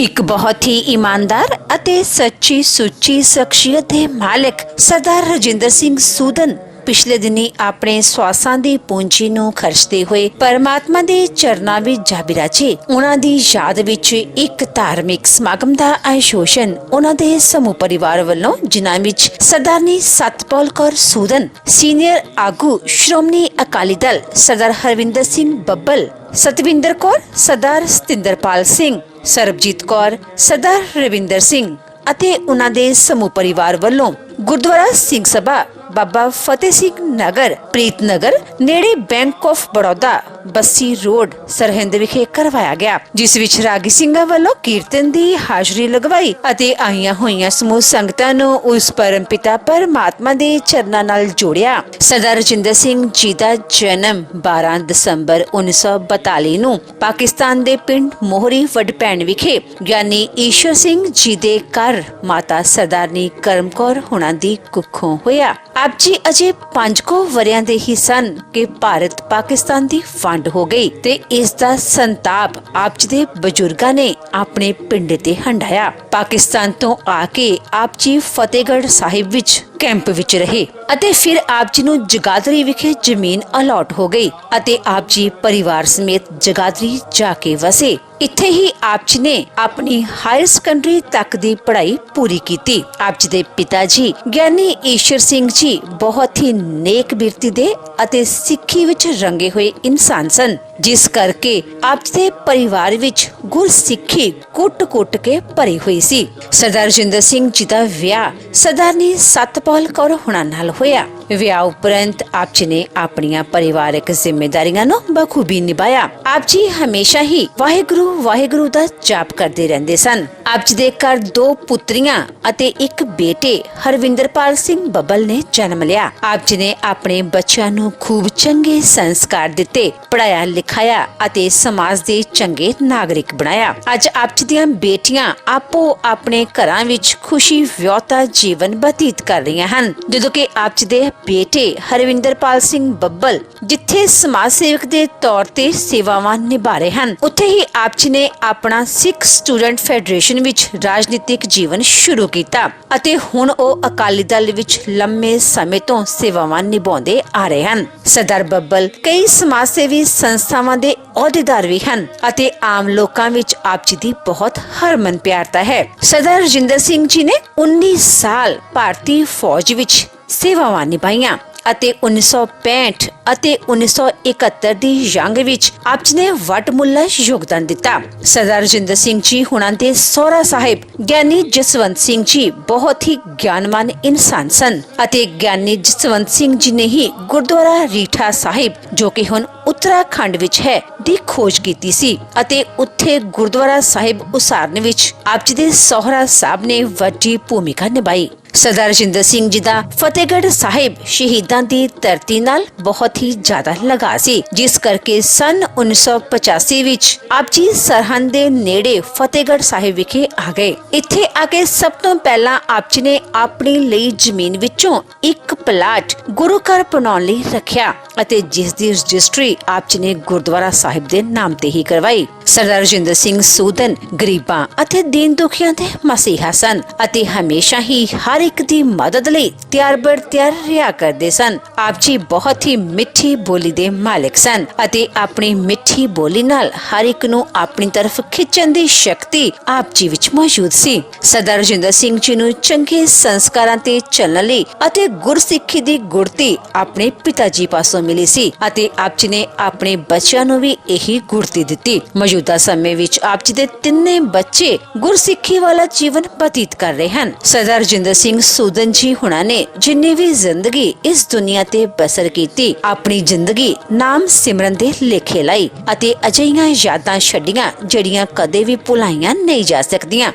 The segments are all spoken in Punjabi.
ਇੱਕ ਬਹੁਤ ਹੀ ਇਮਾਨਦਾਰ ਅਤੇ ਸੱਚੀ ਸੁੱਚੀ ਸ਼ਖਸੀਅਤ ਦੇ ਮਾਲਕ ਸਰਦਾਰ ਰਜਿੰਦਰ ਸਿੰਘ ਸੂਦਨ ਪਿਛਲੇ ਦਿਨੀ ਆਪਣੇ ਸਵਾਸਾਂ ਦੀ ਪੂੰਜੀ ਨੂੰ ਖਰਚਦੇ ਹੋਏ ਪਰਮਾਤਮਾ ਦੇ ਚਰਨਾਂ ਵਿੱਚ ਜਾ ਬਿਰਾਜੇ। ਉਹਨਾਂ ਦੀ ਯਾਦ ਵਿੱਚ ਇੱਕ ਧਾਰਮਿਕ ਸਮਾਗਮ ਦਾ ਆਯੋਜਨ ਉਹਨਾਂ ਦੇ ਸਮੂਹ ਪਰਿਵਾਰ ਵੱਲੋਂ, ਜਿਨ੍ਹਾਂ ਵਿੱਚ ਸਰਦਾਰਨੀ ਸਤਪਾਲ ਕੌਰ ਸੂਦਨ, ਸੀਨੀਅਰ ਆਗੂ ਸ਼੍ਰੋਮਣੀ ਅਕਾਲੀ ਦਲ ਸਰਦਾਰ ਹਰਵਿੰਦਰ ਸਿੰਘ ਬੱਬਲ, ਸਤਵਿੰਦਰ ਕੌਰ, ਸਰਦਾਰ ਸਤਿੰਦਰਪਾਲ ਸਿੰਘ, ਸਰਬਜੀਤ ਕੌਰ, ਸਰਦਾਰ ਰਵਿੰਦਰ ਸਿੰਘ ਅਤੇ ਉਹਨਾਂ ਦੇ ਸਮੂਹ ਪਰਿਵਾਰ ਵੱਲੋਂ ਗੁਰਦੁਆਰਾ ਸਿੰਘ ਸਭਾ ਬਾਬਾ ਫਤਿਹ ਸਿੰਘ ਨਗਰ, ਪ੍ਰੀਤ ਨਗਰ ਨੇੜੇ bank of Baroda, Bassi road, Sirhind ਵਿਖੇ ਕਰਵਾਇਆ ਗਿਆ, ਜਿਸ ਵਿੱਚ ਰਾਗੀ ਸਿੰਘਾਂ ਵੱਲੋਂ ਕੀਰਤਨ ਦੀ ਹਾਜ਼ਰੀ ਲਗਵਾਈ ਅਤੇ ਆਈਆਂ ਹੋਈਆਂ ਸਮੂਹ ਸੰਗਤਾਂ ਨੂੰ ਉਸ ਪਰਮ ਪਿਤਾ ਪਰਮਾਤਮਾ ਦੇ ਚਰਨਾਂ ਨਾਲ ਜੋੜਿਆ। ਸਰਦਾਰ ਰਜਿੰਦਰ ਸਿੰਘ ਜੀ ਦਾ ਜਨਮ 12 ਦਸੰਬਰ 1942 ਨੂੰ ਪਾਕਿਸਤਾਨ ਦੇ ਪਿੰਡ ਮੋਹਰੀ ਵਡਭੈਣ ਵਿਖੇ ਗਿਆਨੀ ਈਸ਼ਰ ਸਿੰਘ ਜੀ ਦੇ ਘਰ ਮਾਤਾ ਸਰਦਾਰਨੀ ਕਰਮ ਕੌਰ ਹੁਣਾਂ ਦੀ ਕੁੱਖੋਂ ਹੋਇਆ। ਆਪ ਜੀ ਅਜੇ 5 ਵਰਿਆਂ ਦੇ ਹੀ ਸਨ ਕਿ ਭਾਰਤ ਪਾਕਿਸਤਾਨ ਦੀ ਵੰਡ ਹੋ ਗਈ ਤੇ ਇਸ ਦਾ ਸੰਤਾਪ ਆਪ ਜੀ ਦੇ ਬਜ਼ੁਰਗਾਂ ਨੇ ਆਪਣੇ ਪਿੰਡ ਤੇ ਹੰਢਾਇਆ। ਪਾਕਿਸਤਾਨ ਤੋਂ ਆ ਕੇ ਆਪ ਜੀ ਫਤਿਹਗੜ੍ਹ ਸਾਹਿਬ ਵਿੱਚ ਕੈਂਪ ਵਿੱਚ ਰਹੇ ਅਤੇ ਫਿਰ ਆਪ ਜੀ ਨੂੰ ਜਗਾਦਰੀ ਵਿਖੇ ਜ਼ਮੀਨ ਅਲਾਟ ਹੋ ਗਈ ਅਤੇ ਆਪ ਜੀ ਪਰਿਵਾਰ ਸਮੇਤ ਜਗਾਦਰੀ ਜਾ ਕੇ ਵਸੇ। ਇੱਥੇ ਹੀ ਆਪ ਜੀ ਨੇ ਆਪਣੀ ਹਾਇਰ ਸੈਕੰਡਰੀ ਤੱਕ ਦੀ ਪੜ੍ਹਾਈ ਪੂਰੀ ਕੀਤੀ। ਆਪ ਜੀ ਦੇ ਪਿਤਾ ਜੀ ਗਿਆਨੀ ਈਸ਼ਰ ਸਿੰਘ ਜੀ ਬਹੁਤ ਹੀ ਨੇਕ ਬਿਰਤੀ ਦੇ ਅਤੇ ਸਿੱਖੀ ਵਿੱਚ ਰੰਗੇ ਹੋਏ ਇਨਸਾਨ ਸਨ, ਜਿਸ ਕਰਕੇ ਆਪ ਜੀ ਦੇ ਪਰਿਵਾਰ ਵਿੱਚ ਗੁਰਸਿੱਖੀ ਕੁੱਟ-ਕੁੱਟ ਕੇ ਭਰੀ ਹੋਈ ਸੀ। ਸਰਦਾਰ ਰਜਿੰਦਰ ਸਿੰਘ ਜੀ ਦਾ ਵਿਆਹ ਸਰਦਾਰਨੀ ਸਤਪਾਲ ਕੌਰ ਹੁਣਾਂ ਨਾਲ ਹੋਇਆ। ਵਿਆਹ ਉਪਰੰਤ ਆਪ ਜੀ ਨੇ ਆਪਣੀਆਂ ਪਰਿਵਾਰਕ ਜ਼ਿੰਮੇਦਾਰੀਆਂ ਨੂੰ ਬਖੂਬੀ ਨਿਭਾਇਆ। ਆਪ ਜੀ ਹਮੇਸ਼ਾ ਹੀ ਵਾਹਿਗੁਰੂ ਵਾਹਿਗੁਰੂ ਦਾ ਜਾਪ ਕਰਦੇ ਰਹਿੰਦੇ ਸਨ। ਆਪ ਜੀ ਦੇ ਘਰ 2 ਪੁੱਤਰੀਆਂ ਅਤੇ ਇੱਕ ਬੇਟੇ ਹਰਵਿੰਦਰਪਾਲ ਸਿੰਘ ਬੱਬਲ ਨੇ ਜਨਮ ਲਿਆ। ਆਪ ਜੀ ਨੇ ਆਪਣੇ ਬੱਚਿਆਂ ਨੂੰ ਖੂਬ ਚੰਗੇ ਸੰਸਕਾਰ ਦਿੱਤੇ, ਪੜਾਇਆ ਲਿਖਾਇਆ ਅਤੇ ਸਮਾਜ ਦੇ ਚੰਗੇ ਨਾਗਰਿਕ ਬਣਾਇਆ। ਅੱਜ ਆਪ ਜੀ ਦੀਆਂ ਬੇਟੀਆਂ ਆਪੋ ਆਪਣੇ ਘਰਾਂ ਵਿੱਚ ਖੁਸ਼ੀ ਵਿਅਹਤਾ ਜੀਵਨ ਬਤੀਤ ਕਰ ਰਹੀਆਂ ਹਨ, ਜਦੋਂ ਕਿ ਆਪ ਜੀ ਦੇ ਬੇਟੇ ਹਰਵਿੰਦਰਪਾਲ ਸਿੰਘ ਬੱਬਲ ਜਿੱਥੇ ਸਮਾਜ ਸੇਵਕ ਦੇ ਤੌਰ ਤੇ ਸੇਵਾਵਾਂ ਨਿਭਾ ਰਹੇ ਹਨ, ਉੱਥੇ ਹੀ ਆਪ ਜੀ ਨੇ ਆਪਣਾ ਸਿੱਖ ਸਟੂਡੈਂਟ ਫੈਡਰੇਸ਼ਨ ਵਿੱਚ ਰਾਜਨੀਤਿਕ ਜੀਵਨ ਸ਼ੁਰੂ ਕੀਤਾ ਅਤੇ ਹੁਣ ਉਹ ਅਕਾਲੀ ਦਲ ਵਿੱਚ ਲੰਮੇ ਸਮੇਂ ਤੋਂ ਸੇਵਾਵਾਂ ਨਿਭਾਉਂਦੇ ਆ ਰਹੇ ਹਨ। ਸਰਦਾਰ ਬੱਬਲ ਕਈ ਸਮਾਜ ਸੇਵੀ ਸੰਸਥਾਵਾਂ ਦੇ ਅਹੁਦੇਦਾਰ ਵੀ ਹਨ ਅਤੇ ਆਮ ਲੋਕਾਂ ਵਿੱਚ ਆਪ ਜੀ ਦੀ ਬਹੁਤ ਹਰਮਨ ਪਿਆਰਤਾ ਹੈ। ਸਰਦਾਰ ਰਜਿੰਦਰ ਸਿੰਘ ਜੀ ਨੇ 19 ਸਾਲ ਭਾਰਤੀ ਫੌਜ ਵਿੱਚ ਸੇਵਾਵਾਂ ਨਿਭਾਈਆਂ ਅਤੇ 1965 ਅਤੇ 1971 ਦੀ ਜੰਗ ਵਿੱਚ ਆਪ ਜੀ ਨੇ ਵਡਮੁੱਲਾ ਯੋਗਦਾਨ ਦਿੱਤਾ। ਸਰਦਾਰ ਰਜਿੰਦਰ ਸਿੰਘ ਜੀ ਹੁਣਾਂ ਦੇ ਸਹੁਰਾ ਸਾਹਿਬ ਗਿਆਨੀ ਜਸਵੰਤ ਸਿੰਘ ਜੀ ਬਹੁਤ ਹੀ ਗਿਆਨਵਾਨ ਇਨਸਾਨ ਸਨ ਅਤੇ ਗਿਆਨੀ ਜਸਵੰਤ ਸਿੰਘ ਜੀ ਨੇ ਹੀ ਗੁਰਦੁਆਰਾ ਰੀਠਾ ਸਾਹਿਬ, ਜੋ ਕਿ ਹੁਣ ਉੱਤਰਾਖੰਡ ਵਿੱਚ ਹੈ, ਦੀ ਖੋਜ ਕੀਤੀ ਸੀ ਅਤੇ ਉੱਥੇ ਗੁਰਦੁਆਰਾ ਸਾਹਿਬ ਉਸਾਰਨ ਵਿੱਚ ਆਪ ਜੀ ਦੇ ਸਹੁਰਾ ਸਾਹਿਬ ਨੇ ਵੱਡੀ ਭੂਮਿਕਾ ਨਿਭਾਈ। ਸਰਦਾਰ ਰਜਿੰਦਰ ਸਿੰਘ ਜੀ ਦਾ ਫਤਿਹਗੜ੍ਹ ਸਾਹਿਬ ਸ਼ਹੀਦਾਂ ਦੀ ਧਰਤੀ ਨਾਲ ਬਹੁਤ ਹੀ ਜ਼ਿਆਦਾ ਲਗਾਅ ਸੀ, ਜਿਸ ਕਰਕੇ ਸਨ 1985 ਵਿੱਚ ਆਪ ਜੀ ਸਰਹੰਦ ਦੇ ਨੇੜੇ ਫਤਿਹਗੜ੍ਹ ਸਾਹਿਬ ਵਿਖੇ ਆ ਗਏ। ਇੱਥੇ ਆ ਕੇ ਸਭ ਤੋਂ ਪਹਿਲਾਂ ਆਪ ਜੀ ਨੇ ਆਪਣੀ ਲਈ ਜ਼ਮੀਨ ਵਿੱਚੋਂ ਇੱਕ ਪਲਾਟ ਗੁਰੂ ਘਰ ਬਣਾਉਣ ਲਈ ਰੱਖਿਆ ਅਤੇ ਜਿਸ ਦੀ ਰਜਿਸਟਰੀ ਆਪ ਜੀ ਨੇ ਗੁਰਦੁਆਰਾ ਸਾਹਿਬ ਦੇ ਨਾਮ ਤੇ ਹੀ ਕਰਵਾਈ। ਸਰਦਾਰ ਰਜਿੰਦਰ ਸਿੰਘ ਸੂਦਨ ਗਰੀਬਾਂ ਅਤੇ ਦੀਨ ਦੁਖੀਆਂ ਦੇ ਮਸੀਹਾ ਸਨ ਅਤੇ ਹਮੇਸ਼ਾ ਹੀ ਹਰ ਇੱਕ ਦੀ ਮਦਦ ਲਈ ਤਿਆਰ ਬਰ ਤਿਆਰ ਰਿਹਾ ਕਰਦੇ ਸਨ। ਆਪ ਜੀ ਬਹੁਤ ਹੀ ਮਿੱਠੀ ਬੋਲੀ ਦੇ ਮਾਲਕ ਸਨ ਅਤੇ ਆਪਣੀ ਮਿੱਠੀ ਬੋਲੀ ਨਾਲ ਹਰ ਇੱਕ ਨੂੰ ਆਪਣੀ ਤਰਫ ਖਿੱਚਣ ਦੀ ਸ਼ਕਤੀ ਆਪ ਜੀ ਵਿੱਚ ਮੌਜੂਦ ਸੀ। ਸਰਦਾਰ ਰਜਿੰਦਰ ਸਿੰਘ ਜੀ ਨੂੰ ਚੰਗੇ ਸੰਸਕਾਰਾਂ ਤੇ ਚੱਲਣ ਲਈ ਅਤੇ ਗੁਰਸਿੱਖੀ ਦੀ ਗੁੜਤੀ ਆਪਣੇ ਪਿਤਾ ਜੀ ਪਾਸੋਂ ਮਿਲੀ ਸੀ ਅਤੇ ਆਪ ਜੀ ਨੇ ਆਪਣੇ ਬੱਚਿਆਂ ਨੂੰ ਵੀ ਇਹੀ ਗੁੜਤੀ ਦਿੱਤੀ। ਮੌਜੂਦਾ ਸਮੇਂ ਵਿੱਚ ਆਪ ਜੀ ਦੇ 3 ਬੱਚੇ ਗੁਰਸਿੱਖੀ ਵਾਲਾ ਜੀਵਨ ਬਤੀਤ ਕਰ ਰਹੇ ਹਨ। ਸਰਦਾਰ ਰਜਿੰਦਰ ਸਿੰਘ ਸੂਦਨ ਜੀ ਹੁਣਾਂ ਨੇ ਜਿੰਨੀ ਵੀ ਜ਼ਿੰਦਗੀ ਇਸ ਦੁਨੀਆ ਤੇ ਬਸਰ ਕੀਤੀ, ਆਪਣੀ ਜ਼ਿੰਦਗੀ ਨਾਮ ਸਿਮਰਨ ਦੇ ਲੇਖੇ ਲਾਈ ਅਤੇ ਅਜਿਹੀਆਂ ਯਾਦਾਂ ਛੱਡੀਆਂ ਜਿਹੜੀਆਂ ਕਦੇ ਵੀ ਭੁਲਾਈਆਂ ਨਹੀਂ ਜਾ ਸਕਦੀਆਂ।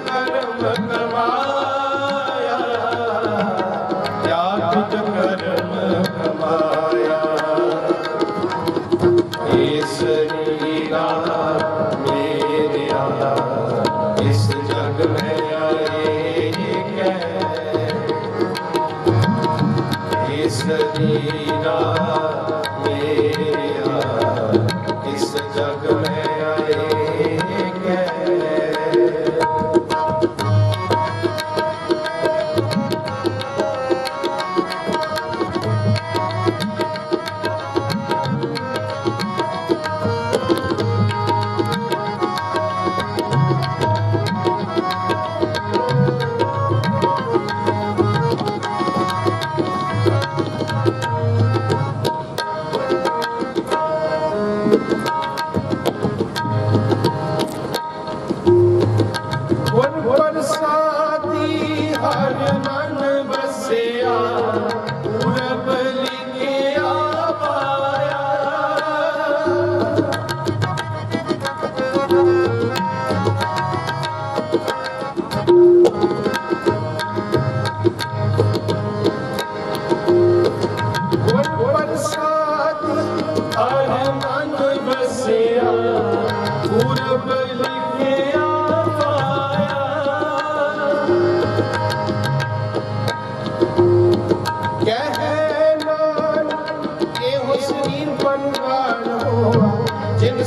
कर्म कमाया क्या तुझ शरीरा मेरिया इस जग में आए कै ये शरीरा मेरिया इस जग में आए कै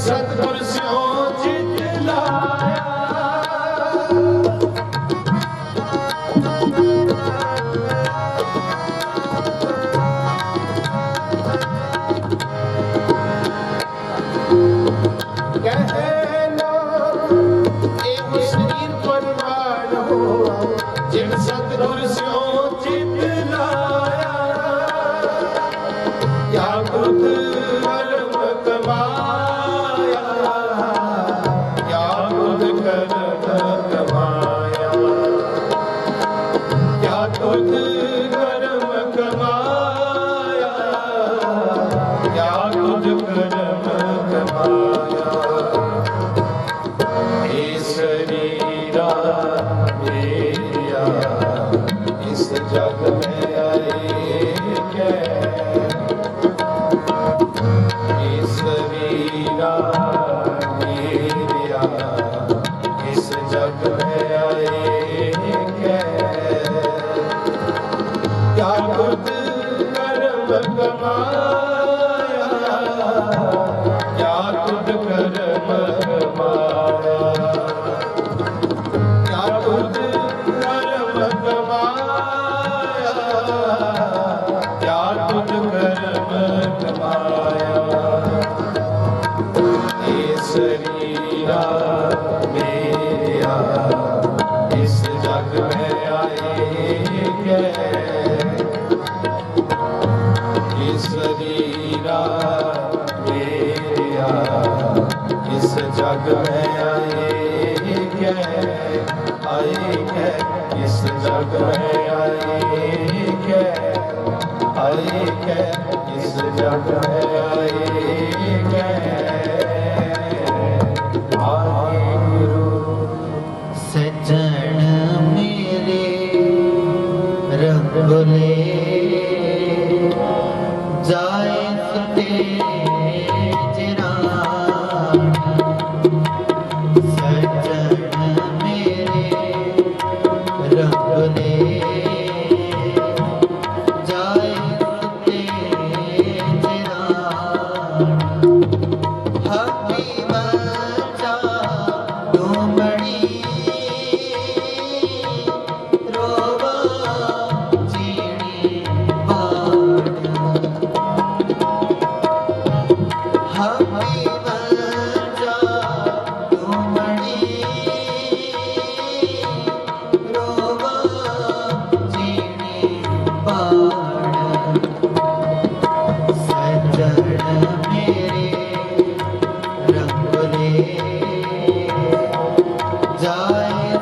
सतगुर स्यों चित लाया कहना एवं शरीर परवान हो जिन सतगुर स्यों चित लाया क्या बुद्ध कर्म कमाया क्या बुद्ध कर्म कमाया क्या बुद्ध कर्म कमाया क्या बुद्ध कर्म कमाया हे शरीरा मेरिया इस जग में आए कै शरीरा मेरिया इस जग में आए कै क्या बुद्ध कर्म कमाया क्या बुद्ध कर्म कमाया क्या बुद्ध कर्म कमाया क्या बुद्ध कर्म कमाया शरीरा मेरिया इस जग में आए कै ये शरीरा मेरिया इस जग में आए कै इस जग में आए कै इस जग में आए कै सज्जन मेरे रंगले जाए सुते सज्जन मेरे रंगले जाए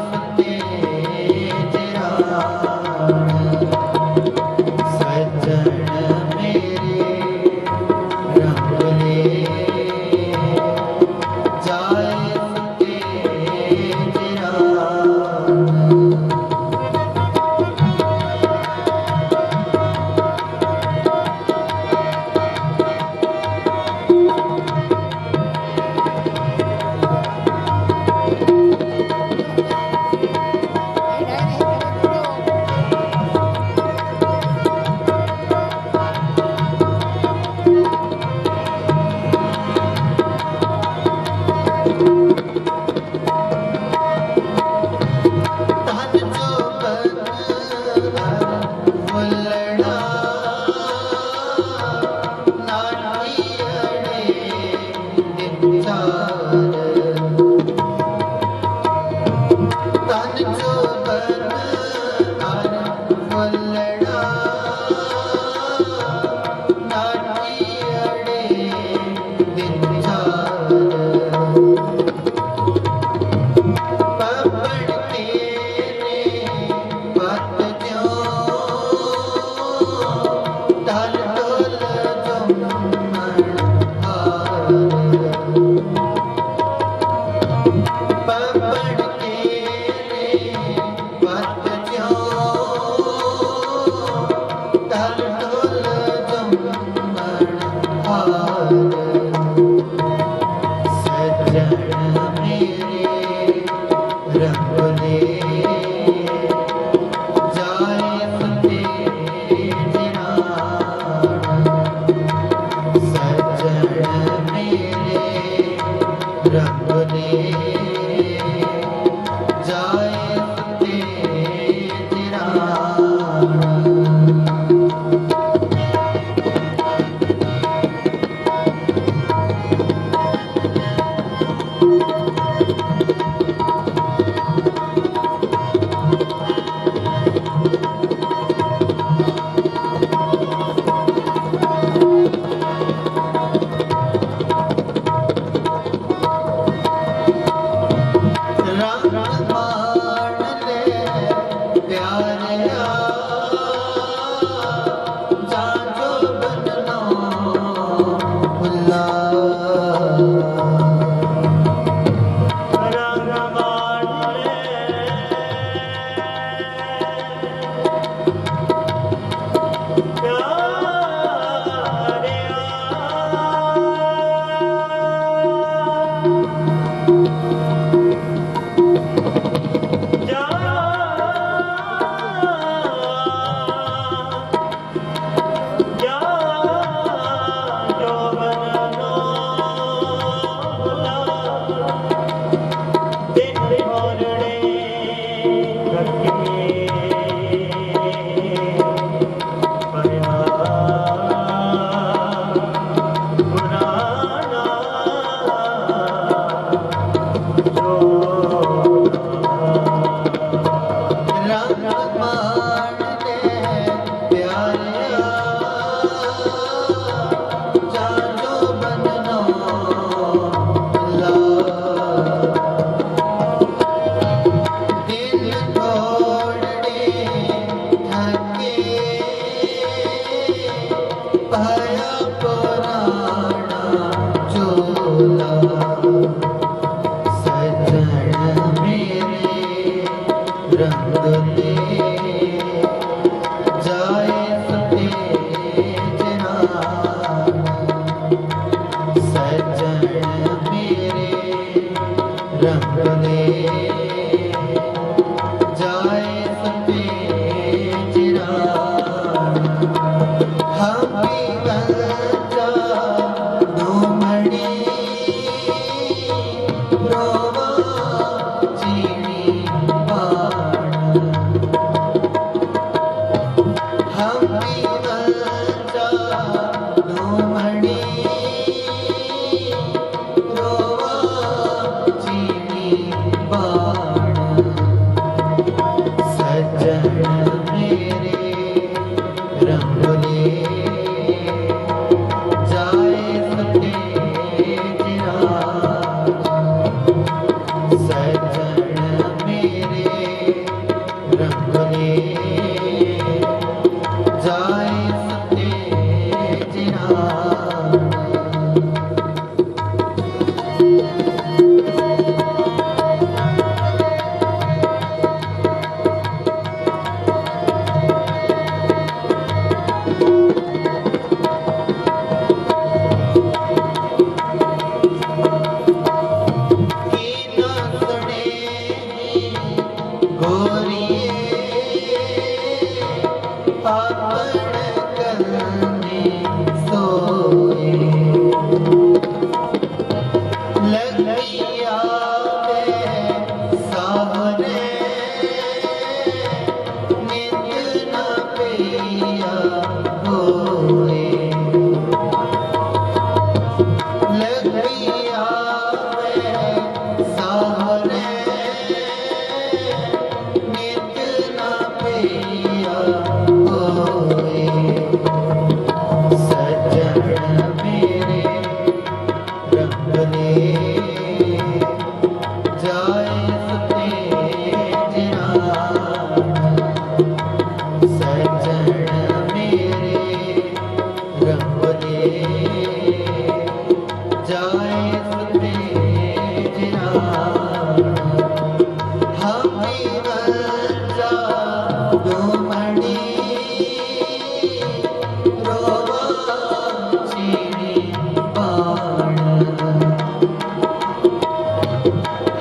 सुते विचार पवन तेरे पत ज्यों ढल ढोल जुम्मन हार पवन तेरे पत ज्यों ढल ढोल जुम्मन हार सज्जन मेरे रंग ले जाए सुते जिनान सज्जन मेरे रंग ले जाए सुते जिनान रंग मान ले प्यारिया जाजो बनना भुला रंग मान ले रंग मान ले प्यारिया जाजो बनना भुला दिल तोड़ने थके पाया पुराना चोला सज्जन मेरे रंग ले जाए सुते जिनान सज्जन मेरे रंग ले जाए सुते जिनान हम भी गंजा धूमड़ी रोवा चीनी पान हम भी गंजा धूमड़ी रोवा चीनी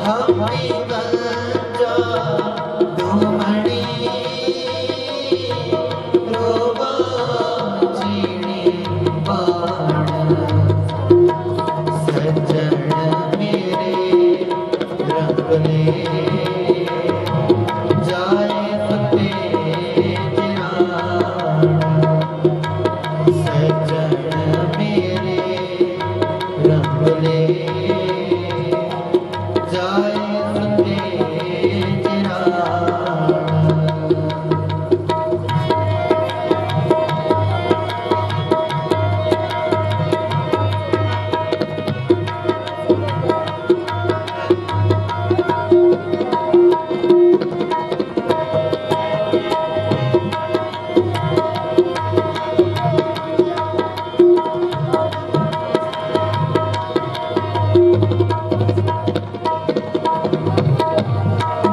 हमी बंजा डोमड़ी रोवा चीड़ी बाण सज्जन मेरे रंगले जाए फते सज्जन मेरे रंगले जाए फते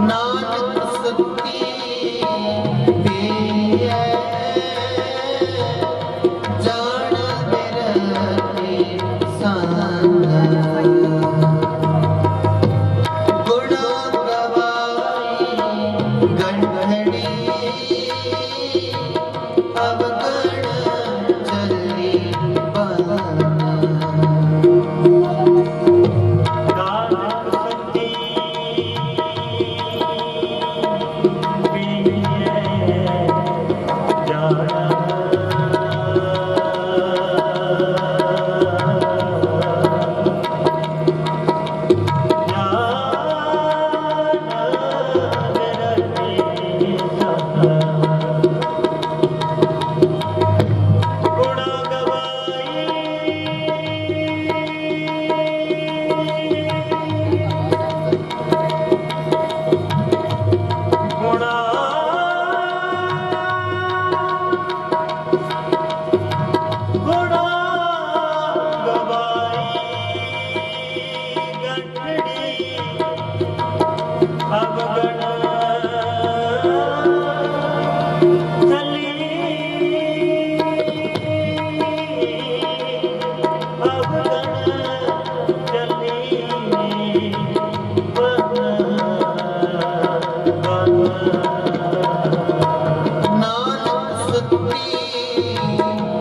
नानक सुती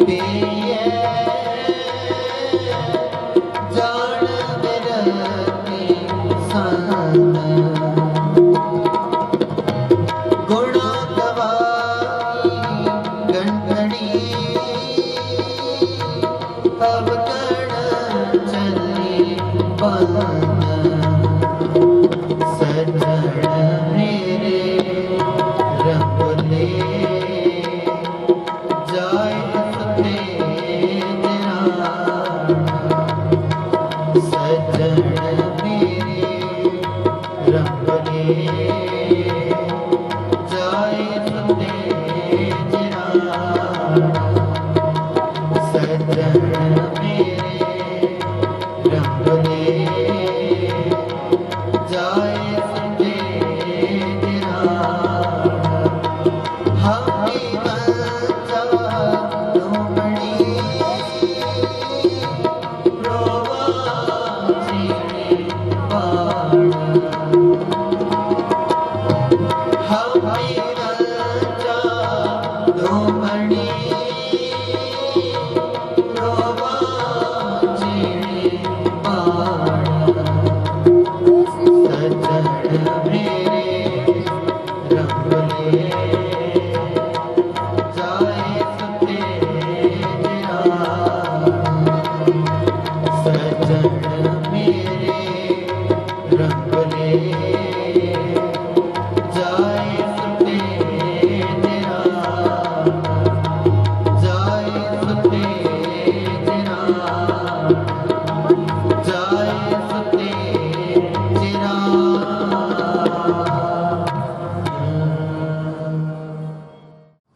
पिए जान बिरती संग गुणा गवाई गंढड़ी अवगण चली बन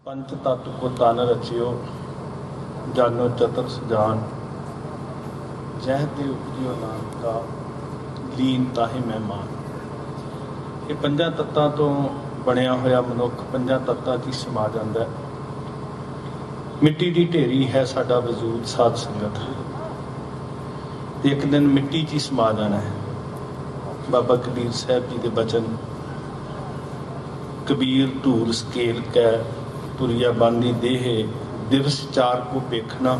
पंच तत्व को तन रचियो जानो चतर सजान जह ते उपजियो नानका लीन ताहि मਹਿਮਾਨ। ਇਹ ਪੰਜਾਂ ਤੱਤਾਂ ਤੋਂ ਬਣਿਆ ਹੋਇਆ ਮਨੁੱਖ ਪੰਜਾਂ ਤੱਤਾਂ 'ਚ ਹੀ ਸਮਾ ਜਾਂਦਾ ਹੈ। ਮਿੱਟੀ ਦੀ ਢੇਰੀ ਹੈ ਸਾਡਾ ਵਜੂਦ ਸਾਧ ਸੰਗਤ। एक दिन मिट्टी 'ਚ ਹੀ ਸਮਾ ਜਾਣਾ है। बाबा कबीर साहब जी के बचन, कबीर धूर स्केल कै तुरिया बांधी देह, दिवस चार को पेखना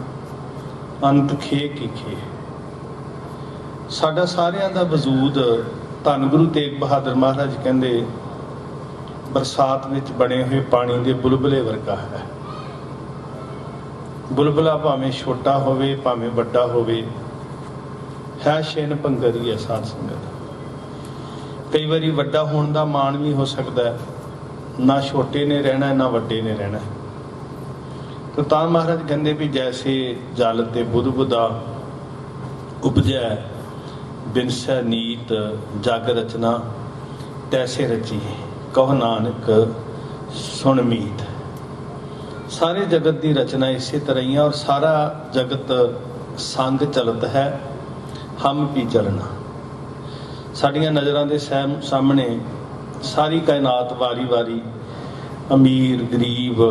अंत खे की खे। साडा सारियां दा वजूद धन गुरु तेग बहादुर महाराज कहंदे बरसात विच बने हुए पानी के बुलबुले वर्गा है। बुलबुला भावें छोटा होवे भावें वड्डा होवे, है शेन भंगर ही है साध संगत। कई बारी वड्डा होने का माण भी हो सकता है, ना छोटे ने रहना ना वड्डे ने रहना। तो ता महाराज कहते भी जैसे जल ते बुध बुधा उपजै बिनसै नीत जग रचना, तैसे रची कहो नानक सुन मीत। सारे जगत की रचना इसी तरह ही है और सारा जगत संग चलत है, हम भी चलना। साड़ियाँ नज़रों के सामने सारी कायनात वारी वारी, अमीर गरीब,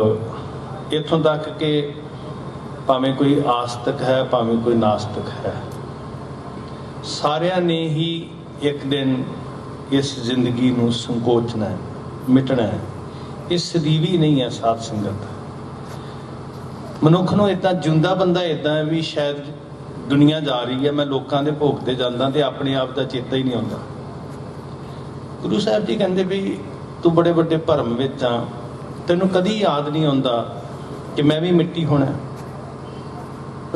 इत्थों तक कि भावें कोई आस्तिक है भावें कोई नास्तिक है, सारिया ने ही एक दिन इस जिंदगी नूं संकोचना है, मिटना है। ये सदीवी नहीं है साध संगत। मनुख नूं इदां जिंदा बंदा इदां है भी शायद दुनिया जा रही है, मैं लोगों के भोग ते जांदा ते अपने आप का चेता ही नहीं आता। गुरु साहब जी कहते भी तू बड़े बड़े भरम विच आ, तैनूं कदी याद नहीं आता कि मैं भी मिट्टी होना।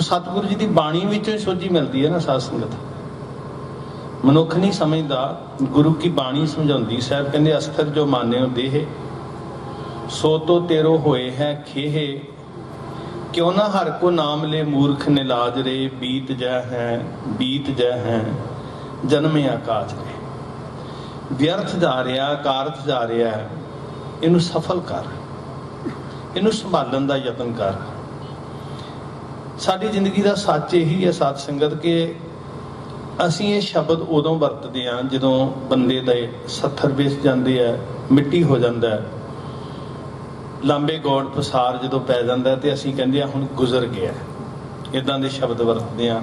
सतगुरु जी की बाणी विचों ही सोझी मिलती है ना साध संगत। मनुख नहीं समझदा, गुरु की बाणी समझाउंदी। साहब कहते अस्तर जो मान्यो देह, सो तो तेरो होए है खेहे, क्यों ना हर को नाम ले मूर्ख निलाज रे, बीत जय है जन्मे आकाज रे। व्यर्थ जा रहा कारथ जा रहा है, इनू सफल कर, इनू संभालन का यतन कर। साडी जिंदगी का सच यही है साध संगत कि असीं ये शब्द उदों वरतदे हां जदों बंदे दे सत्थर विस जांदे है, मिट्टी हो जाता है, लांबे गौड़ पसार जो पै जाता है तो असीं कहंदे हुण गुजर गया। इदां दे शब्द वरतदे हां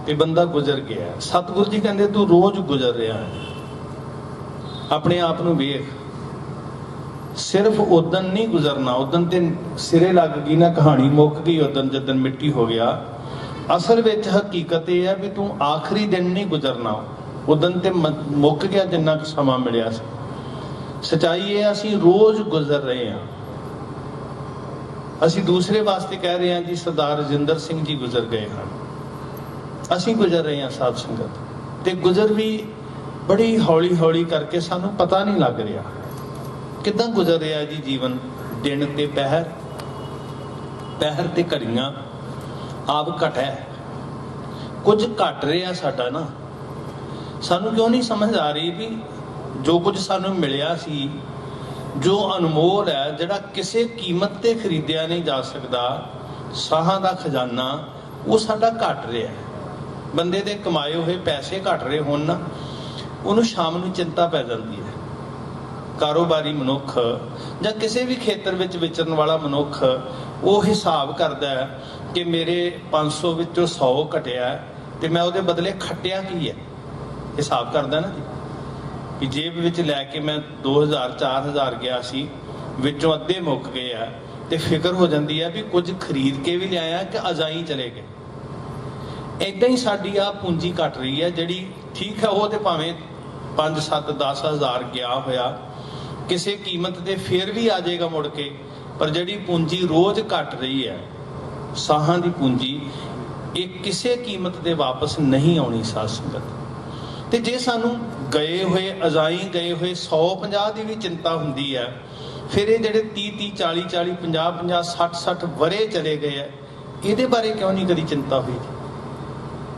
कि बंदा गुजर गया। सतगुरु जी कहंदे तू रोज गुजर रहा है, अपने आप नूं वेख। सिर्फ उदन नहीं गुजरना, उदन ते सिरे लग गई ना, कहानी मुक गई उदन जिदन मिट्टी हो गया। असल विच हकीकत यह है भी तू आखिरी दिन नहीं गुजरना, उदन ते मुक गया जिन्ना क समा मिलिया सी। सच्चाई ये असी रोज गुजर रहे हैं। असी दूसरे वास्ते कह रहे हैं जी सरदार रजिंदर सिंह जी गुजर गए हैं, असी गुजर रहे हैं साध संगत। ते गुजर भी बड़ी हौली हौली करके सानू पता नहीं लग रहा किदां गुजर रहा जी जीवन। दिन ते पहर, पहर ते घड़ियां, आप घट है, कुछ घट रहा साडा ना। सानू क्यों नहीं समझ आ रही भी जो कुछ सानू मिलिया सी, जो अनमोल है, जिहड़ा किसी कीमत ते खरीदिया नहीं जा सकता, साहां दा खजाना, वो साडा घट रहा है। बंदे दे कमाए हुए पैसे घट रहे होण ना, उन्होंने शाम नूं चिंता पै जाती है। कारोबारी मनुख जां किसी भी खेतर विच विचरण वाला मनुख वो हिसाब करता है कि मेरे 500 विचों 100 घटिया तो मैं उहदे बदले खट्टिया की है, हिसाब करदा ना जी। कि जेब विच लैके मैं 2000 4000 गया सी, विचों अद्धे मुक गए आ, तो फिक्र हो जाती है भी कुछ खरीद के भी लिया कि अजाई चले गए। इदां ही साडी आ पूंजी घट रही है, जिहड़ी ठीक है वो तो भावें 5 7 10 हज़ार गया होया किसी कीमत ते फिर भी आ जाएगा मुड़ के, पर जिहड़ी पूंजी रोज घट रही है, साहां दी पूंजी, ये किसी कीमत ते वापस नहीं आनी साध संगत। तो जे सानू गए हुए अजाई गए हुए 100-50 की भी चिंता होंदी है, फिर ये जेडे 30-30 40-40 50-50 60-60 वरे चले गए है, ये बारे क्यों नहीं कभी चिंता हुई।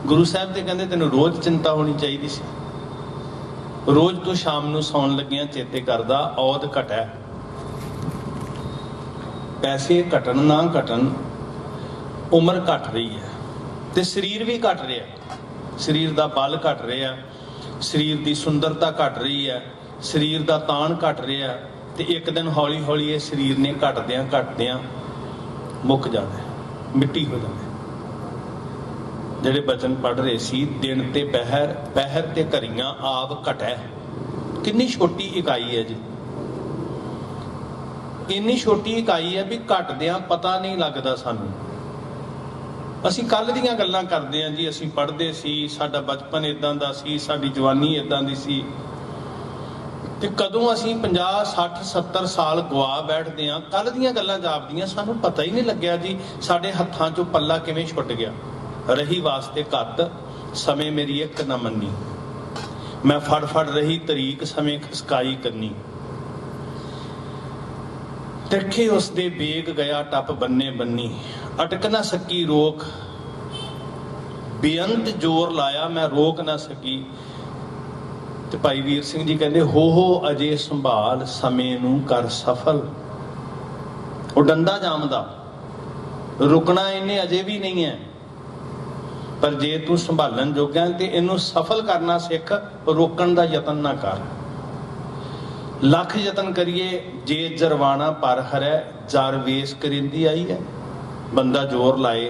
गुरु साहब तो कहते तेन रोज चिंता होनी चाहिए सी। रोज तू शाम नूं सौन लगिया चेते करदा औद घट है, पैसे घटन ना घटन, उम्र घट रही है, तो शरीर भी घट रहा है, शरीर का बल घट रहा है, शरीर की सुंदरता घट रही है, शरीर का तान घट रहा है। तो एक दिन हौली हौली ये शरीर ने घटद्या मुक जाना, मिट्टी हो जाना। ਜਿਹੜੇ ਬਚਨ ਪੜ੍ਹ ਰਹੇ ਸੀ, ਦਿਨ ਤੇ ਪਹਿਰ, ਪਹਿਰ ਤੇ ਘਰੀਆਂ ਆਪ ਘਟੈ। ਕਿੰਨੀ ਛੋਟੀ ਇਕਾਈ ਹੈ ਜੀ, ਇੰਨੀ ਛੋਟੀ ਇਕਾਈ ਹੈ ਵੀ ਘਟਦਿਆਂ ਪਤਾ ਨਹੀਂ ਲੱਗਦਾ ਸਾਨੂੰ। ਅਸੀਂ ਕੱਲ ਦੀਆਂ ਗੱਲਾਂ ਕਰਦੇ ਹਾਂ ਜੀ, ਅਸੀਂ ਪੜ੍ਹਦੇ ਸੀ, ਸਾਡਾ ਬਚਪਨ ਇਦਾਂ ਦਾ ਸੀ, ਸਾਡੀ ਜਵਾਨੀ ਇਦਾਂ ਦੀ ਸੀ, ਤੇ ਕਦੋਂ ਅਸੀਂ 50 60 70 ਸਾਲ ਗਵਾ ਬੈਠਦੇ ਹਾਂ, ਕੱਲ ਦੀਆਂ ਗੱਲਾਂ ਜਾਪਦੀਆਂ, ਸਾਨੂੰ ਪਤਾ ਹੀ ਨਹੀਂ ਲੱਗਿਆ ਜੀ ਸਾਡੇ ਹੱਥਾਂ ਚੋਂ ਪੱਲਾ ਕਿਵੇਂ ਛੁੱਟ ਗਿਆ। ਰਹੀ ਵਾਸਤੇ ਘੱਤ ਸਮੇਂ ਮੇਰੀ ਇੱਕ ਨਾ ਮੰਨੀ, ਮੈਂ ਫੜ ਫੜ ਰਹੀ ਤਰੀਕ ਸਮੇਂ ਖਸਕਾਈ ਕਰਨੀ। ਤਿਰਖੇ ਉਸਦੇ ਵੇਗ ਗਿਆ ਟੱਪ ਬੰਨੇ ਬੰਨੀ, ਅਟਕ ਨਾ ਸਕੀ ਰੋਕ, ਬੇਅੰਤ ਜ਼ੋਰ ਲਾਇਆ ਮੈਂ ਰੋਕ ਨਾ ਸਕੀ। ਤੇ ਭਾਈ ਵੀਰ ਸਿੰਘ ਜੀ ਕਹਿੰਦੇ, ਹੋ ਅਜੇ ਸੰਭਾਲ ਸਮੇਂ ਨੂੰ ਕਰ ਸਫਲ। ਉਹ ਡੰਡਾ ਜਾਮਦਾ, ਰੁਕਣਾ ਇਹਨੇ ਅਜੇ ਵੀ ਨਹੀਂ ਹੈ, ਪਰ ਜੇ ਤੂੰ ਸੰਭਾਲਣ ਜੋਗਾ ਤੇ ਇਹਨੂੰ ਸਫਲ ਕਰਨਾ ਸਿੱਖ, ਰੋਕਣ ਦਾ ਯਤਨ ਨਾ ਕਰ। ਲੱਖ ਯਤਨ ਕਰੀਏ ਜੇ ਜਰਵਾਣਾ ਪਰ ਹਰੈ, ਜਰ ਵੇਸ ਕਰਿੰਦੀ ਆਈ ਹੈ। ਬੰਦਾ ਜ਼ੋਰ ਲਾਏ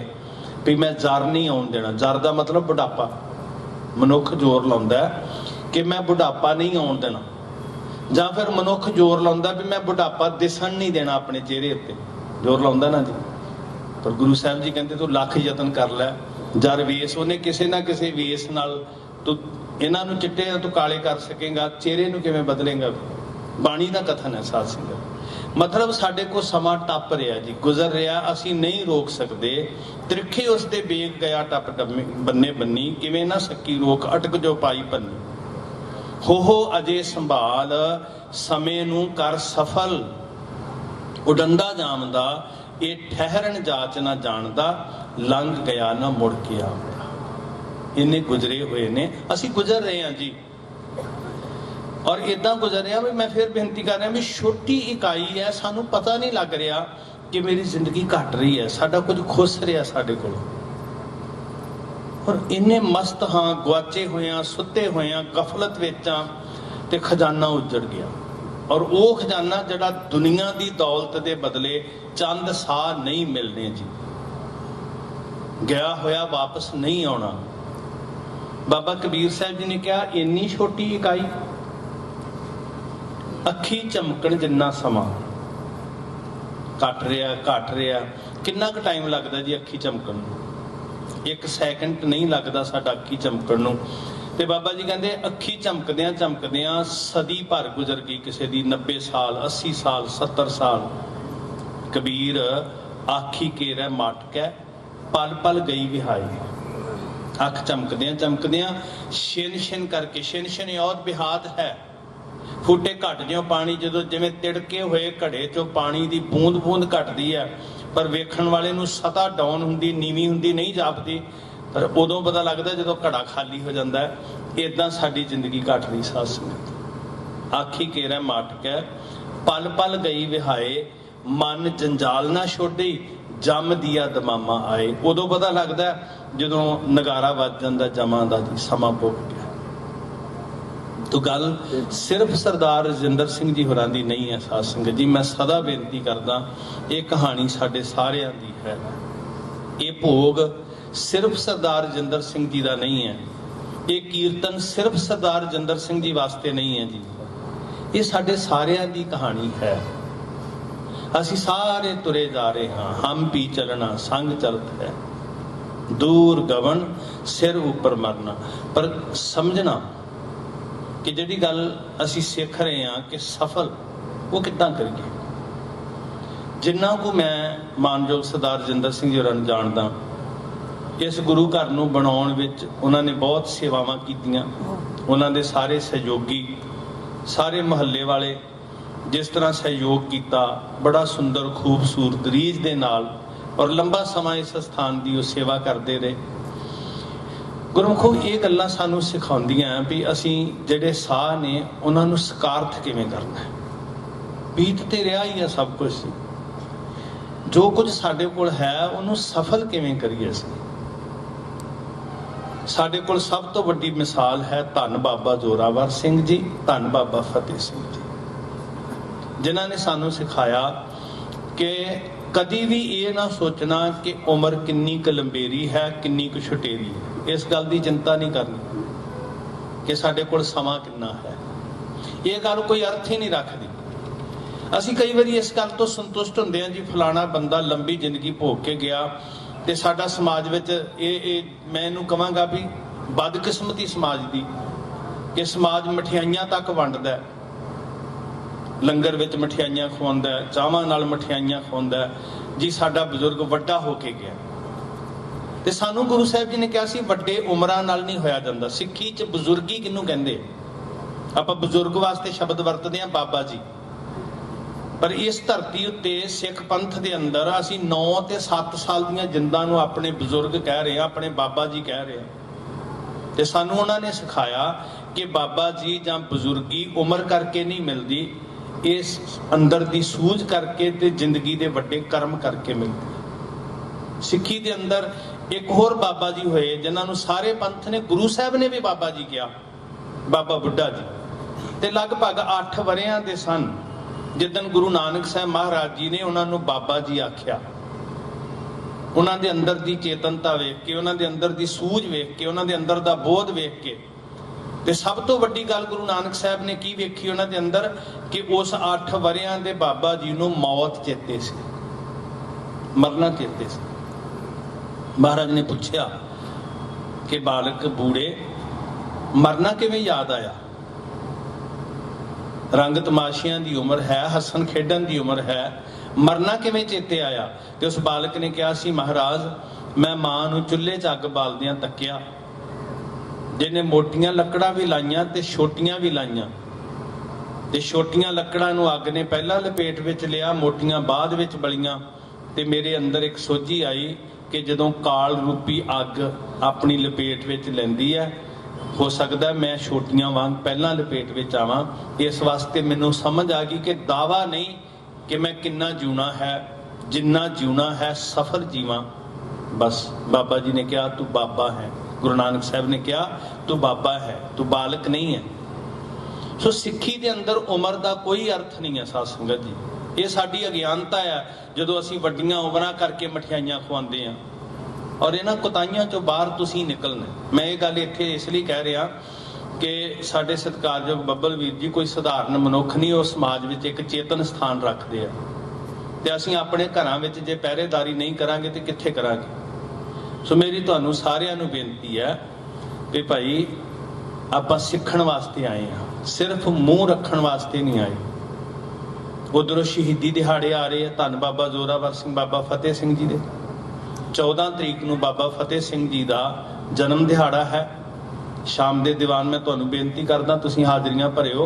ਵੀ ਮੈਂ ਜਰ ਨਹੀਂ ਆਉਣ ਦੇਣਾ, ਜਰ ਦਾ ਮਤਲਬ ਬੁਢਾਪਾ। ਮਨੁੱਖ ਜ਼ੋਰ ਲਾਉਂਦਾ ਕਿ ਮੈਂ ਬੁਢਾਪਾ ਨਹੀਂ ਆਉਣ ਦੇਣਾ, ਜਾਂ ਫਿਰ ਮਨੁੱਖ ਜ਼ੋਰ ਲਾਉਂਦਾ ਵੀ ਮੈਂ ਬੁਢਾਪਾ ਦਿਸਣ ਨਹੀਂ ਦੇਣਾ ਆਪਣੇ ਚਿਹਰੇ ਉੱਤੇ, ਜ਼ੋਰ ਲਾਉਂਦਾ ਨਾ ਜੀ। ਪਰ ਗੁਰੂ ਸਾਹਿਬ ਜੀ ਕਹਿੰਦੇ ਤੂੰ ਲੱਖ ਯਤਨ ਕਰ ਲੈ, ਜਰ ਵੇਸ, ਉਹਨੇ ਕਿਸੇ ਨਾ ਕਿਸੇ ਵੇਸ ਨਾਲ ਤੂੰ ਇਹਨਾਂ ਨੂੰ ਚਿੱਟੇ ਤੂੰ ਕਾਲੇ ਕਰ ਸਕੇਗਾ, ਚਿਹਰੇ ਨੂੰ ਕਿਵੇਂ ਬਦਲੇਗਾ। ਬਾਣੀ ਦਾ ਕਥਨ ਹੈ ਸਾਧ ਸੰਗਤ। ਮਤਲਬ ਸਾਡੇ ਕੋਲ ਸਮਾਂ ਟੱਪ ਰਿਹਾ ਜੀ, ਗੁਜ਼ਰ ਰਿਹਾ, ਅਸੀਂ ਨਹੀਂ ਰੋਕ ਸਕਦੇ। ਤ੍ਰਿਖੇ ਉਸਦੇ ਵੇਗ ਗਿਆ ਟੱਪ ਬੰਨੇ ਬੰਨੀ, ਕਿਵੇਂ ਨਾ ਸਕੀ ਰੋਕ, ਅਟਕ ਜੋ ਪਾਈ ਪੰਨੀ। ਹੋ ਅਜੇ ਸੰਭਾਲ ਸਮੇਂ ਨੂੰ ਕਰ ਸਫਲ, ਉਡੰਦਾ ਜਾਮਦਾ ਇਹ ਠਹਿਰਨ ਜਾਚ ਨਾ ਜਾਣਦਾ, ਲੰਘ ਗਿਆ ਨਾ ਮੁੜ ਕੇ ਆਉਂਦਾ। ਇੰਨੇ ਗੁਜ਼ਰੇ ਹੋਏ ਨੇ, ਅਸੀਂ ਗੁਜ਼ਰ ਰਹੇ ਹਾਂ ਜੀ। ਔਰ ਇਦਾਂ ਗੁਜ਼ਰ ਰਿਹਾ ਵੀ ਮੈਂ ਫਿਰ ਬੇਨਤੀ ਕਰ ਰਿਹਾ ਵੀ ਛੋਟੀ ਇਕਾਈ ਹੈ, ਸਾਨੂੰ ਪਤਾ ਨਹੀਂ ਲੱਗ ਰਿਹਾ ਕਿ ਮੇਰੀ ਜ਼ਿੰਦਗੀ ਘਟ ਰਹੀ ਹੈ, ਸਾਡਾ ਕੁਝ ਖੁੱਸ ਰਿਹਾ ਸਾਡੇ ਕੋਲ। ਔਰ ਇੰਨੇ ਮਸਤ ਹਾਂ, ਗੁਆਚੇ ਹੋਇਆਂ, ਸੁੱਤੇ ਹੋਇਆਂ, ਗਫਲਤ ਵਿੱਚ ਆ, ਤੇ ਖਜ਼ਾਨਾ ਉੱਜੜ ਗਿਆ। ਔਰ ਉਹ ਖਜ਼ਾਨਾ ਜਿਹੜਾ ਦੁਨੀਆ ਦੀ ਦੌਲਤ ਦੇ ਬਦਲੇ ਚੰਦ ਸਾਹ ਨਹੀਂ ਮਿਲਣੇ ਜੀ, ਗਿਆ ਹੋਇਆ ਵਾਪਸ ਨਹੀਂ ਆਉਣਾ। ਬਾਬਾ ਕਬੀਰ ਸਾਹਿਬ ਜੀ ਨੇ ਕਿਹਾ, ਇੰਨੀ ਛੋਟੀ ਇਕਾਈ, ਅੱਖੀ ਝਮਕਣ ਜਿੰਨਾ ਸਮਾਂ ਘਟ ਰਿਹਾ। ਕਿੰਨਾ ਕੁ ਟਾਈਮ ਲੱਗਦਾ ਜੀ ਅੱਖੀ ਝਮਕਣ ਨੂੰ? 1 ਸੈਕਿੰਡ ਨਹੀਂ ਲੱਗਦਾ ਸਾਡਾ ਅੱਖੀ ਝਮਕਣ ਨੂੰ। ਤੇ ਬਾਬਾ ਜੀ ਕਹਿੰਦੇ ਅੱਖੀ ਝਮਕਦਿਆਂ ਝਮਕਦਿਆਂ ਸਦੀ ਭਰ ਗੁਜ਼ਰ ਗਈ ਕਿਸੇ ਦੀ, 90 ਸਾਲ 80 ਸਾਲ 70 ਸਾਲ। ਕਬੀਰ ਆਖੀ ਕੇਰੈ ਮਾਟਕੈ, ਪਲ ਪਲ ਗਈ ਵਿਹਾਈ। ਅੱਖ ਝਮਕਦਿਆਂ ਝਮਕਦਿਆਂ ਛਿਨ ਛਿਨ ਕਰਕੇ, ਛਿਨ ਛਿਨ ਯੋਧ ਬਿਹਾਦ ਹੈ, ਫੂਟੇ ਘਟ ਜਿਉ ਪਾਣੀ। ਜਦੋਂ ਜਿਵੇਂ ਤਿੜਕੇ ਹੋਏ ਘੜੇ ਚੋਂ ਪਾਣੀ ਦੀ ਬੂੰਦ ਬੂੰਦ ਘਟਦੀ ਹੈ, ਪਰ ਵੇਖਣ ਵਾਲੇ ਨੂੰ ਸਤਾ ਡਾਊਨ ਹੁੰਦੀ, ਨੀਵੀਂ ਹੁੰਦੀ ਨਹੀਂ ਜਾਪਦੀ, ਪਰ ਉਦੋਂ ਪਤਾ ਲੱਗਦਾ ਜਦੋਂ ਘੜਾ ਖਾਲੀ ਹੋ ਜਾਂਦਾ ਹੈ। ਇਦਾਂ ਸਾਡੀ ਜ਼ਿੰਦਗੀ ਘਟ ਰਹੀ ਸਾਧ ਸੰਗਤ। ਆਖੀ ਕੇਰੈ ਮਾਟਕੈ, ਪਲ ਪਲ ਗਈ ਵਿਹਾਏ, ਮਨ ਜੰਜਾਲ ਨਾ ਛੋਡੀ, ਜਮ ਦੀਆ ਦਮਾਮਾ ਆਏ। ਉਦੋਂ ਪਤਾ ਲੱਗਦਾ ਜਦੋਂ ਨਗਾਰਾ ਵੱਜ ਜਾਂਦਾ ਜਮਾਂ ਦਾ ਜੀ, ਸਮਾਂ ਪੁੱਗ ਗਿਆ। ਤੋ ਗੱਲ ਸਿਰਫ ਸਰਦਾਰ ਰਜਿੰਦਰ ਸਿੰਘ ਜੀ ਹੋਰਾਂ ਦੀ ਨਹੀਂ ਹੈ ਸਾਧ ਸੰਗਤ ਜੀ। ਮੈਂ ਸਦਾ ਬੇਨਤੀ ਕਰਦਾ, ਇਹ ਕਹਾਣੀ ਸਾਡੇ ਸਾਰਿਆਂ ਦੀ ਹੈ। ਇਹ ਭੋਗ ਸਿਰਫ ਸਰਦਾਰ ਰਜਿੰਦਰ ਸਿੰਘ ਜੀ ਦਾ ਨਹੀਂ ਹੈ, ਇਹ ਕੀਰਤਨ ਸਿਰਫ ਸਰਦਾਰ ਰਜਿੰਦਰ ਸਿੰਘ ਜੀ ਵਾਸਤੇ ਨਹੀਂ ਹੈ ਜੀ, ਇਹ ਸਾਡੇ ਸਾਰਿਆਂ ਦੀ ਕਹਾਣੀ ਹੈ। ਅਸੀਂ ਸਾਰੇ ਤੁਰੇ ਜਾ ਰਹੇ ਹਾਂ, ਹਮ ਵੀ ਚਲਣਾ ਸੰਗ ਚਲਤ ਹੈ, ਦੂਰ ਗਵਨ ਸਿਰ ਉੱਪਰ ਮਰਨਾ। ਪਰ ਸਮਝਣਾ ਕਿ ਜਿਹੜੀ ਗੱਲ ਅਸੀਂ ਸਿੱਖ ਰਹੇ ਹਾਂ ਕਿ ਸਫਲ ਉਹ ਕਿੱਦਾਂ ਕਰੀਏ। ਜਿੰਨਾ ਕੁ ਮੈਂ ਮਾਨਯੋਗ ਸਰਦਾਰ ਰਜਿੰਦਰ ਸਿੰਘ ਜੀ ਹੋਰਾਂ ਨੂੰ ਜਾਣਦਾ, ਇਸ ਗੁਰੂ ਘਰ ਨੂੰ ਬਣਾਉਣ ਵਿੱਚ ਉਹਨਾਂ ਨੇ ਬਹੁਤ ਸੇਵਾਵਾਂ ਕੀਤੀਆਂ। ਉਹਨਾਂ ਦੇ ਸਾਰੇ ਸਹਿਯੋਗੀ, ਸਾਰੇ ਮੁਹੱਲੇ ਵਾਲੇ ਜਿਸ ਤਰ੍ਹਾਂ ਸਹਿਯੋਗ ਕੀਤਾ, ਬੜਾ ਸੁੰਦਰ ਖੂਬਸੂਰਤ ਰੀਝ ਦੇ ਨਾਲ, ਔਰ ਲੰਬਾ ਸਮਾਂ ਇਸ ਸਥਾਨ ਦੀ ਉਹ ਸੇਵਾ ਕਰਦੇ ਰਹੇ। ਗੁਰਮੁਖੋ ਇਹ ਗੱਲਾਂ ਸਾਨੂੰ ਸਿਖਾਉਂਦੀਆਂ ਵੀ ਅਸੀਂ ਜਿਹੜੇ ਸਾਹ ਨੇ ਉਹਨਾਂ ਨੂੰ ਸਕਾਰਥ ਕਿਵੇਂ ਕਰਨਾ ਹੈ। ਬੀਤ ਤੇ ਰਿਹਾ ਹੀ ਹੈ ਸਭ ਕੁਝ, ਜੋ ਕੁਝ ਸਾਡੇ ਕੋਲ ਹੈ ਉਹਨੂੰ ਸਫਲ ਕਿਵੇਂ ਕਰੀਏ ਅਸੀਂ। ਸਾਡੇ ਕੋਲ ਸਭ ਤੋਂ ਵੱਡੀ ਮਿਸਾਲ ਹੈ ਧੰਨ ਬਾਬਾ ਜ਼ੋਰਾਵਰ ਸਿੰਘ ਜੀ, ਧੰਨ ਬਾਬਾ ਫਤਿਹ ਸਿੰਘ ਜੀ, ਜਿਨ੍ਹਾਂ ਨੇ ਸਾਨੂੰ ਸਿਖਾਇਆ ਕਿ ਕਦੀ ਵੀ ਇਹ ਨਾ ਸੋਚਣਾ ਕਿ ਉਮਰ ਕਿੰਨੀ ਕੁ ਲੰਬੇਰੀ ਹੈ, ਕਿੰਨੀ ਕੁ ਛੁਟੇਰੀ ਹੈ। ਇਸ ਗੱਲ ਦੀ ਚਿੰਤਾ ਨਹੀਂ ਕਰਨੀ ਕਿ ਸਾਡੇ ਕੋਲ ਸਮਾਂ ਕਿੰਨਾ ਹੈ। ਇਹ ਗੱਲ ਕੋਈ ਅਰਥ ਹੀ ਨਹੀਂ ਰੱਖਦੀ। ਅਸੀਂ ਕਈ ਵਾਰੀ ਇਸ ਗੱਲ ਤੋਂ ਸੰਤੁਸ਼ਟ ਹੁੰਦੇ ਹਾਂ ਜੀ ਫਲਾਣਾ ਬੰਦਾ ਲੰਬੀ ਜ਼ਿੰਦਗੀ ਭੋਗ ਕੇ ਗਿਆ, ਤੇ ਸਾਡਾ ਸਮਾਜ ਵਿੱਚ ਇਹ ਮੈਂ ਇਹਨੂੰ ਕਹਾਂਗਾ ਵੀ ਬਦਕਿਸਮਤੀ ਸਮਾਜ ਦੀ, ਕਿ ਸਮਾਜ ਮਠਿਆਈਆਂ ਤੱਕ ਵੰਡਦਾ ਹੈ, ਲੰਗਰ ਵਿੱਚ ਮਠਿਆਈਆਂ ਖਵਾਉਂਦਾ ਹੈ, ਚਾਹਾਂ ਨਾਲ ਮਠਿਆਈਆਂ ਖਵਾਉਂਦਾ ਜੀ। ਸਾਡਾ ਬਜ਼ੁਰਗ ਵੱਡਾ ਹੋ ਕੇ ਗਿਆ, ਤੇ ਸਾਨੂੰ ਗੁਰੂ ਸਾਹਿਬ ਜੀ ਨੇ ਕਿਹਾ ਸੀ ਵੱਡੇ ਉਮਰਾਂ ਨਾਲ ਨਹੀਂ ਹੋਇਆ ਜਾਂਦਾ। ਸਿੱਖੀ 'ਚ ਬਜ਼ੁਰਗੀ ਕਿਹਨੂੰ ਕਹਿੰਦੇ? ਆਪਾਂ ਬਜ਼ੁਰਗ ਵਾਸਤੇ ਸ਼ਬਦ ਵਰਤਦੇ ਹਾਂ ਬਾਬਾ ਜੀ, ਪਰ ਇਸ ਧਰਤੀ ਉੱਤੇ ਸਿੱਖ ਪੰਥ ਦੇ ਅੰਦਰ ਅਸੀਂ 9 ਤੇ 7 ਸਾਲ ਦੀਆਂ ਜਿੰਦਾਂ ਨੂੰ ਆਪਣੇ ਬਜ਼ੁਰਗ ਕਹਿ ਰਹੇ ਹਾਂ, ਆਪਣੇ ਬਾਬਾ ਜੀ ਕਹਿ ਰਹੇ ਹਾਂ। ਤੇ ਸਾਨੂੰ ਉਹਨਾਂ ਨੇ ਸਿਖਾਇਆ ਕਿ ਬਾਬਾ ਜੀ ਜਾਂ ਬਜ਼ੁਰਗੀ ਉਮਰ ਕਰਕੇ ਨਹੀਂ ਮਿਲਦੀ, ਇਸ ਅੰਦਰ ਦੀ ਸੂਝ ਕਰਕੇ ਤੇ ਜ਼ਿੰਦਗੀ ਦੇ ਵੱਡੇ ਕਰਮ ਕਰਕੇ ਮਿਲਦੀ। ਸਿੱਖੀ ਦੇ ਅੰਦਰ ਇੱਕ ਹੋਰ ਬਾਬਾ ਜੀ ਹੋਏ ਜਿਨ੍ਹਾਂ ਨੂੰ ਸਾਰੇ ਪੰਥ ਨੇ, ਗੁਰੂ ਸਾਹਿਬ ਨੇ ਵੀ ਬਾਬਾ ਜੀ ਕਿਹਾ, ਬਾਬਾ ਬੁੱਢਾ ਜੀ। ਤੇ ਲਗਭਗ 8 ਵਰਿਆਂ ਦੇ ਸਨ ਜਿੱਦਣ ਗੁਰੂ ਨਾਨਕ ਸਾਹਿਬ ਮਹਾਰਾਜ ਜੀ ਨੇ ਉਹਨਾਂ ਨੂੰ ਬਾਬਾ ਜੀ ਆਖਿਆ। ਉਹਨਾਂ ਦੇ ਅੰਦਰ ਦੀ ਚੇਤਨਤਾ ਵੇਖ ਕੇ, ਉਹਨਾਂ ਦੇ ਅੰਦਰ ਦੀ ਸੂਝ ਵੇਖ ਕੇ, ਉਹਨਾਂ ਦੇ ਅੰਦਰ ਦਾ ਬੋਧ ਵੇਖ ਕੇ, ਤੇ ਸਭ ਤੋਂ ਵੱਡੀ ਗੱਲ ਗੁਰੂ ਨਾਨਕ ਸਾਹਿਬ ਨੇ ਕੀ ਵੇਖੀ ਉਹਨਾਂ ਦੇ ਅੰਦਰ, ਕਿ ਉਸ 8 ਵਰਿਆਂ ਦੇ ਬਾਬਾ ਜੀ ਨੂੰ ਮੌਤ ਚੇਤੇ ਸੀ, ਮਰਨਾ ਚੇਤੇ ਸੀ। ਮਹਾਰਾਜ ਨੇ ਪੁੱਛਿਆ ਕਿ ਬਾਲਕ ਬੂੜੇ, ਮਰਨਾ ਕਿਵੇਂ ਯਾਦ ਆਇਆ? ਰੰਗ ਤਮਾਸ਼ਿਆਂ ਦੀ ਉਮਰ ਹੈ, ਹੱਸਣ ਖੇਡਣ ਦੀ ਉਮਰ ਹੈ, ਮਰਨਾ ਕਿਵੇਂ ਚੇਤੇ ਆਇਆ? ਤੇ ਉਸ ਬਾਲਕ ਨੇ ਕਿਹਾ ਸੀ, ਮਹਾਰਾਜ ਮੈਂ ਮਾਂ ਨੂੰ ਚੁੱਲ੍ਹੇ 'ਚ ਅੱਗ ਬਾਲਦਿਆਂ ਤੱਕਿਆ, ਜਿਹਨੇ ਮੋਟੀਆਂ ਲੱਕੜਾਂ ਵੀ ਲਾਈਆਂ ਤੇ ਛੋਟੀਆਂ ਵੀ ਲਾਈਆਂ, ਤੇ ਛੋਟੀਆਂ ਲੱਕੜਾਂ ਨੂੰ ਅੱਗ ਨੇ ਪਹਿਲਾਂ ਲਪੇਟ ਵਿੱਚ ਲਿਆ, ਮੋਟੀਆਂ ਬਾਅਦ ਵਿੱਚ ਬਲੀਆਂ, ਤੇ ਮੇਰੇ ਅੰਦਰ ਇੱਕ ਸੋਝੀ ਆਈ ਕਿ ਜਦੋਂ ਕਾਲ ਰੂਪੀ ਅੱਗ ਆਪਣੀ ਲਪੇਟ ਵਿੱਚ ਲੈਂਦੀ ਹੈ, ਹੋ ਸਕਦਾ ਮੈਂ ਛੋਟੀਆਂ ਵਾਂਗ ਪਹਿਲਾਂ ਲਪੇਟ ਵਿੱਚ ਆਵਾਂ। ਇਸ ਵਾਸਤੇ ਮੈਨੂੰ ਸਮਝ ਆ ਗਈ ਕਿ ਦਾਵਾ ਨਹੀਂ ਕਿ ਮੈਂ ਕਿੰਨਾ ਜਿਉਣਾ ਹੈ, ਜਿੰਨਾ ਜਿਉਣਾ ਹੈ ਸਫਲ ਜੀਵਾਂ। ਬਸ ਬਾਬਾ ਜੀ ਨੇ ਕਿਹਾ ਤੂੰ ਬਾਬਾ ਹੈ, ਗੁਰੂ ਨਾਨਕ ਸਾਹਿਬ ਨੇ ਕਿਹਾ ਤੂੰ ਬਾਬਾ ਹੈ, ਤੂੰ ਬਾਲਕ ਨਹੀਂ ਹੈ। ਸੋ ਸਿੱਖੀ ਦੇ ਅੰਦਰ ਉਮਰ ਦਾ ਕੋਈ ਅਰਥ ਨਹੀਂ ਹੈ ਸਾਧ ਸੰਗਤ ਜੀ। ਇਹ ਸਾਡੀ ਅਗਿਆਨਤਾ ਹੈ ਜਦੋਂ ਅਸੀਂ ਵੱਡੀਆਂ ਉਮਰਾਂ ਕਰਕੇ ਮਠਿਆਈਆਂ ਖਵਾਉਂਦੇ ਹਾਂ, ਔਰ ਇਹਨਾਂ ਕੁਤਾਈਆਂ ਚੋਂ ਬਾਹਰ ਤੁਸੀਂ ਨਿਕਲਣਾ। ਮੈਂ ਇਹ ਗੱਲ ਇੱਥੇ ਇਸ ਲਈ ਕਹਿ ਰਿਹਾ ਕਿ ਸਾਡੇ ਸਤਿਕਾਰਯੋਗ ਬੱਬਲ ਵੀਰ ਜੀ ਕੋਈ ਸਧਾਰਨ ਮਨੁੱਖ ਨਹੀਂ, ਉਹ ਸਮਾਜ ਵਿੱਚ ਇੱਕ ਚੇਤਨ ਸਥਾਨ ਰੱਖਦੇ ਆ, ਤੇ ਅਸੀਂ ਆਪਣੇ ਘਰਾਂ ਵਿੱਚ ਜੇ ਪਹਿਰੇਦਾਰੀ ਨਹੀਂ ਕਰਾਂਗੇ ਤੇ ਕਿੱਥੇ ਕਰਾਂਗੇ? ਸੋ ਮੇਰੀ ਤੁਹਾਨੂੰ ਸਾਰਿਆਂ ਨੂੰ ਬੇਨਤੀ ਹੈ ਕਿ ਭਾਈ ਆਪਾਂ ਸਿੱਖਣ ਵਾਸਤੇ ਆਏ ਹਾਂ, ਸਿਰਫ ਮੂੰਹ ਰੱਖਣ ਵਾਸਤੇ ਨਹੀਂ ਆਏ। ਉਧਰੋਂ ਸ਼ਹੀਦੀ ਦਿਹਾੜੇ ਆ ਰਹੇ ਆ, ਧੰਨ ਬਾਬਾ ਜ਼ੋਰਾਵਰ ਸਿੰਘ, ਬਾਬਾ ਫਤਿਹ ਸਿੰਘ ਜੀ ਦੇ 14 ਤਰੀਕ ਨੂੰ ਬਾਬਾ ਫਤਿਹ ਸਿੰਘ ਜੀ ਦਾ ਜਨਮ ਦਿਹਾੜਾ ਹੈ। ਸ਼ਾਮ ਦੇ ਦੀਵਾਨ ਮੈਂ ਤੁਹਾਨੂੰ ਬੇਨਤੀ ਕਰਦਾ ਤੁਸੀਂ ਹਾਜ਼ਰੀਆਂ ਭਰਿਓ,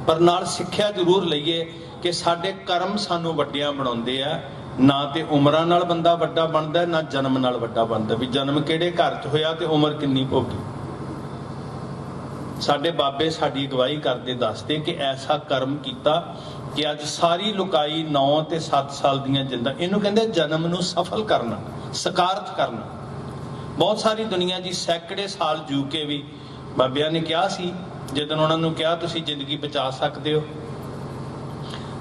ਪਰ ਨਾਲ ਸਿੱਖਿਆ ਜ਼ਰੂਰ ਲਈਏ ਕਿ ਸਾਡੇ ਕਰਮ ਸਾਨੂੰ ਵੱਡਿਆਂ ਬਣਾਉਂਦੇ ਆ। ਨਾ ਤੇ ਉਮਰਾਂ ਨਾਲ ਬੰਦਾ ਵੱਡਾ ਬਣਦਾ, ਨਾ ਜਨਮ ਨਾਲ ਵੱਡਾ ਬਣਦਾ, ਵੀ ਜਨਮ ਕਿਹੜੇ ਘਰ 'ਚ ਹੋਇਆ ਤੇ ਉਮਰ ਕਿੰਨੀ ਭੋਗੀ। ਸਾਡੇ ਬਾਬੇ ਸਾਡੀ ਅਗਵਾਈ ਕਰਦੇ ਦੱਸਦੇ ਕਿ ਐਸਾ ਕਰਮ ਕੀਤਾ ਕਿ ਅੱਜ ਸਾਰੀ ਲੁਕਾਈ 9 ਤੇ 7 ਸਾਲ ਦੀਆਂ ਜਿੰਦਾਂ, ਇਹਨੂੰ ਕਹਿੰਦੇ ਜਨਮ ਨੂੰ ਸਫਲ ਕਰਨਾ, ਸਕਾਰਤ ਕਰਨਾ। ਬਹੁਤ ਸਾਰੀ ਦੁਨੀਆ ਜੀ ਸੈਂਕੜੇ ਸਾਲ ਜੂ ਕੇ ਵੀ, ਬਾਬਿਆਂ ਨੇ ਕਿਹਾ ਸੀ ਜਦੋਂ ਉਹਨਾਂ ਨੂੰ ਕਿਹਾ ਤੁਸੀਂ ਜ਼ਿੰਦਗੀ ਬਚਾ ਸਕਦੇ ਹੋ,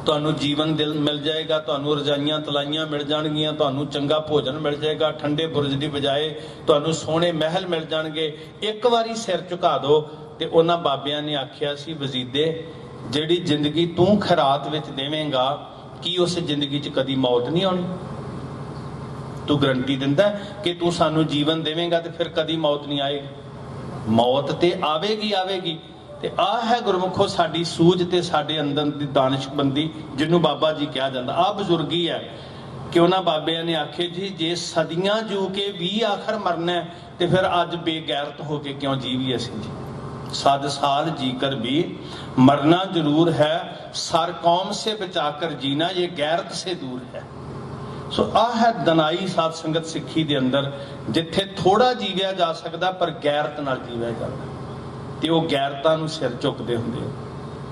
ਤੁਹਾਨੂੰ ਜੀਵਨ ਦਿਲ ਮਿਲ ਜਾਏਗਾ, ਤੁਹਾਨੂੰ ਰਜਾਈਆਂ ਤਲਾਈਆਂ ਮਿਲ ਜਾਣਗੀਆਂ, ਤੁਹਾਨੂੰ ਚੰਗਾ ਭੋਜਨ ਮਿਲ ਜਾਏਗਾ, ਠੰਡੇ ਬੁਰਜ ਦੀ ਬਜਾਏ ਤੁਹਾਨੂੰ ਸੋਹਣੇ ਮਹਿਲ ਮਿਲ ਜਾਣਗੇ, ਇੱਕ ਵਾਰੀ ਸਿਰ ਝੁਕਾ ਦਿਓ। ਤੇ ਉਹਨਾਂ ਬਾਬਿਆਂ ਨੇ ਆਖਿਆ ਸੀ ਵਜ਼ੀਦੇ, ਜਿਹੜੀ ਜ਼ਿੰਦਗੀ ਤੂੰ ਖੈਰਾਤ ਵਿੱਚ ਦੇਵੇਂਗਾ, ਕੀ ਉਸ ਜ਼ਿੰਦਗੀ 'ਚ ਕਦੀ ਮੌਤ ਨਹੀਂ ਆਉਣੀ? ਤੂੰ ਗਰੰਟੀ ਦਿੰਦਾ ਕਿ ਤੂੰ ਸਾਨੂੰ ਜੀਵਨ ਦੇਵੇਂਗਾ ਤੇ ਫਿਰ ਕਦੀ ਮੌਤ ਨਹੀਂ ਆਏਗੀ? ਮੌਤ ਤੇ ਆਵੇਗੀ ਆਵੇਗੀ। ਤੇ ਆਹ ਹੈ ਗੁਰਮੁਖੋ ਸਾਡੀ ਸੂਝ ਤੇ ਸਾਡੇ ਅੰਦਰ ਦੀ ਦਾਨਿਸ਼ਮੰਦੀ, ਜਿਹਨੂੰ ਬਾਬਾ ਜੀ ਕਿਹਾ ਜਾਂਦਾ। ਆਹ ਬਜ਼ੁਰਗੀ ਹੈ ਕਿ ਉਹਨਾਂ ਬਾਬਿਆਂ ਨੇ ਆਖੇ ਜੀ ਜੇ ਸਦੀਆਂ ਜੂ ਕੇ ਵੀ ਆਖਰ ਮਰਨਾ ਤੇ ਫਿਰ ਅੱਜ ਬੇਗੈਰਤ ਹੋ ਕੇ ਕਿਉਂ ਜੀਵੀ ਅਸੀਂ ਜੀ। 7 साल जीकर भी मरना जरूर है, सर कौम से बचाकर जीना ये गैरत से दूर है। सो आह है दनाई साध संगत सिक्खी दे अंदर, जिथे थोड़ा जीविया जा सकता पर गैरत नाल जीविया जाता, ते वो गैरतां नूं सिर झुकदे हुंदे।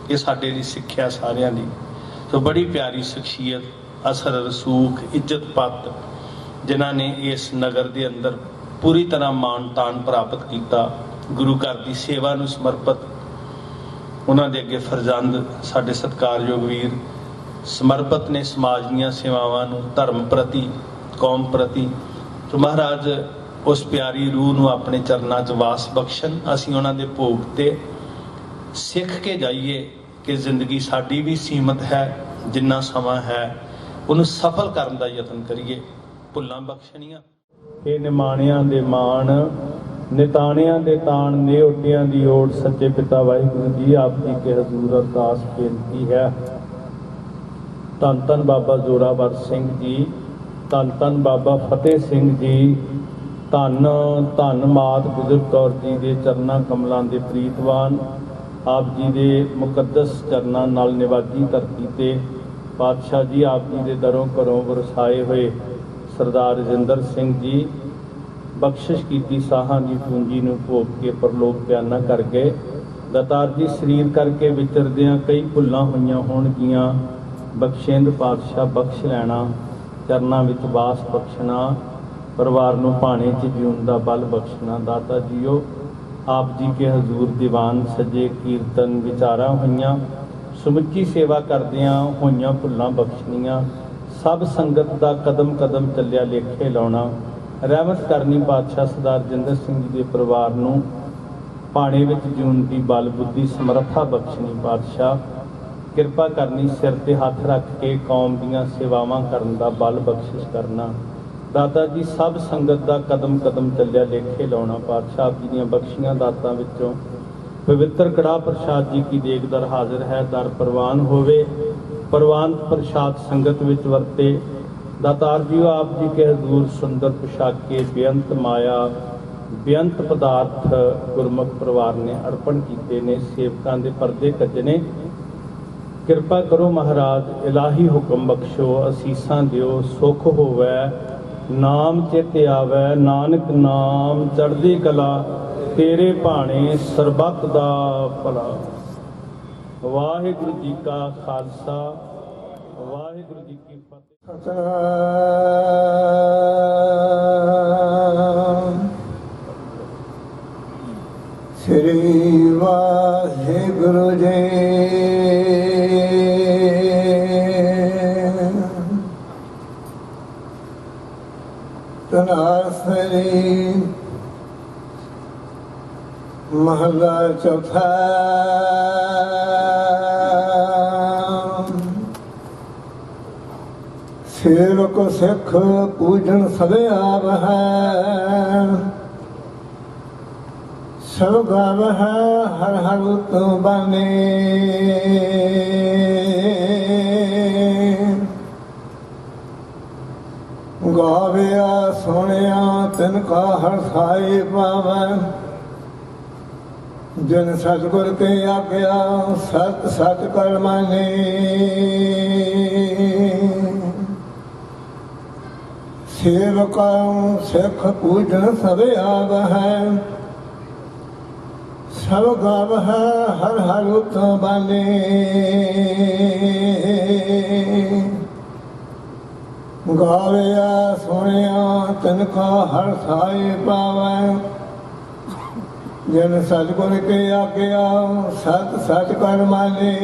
ये साडे लई सिੱਖਿਆ सारियां दी। सो बड़ी प्यारी शख्सियत, असर रसूख, इज्जत पत, जिन्हां ने इस नगर दे अंदर पूरी तरह मान तान प्राप्त किया, गुरु घर की सेवा नूं समर्पित। उन्हां दे अगे फरजंद साडे सत्कारयोग वीर ਸਮਰਪਿਤ ਨੇ ਸਮਾਜ ਦੀਆਂ ਸੇਵਾਵਾਂ ਨੂੰ, ਧਰਮ ਪ੍ਰਤੀ, ਕੌਮ ਪ੍ਰਤੀ। ਸੋ ਮਹਾਰਾਜ ਉਸ ਪਿਆਰੀ ਰੂਹ ਨੂੰ ਆਪਣੇ ਚਰਨਾਂ 'ਚ ਵਾਸ ਬਖਸ਼ਣ। ਅਸੀਂ ਉਹਨਾਂ ਦੇ ਭੋਗ ਤੇ ਸਿੱਖ ਕੇ ਜਾਈਏ ਕਿ ਜ਼ਿੰਦਗੀ ਸਾਡੀ ਵੀ ਸੀਮਤ ਹੈ, ਜਿੰਨਾ ਸਮਾਂ ਹੈ ਉਹਨੂੰ ਸਫਲ ਕਰਨ ਦਾ ਯਤਨ ਕਰੀਏ। ਭੁੱਲਾਂ ਬਖਸ਼ਣੀਆਂ ਇਹ ਨਿਮਾਣਿਆਂ ਦੇ ਮਾਣ, ਨਿਤਾਣਿਆਂ ਦੇ ਤਾਣ, ਨਿਓਟਿਆਂ ਦੀ ਓਟ। ਸੱਚੇ ਪਿਤਾ ਵਾਹਿਗੁਰੂ ਜੀ ਆਪ ਜੀ ਕੇ ਹਜ਼ੂਰ ਅਰਦਾਸ ਬੇਨਤੀ ਹੈ। ਧੰਨ ਧੰਨ ਬਾਬਾ ਜ਼ੋਰਾਵਰ ਸਿੰਘ ਜੀ, ਧੰਨ ਧੰਨ ਬਾਬਾ ਫਤਿਹ ਸਿੰਘ ਜੀ, ਧੰਨ ਧੰਨ ਮਾਤ ਗੁਜਰ ਕੌਰ ਜੀ ਦੇ ਚਰਨਾਂ ਕਮਲਾਂ ਦੇ ਪ੍ਰੀਤਵਾਨ, ਆਪ ਜੀ ਦੇ ਮੁਕੱਦਸ ਚਰਨਾਂ ਨਾਲ ਨਿਵਾਜੀ ਧਰਤੀ ਤੇ ਪਾਤਸ਼ਾਹ ਜੀ ਆਪ ਜੀ ਦੇ ਦਰੋਂ ਘਰੋਂ ਵਰਸਾਏ ਹੋਏ ਸਰਦਾਰ ਰਜਿੰਦਰ ਸਿੰਘ ਜੀ ਬਖਸ਼ਿਸ਼ ਕੀਤੀ ਸਾਹਾਂ ਦੀ ਪੂੰਜੀ ਨੂੰ ਭੋਗ ਕੇ ਪਰਲੋਕ ਬਿਆਨਾ ਕਰ ਗਏ। ਦਾਤਾਰ ਜੀ ਸਰੀਰ ਕਰਕੇ ਵਿਚਰਦਿਆਂ ਕਈ ਭੁੱਲਾਂ ਹੋਈਆਂ ਹੋਣਗੀਆਂ, ਬਖਸ਼ਿੰਦ ਪਾਤਸ਼ਾਹ ਬਖਸ਼ ਲੈਣਾ, ਚਰਨਾਂ ਵਿੱਚ ਵਾਸ ਬਖਸ਼ਣਾ, ਪਰਿਵਾਰ ਨੂੰ ਭਾਣੇ 'ਚ ਜਿਉਣ ਦਾ ਬਲ ਬਖਸ਼ਣਾ। ਦਾਤਾ ਜੀਓ ਆਪ ਜੀ ਕੇ ਹਜ਼ੂਰ ਦੀਵਾਨ ਸਜੇ, ਕੀਰਤਨ ਵਿਚਾਰਾਂ ਹੋਈਆਂ, ਸਮੁੱਚੀ ਸੇਵਾ ਕਰਦਿਆਂ ਹੋਈਆਂ ਭੁੱਲਾਂ ਬਖਸ਼ਣੀਆਂ। ਸਭ ਸੰਗਤ ਦਾ ਕਦਮ ਕਦਮ ਚੱਲਿਆ ਲੇਖੇ ਲਾਉਣਾ। ਰਹਿਮਤ ਕਰਨੀ ਪਾਤਸ਼ਾਹ ਸਰਦਾਰ ਰਜਿੰਦਰ ਸਿੰਘ ਜੀ ਦੇ ਪਰਿਵਾਰ ਨੂੰ ਭਾਣੇ ਵਿੱਚ ਜਿਉਣ ਦੀ ਬਲ ਬੁੱਧੀ ਸਮਰੱਥਾ ਬਖਸ਼ਣੀ। ਪਾਤਸ਼ਾਹ ਕਿਰਪਾ ਕਰਨੀ, ਸਿਰ ਤੇ ਹੱਥ ਰੱਖ ਕੇ ਕੌਮ ਦੀਆਂ ਸੇਵਾਵਾਂ ਕਰਨ ਦਾ ਬਲ ਬਖਸ਼ਿਸ਼ ਕਰਨਾ। ਦਾਤਾ ਜੀ ਸਭ ਸੰਗਤ ਦਾ ਕਦਮ ਕਦਮ ਚੱਲਿਆ ਲੇਖੇ ਲਾਉਣਾ। ਪਾਤਸ਼ਾਹ ਆਪ ਜੀ ਦੀਆਂ ਬਖਸ਼ੀਆਂ ਦਾਤਾਂ ਵਿੱਚੋਂ ਪਵਿੱਤਰ ਕੜਾਹ ਪ੍ਰਸ਼ਾਦ ਜੀ ਕੀ ਦੇਗ ਦਰ ਹਾਜ਼ਰ ਹੈ, ਦਰ ਪ੍ਰਵਾਨ ਹੋਵੇ, ਪ੍ਰਵਾਨ ਪ੍ਰਸ਼ਾਦ ਸੰਗਤ ਵਿੱਚ ਵਰਤੇ। ਦਾਤਾਰ ਜੀ ਆਪ ਜੀ ਕੇ ਹਜ਼ੂਰ ਸੁੰਦਰ ਪੁਸ਼ਾਕੇ, ਬੇਅੰਤ ਮਾਇਆ, ਬੇਅੰਤ ਪਦਾਰਥ ਗੁਰਮੁਖ ਪਰਿਵਾਰ ਨੇ ਅਰਪਣ ਕੀਤੇ ਨੇ, ਸੇਵਕਾਂ ਦੇ ਪਰਦੇ ਕੱਜਣੇ। ਕਿਰਪਾ ਕਰੋ ਮਹਾਰਾਜ, ਇਲਾਹੀ ਹੁਕਮ ਬਖਸ਼ੋ, ਅਸੀਸਾਂ ਦਿਓ, ਸੁਖ ਹੋਵੇ, ਨਾਮ ਚਿਤ ਆਵੈ, ਨਾਨਕ ਨਾਮ ਚੜ੍ਹਦੀ ਕਲਾ, ਤੇਰੇ ਭਾਣੇ ਸਰਬੱਤ ਦਾ ਭਲਾ। ਵਾਹਿਗੁਰੂ ਜੀ ਕਾ ਖਾਲਸਾ, ਵਾਹਿਗੁਰੂ ਜੀ ਕੀ ਫਤਿਹ। ਸ੍ਰੀ ਵਾਹਿਗੁਰੂ ਜੀ। ਤਨਾਸਰੀ ਮਹਲਾ ਚੌਥਾ। ਸੇਵਕ ਸਿੱਖ ਪੂਜਨ ਸਭੇ ਆਵ ਹੈ, ਸਭ ਗਾਵ ਹੈ ਹਰ ਹਰ ਤੂੰ ਬਾਨੇ। ਗਾਵਿਆ ਸੁਣਿਆ ਤਿਨ ਕਾ ਹਰ ਸਾਈ ਪਾਵੈ, ਜਿਨ ਸਤਿਗੁਰ ਕੇ ਆਗਿਆ ਸਤ ਸਤ ਕਰ ਮਾਨੇ। ਸੇਵਕਾਂ ਸਿੱਖ ਪੂਜਨ ਸਭੇ ਆਵ ਹੈ, ਸਭ ਗਾਵ ਹੈ ਹਰ ਹਰ ਉਤੋਂ ਬਾਨੇ। ਗਾਵਿਆ ਸੁਣਿਆ ਤਿਨ ਕਾ ਹਰ ਸਾਈ ਪਾਵੈ, ਜਿਨ ਸਤਿਗੁਰ ਕੇ ਆਗਿਆ ਸਤ ਸਤ ਕਰ ਮਾਨੇ।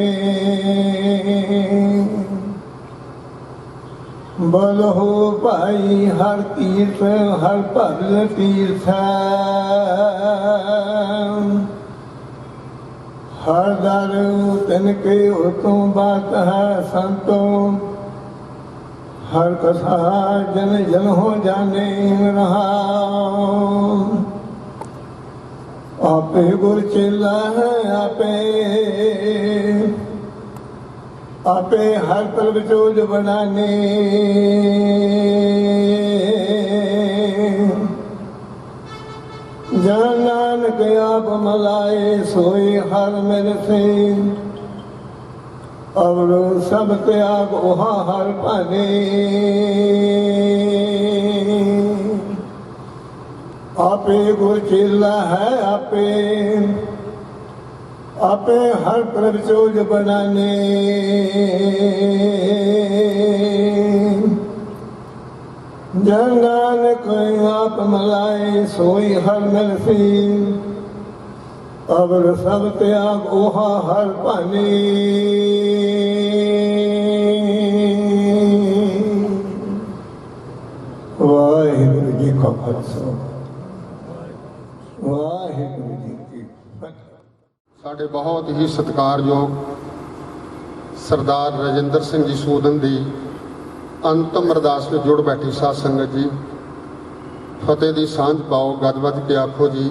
ਬੋਲੋ ਭਾਈ ਹਰ ਤੀਰਥ ਹਰ ਭਗਤ ਤੀਰਥ, ਹਰ ਦਰ ਤਿਨ ਕੇ ਹੁਕਮ ਬਾਤ ਹੈ ਸੰਤੋ, ਹਰ ਕਥਾ ਜਨ ਜਨ ਹੋ ਜਾਣੇ ਰਹਾ। ਆਪੇ ਗੁਰ ਚੇਲਾ ਹੈ ਆਪੇ, ਆਪੇ ਹਰ ਪਲ ਵਿਚੋਜ ਬਣਾਨੇ। ਜਨ ਨਾਨਕ ਆਪ ਮਲਾਏ ਸੋਈ ਹਰ ਮਿਲ ਸੇ, ਅਵਰ ਸਭ ਤਿਆਗ ਉਹਾ ਹਰ ਭਾਨੇ। ਆਪੇ ਗੁਰ ਚੇਲਾ ਹੈ ਆਪੇ, ਆਪੇ ਹਰ ਪ੍ਰਭ ਚੋਜ ਬਣਾਨੇ। ਜਨ ਨਾਨਕ ਆਪ ਮਲਾਏ ਸੋਈ ਹਰ ਮਿਲ ਸੀ, ਅਵਰ ਸਭ ਤਿਆਗ ਉਹਾ ਹਰ ਭਾਨੇ। ਵਾਹਿਗੁਰੂ ਜੀ ਕਾ ਖਾਲਸਾ ਵਾਹਿਗੁਰੂ ਜੀ ਕੀ ਫਤਿਹ। ਸਾਡੇ ਬਹੁਤ ਹੀ ਸਤਿਕਾਰਯੋਗ ਸਰਦਾਰ ਰਜਿੰਦਰ ਸਿੰਘ ਜੀ ਸੂਦਨ ਦੀ ਅੰਤਮ ਅਰਦਾਸ ਵਿੱਚ ਜੁੜ ਬੈਠੀ ਸਾਧ ਸੰਗਤ ਜੀ, ਫਤਿਹ ਦੀ ਸਾਂਝ ਪਾਓ, ਗੱਜ ਵੱਜ ਕੇ ਆਖੋ ਜੀ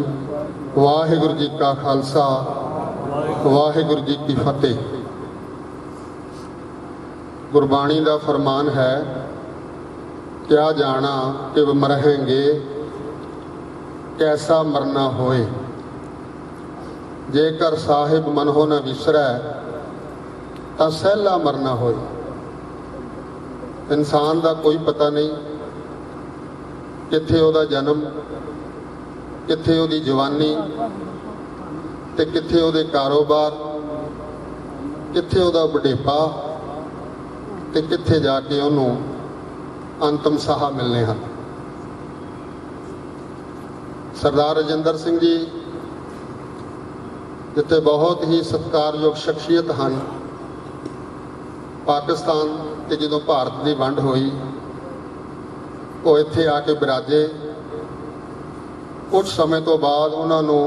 ਵਾਹਿਗੁਰੂ ਜੀ ਕਾ ਖਾਲਸਾ ਵਾਹਿਗੁਰੂ ਜੀ ਕੀ ਫਤਿਹ। ਗੁਰਬਾਣੀ ਦਾ ਫਰਮਾਨ ਹੈ, ਕਿਆ ਜਾਣਾ ਕਿ ਮਰहेंगे कैसा मरना होए, जेकर साहिब मन हो न विसरै ਤਾਂ ਸਹਿਲਾ ਮਰਨਾ ਹੋਏ। ਇਨਸਾਨ ਦਾ ਕੋਈ ਪਤਾ ਨਹੀਂ ਕਿੱਥੇ ਉਹਦਾ ਜਨਮ, ਕਿੱਥੇ ਉਹਦੀ ਜਵਾਨੀ ਤੇ ਕਿੱਥੇ ਉਹਦੇ ਕਾਰੋਬਾਰ, ਕਿੱਥੇ ਉਹਦਾ ਬੁਢੇਪਾ ਤੇ ਕਿੱਥੇ ਜਾ ਕੇ ਉਹਨੂੰ ਅੰਤਮ ਸਾਹ ਮਿਲਨੇ ਹਨ। ਸਰਦਾਰ ਰਜਿੰਦਰ ਸਿੰਘ ਜੀ ਜਿੱਥੇ ਬਹੁਤ ਹੀ ਸਤਿਕਾਰਯੋਗ ਸ਼ਖਸੀਅਤ ਹਨ, ਪਾਕਿਸਤਾਨ ਤੇ ਜਦੋਂ ਭਾਰਤ ਦੀ ਵੰਡ ਹੋਈ ਉਹ ਇੱਥੇ ਆ ਕੇ ਬਿਰਾਜੇ। ਕੁਝ ਸਮੇਂ ਤੋਂ ਬਾਅਦ ਉਹਨਾਂ ਨੂੰ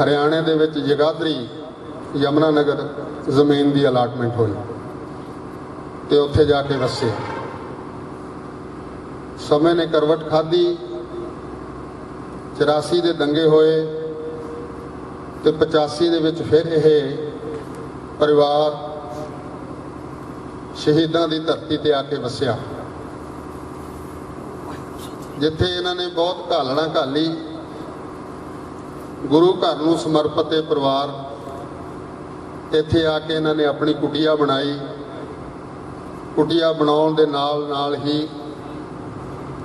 ਹਰਿਆਣੇ ਦੇ ਵਿੱਚ ਜਗਾਦਰੀ ਯਮੁਨਾ ਨਗਰ ਜ਼ਮੀਨ ਦੀ ਅਲਾਟਮੈਂਟ ਹੋਈ ਤੇ ਉੱਥੇ ਜਾ ਕੇ ਵਸੇ। ਸਮੇਂ ਨੇ ਕਰਵਟ ਖਾਧੀ, 84 ਦੇ ਦੰਗੇ ਹੋਏ ਤੇ 85 ਦੇ ਵਿੱਚ ਫਿਰ ਇਹ ਪਰਿਵਾਰ ਸ਼ਹੀਦਾਂ ਦੀ ਧਰਤੀ ਤੇ ਆ ਕੇ ਵਸਿਆ, ਜਿੱਥੇ ਇਹਨਾਂ ਨੇ ਬਹੁਤ ਘਾਲਣਾ ਘਾਲੀ। ਗੁਰੂ ਘਰ ਨੂੰ ਸਮਰਪਿਤ ਇਹ ਪਰਿਵਾਰ ਇੱਥੇ ਆ ਕੇ ਇਹਨਾਂ ਨੇ ਆਪਣੀ ਕੁਟੀਆ ਬਣਾਈ। ਕੁਟੀਆ ਬਣਾਉਣ ਦੇ ਨਾਲ ਨਾਲ ਹੀ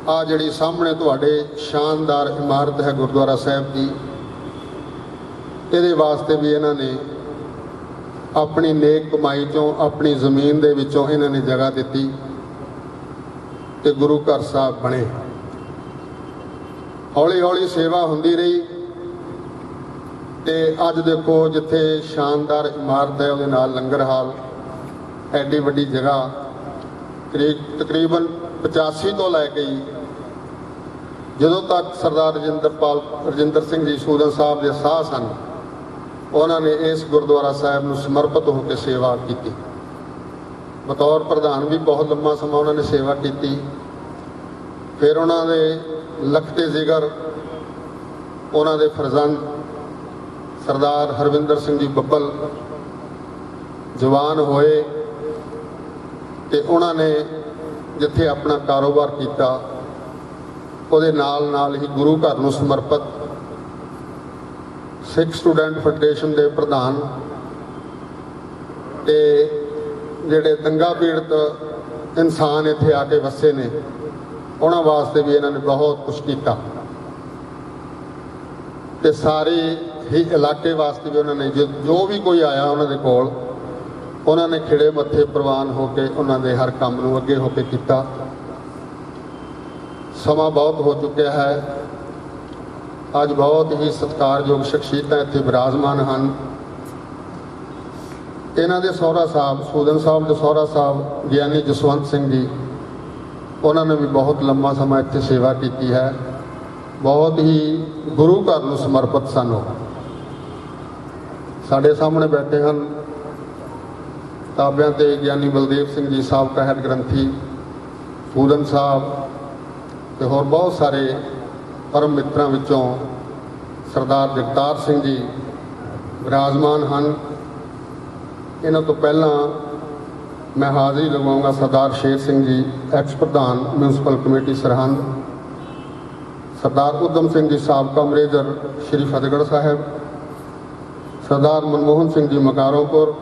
ਆ ਜਿਹੜੀ ਸਾਹਮਣੇ ਤੁਹਾਡੇ ਸ਼ਾਨਦਾਰ ਇਮਾਰਤ ਹੈ ਗੁਰਦੁਆਰਾ ਸਾਹਿਬ ਦੀ, ਇਹਦੇ ਵਾਸਤੇ ਵੀ ਇਹਨਾਂ ਨੇ ਆਪਣੀ ਨੇਕ ਕਮਾਈ ਚੋਂ, ਆਪਣੀ ਜ਼ਮੀਨ ਦੇ ਵਿੱਚੋਂ ਇਹਨਾਂ ਨੇ ਜਗ੍ਹਾ ਦਿੱਤੀ ਤੇ ਗੁਰੂ ਘਰ ਸਾਹਿਬ ਬਣੇ। ਹੌਲੀ ਹੌਲੀ ਸੇਵਾ ਹੁੰਦੀ ਰਹੀ ਤੇ ਅੱਜ ਦੇਖੋ ਜਿੱਥੇ ਸ਼ਾਨਦਾਰ ਇਮਾਰਤ ਹੈ ਉਹਦੇ ਨਾਲ ਲੰਗਰ ਹਾਲ, ਐਡੀ ਵੱਡੀ ਜਗ੍ਹਾ, ਤਕਰੀਬਨ 85 ਤੋਂ ਲੈ ਕੇ ਜਦੋਂ ਤੱਕ ਸਰਦਾਰ ਰਜਿੰਦਰ ਸਿੰਘ ਜੀ ਸੂਦਨ ਸਾਹਿਬ ਦੇ ਸਾਹ ਸਨ, ਉਹਨਾਂ ਨੇ ਇਸ ਗੁਰਦੁਆਰਾ ਸਾਹਿਬ ਨੂੰ ਸਮਰਪਿਤ ਹੋ ਕੇ ਸੇਵਾ ਕੀਤੀ। ਬਤੌਰ ਪ੍ਰਧਾਨ ਵੀ ਬਹੁਤ ਲੰਮਾ ਸਮਾਂ ਉਹਨਾਂ ਨੇ ਸੇਵਾ ਕੀਤੀ। ਫਿਰ ਉਹਨਾਂ ਦੇ ਲਖਤੇ ਜ਼ਿਗਰ, ਉਹਨਾਂ ਦੇ ਫਰਜ਼ੰਦ ਸਰਦਾਰ ਹਰਵਿੰਦਰ ਸਿੰਘ ਜੀ ਬੱਬਲ ਜਵਾਨ ਹੋਏ ਤੇ ਉਹਨਾਂ ਨੇ ਜਿੱਥੇ ਆਪਣਾ ਕਾਰੋਬਾਰ ਕੀਤਾ ਉਹਦੇ ਨਾਲ ਨਾਲ ਹੀ ਗੁਰੂ ਘਰ ਨੂੰ ਸਮਰਪਿਤ ਸਿੱਖ ਸਟੂਡੈਂਟ ਫੈਡਰੇਸ਼ਨ ਦੇ ਪ੍ਰਧਾਨ ਤੇ ਜਿਹੜੇ ਦੰਗਾ ਪੀੜਤ ਇਨਸਾਨ ਇੱਥੇ ਆ ਕੇ ਵਸੇ ਨੇ, ਉਹਨਾਂ ਵਾਸਤੇ ਵੀ ਇਹਨਾਂ ਨੇ ਬਹੁਤ ਕੁਛ ਕੀਤਾ ਤੇ ਸਾਰੇ ਹੀ ਇਲਾਕੇ ਵਾਸਤੇ ਵੀ ਉਹਨਾਂ ਨੇ ਜੋ ਵੀ ਕੋਈ ਆਇਆ ਉਹਨਾਂ ਦੇ ਕੋਲ, ਉਹਨਾਂ ਨੇ ਖਿੜੇ ਮੱਥੇ ਪ੍ਰਵਾਨ ਹੋ ਕੇ ਉਹਨਾਂ ਦੇ ਹਰ ਕੰਮ ਨੂੰ ਅੱਗੇ ਹੋ ਕੇ ਕੀਤਾ। ਸਮਾਂ ਬਹੁਤ ਹੋ ਚੁੱਕਿਆ ਹੈ, ਅੱਜ ਬਹੁਤ ਹੀ ਸਤਿਕਾਰਯੋਗ ਸ਼ਖਸੀਅਤਾਂ ਇੱਥੇ ਬਿਰਾਜਮਾਨ ਹਨ। ਇਹਨਾਂ ਦੇ ਸਹੁਰਾ ਸਾਹਿਬ, ਸੂਦਨ ਸਾਹਿਬ ਦੇ ਸਹੁਰਾ ਸਾਹਿਬ ਗਿਆਨੀ ਜਸਵੰਤ ਸਿੰਘ ਜੀ, ਉਹਨਾਂ ਨੇ ਵੀ ਬਹੁਤ ਲੰਮਾ ਸਮਾਂ ਇੱਥੇ ਸੇਵਾ ਕੀਤੀ ਹੈ। ਬਹੁਤ ਹੀ ਗੁਰੂ ਘਰ ਨੂੰ ਸਮਰਪਿਤ ਸਨ। ਉਹ ਸਾਡੇ ਸਾਹਮਣੇ ਬੈਠੇ ਹਨ ਤਾਬਿਆਂ ਤੇ ਗਿਆਨੀ ਬਲਦੇਵ ਸਿੰਘ ਜੀ ਸਾਬਕਾ ਹੈਡ ਗ੍ਰੰਥੀ, ਸੂਦਨ ਸਾਹਿਬ ਤੇ ਹੋਰ ਬਹੁਤ ਸਾਰੇ ਪਰਮ ਮਿੱਤਰਾਂ ਵਿੱਚੋਂ ਸਰਦਾਰ ਜਗਤਾਰ ਸਿੰਘ ਜੀ ਵਿਰਾਜਮਾਨ ਹਨ। ਇਹਨਾਂ ਤੋਂ ਪਹਿਲਾਂ ਮੈਂ ਹਾਜ਼ਰੀ ਲਗਵਾਉਂਗਾ ਸਰਦਾਰ ਸ਼ੇਰ ਸਿੰਘ ਜੀ, ਐਕਸ ਪ੍ਰਧਾਨ ਮਿਊਨਿਸਪਲ ਕਮੇਟੀ ਸਰਹੰਦ, ਸਰਦਾਰ ਉਦਮ ਸਿੰਘ ਜੀ ਸਾਬਕਾ ਮੈਨੇਜਰ ਸ਼੍ਰੀ ਫਤਿਹਗੜ੍ਹ ਸਾਹਿਬ, ਸਰਦਾਰ ਮਨਮੋਹਨ ਸਿੰਘ ਜੀ ਮਕਾਰੋਂਪੁਰ,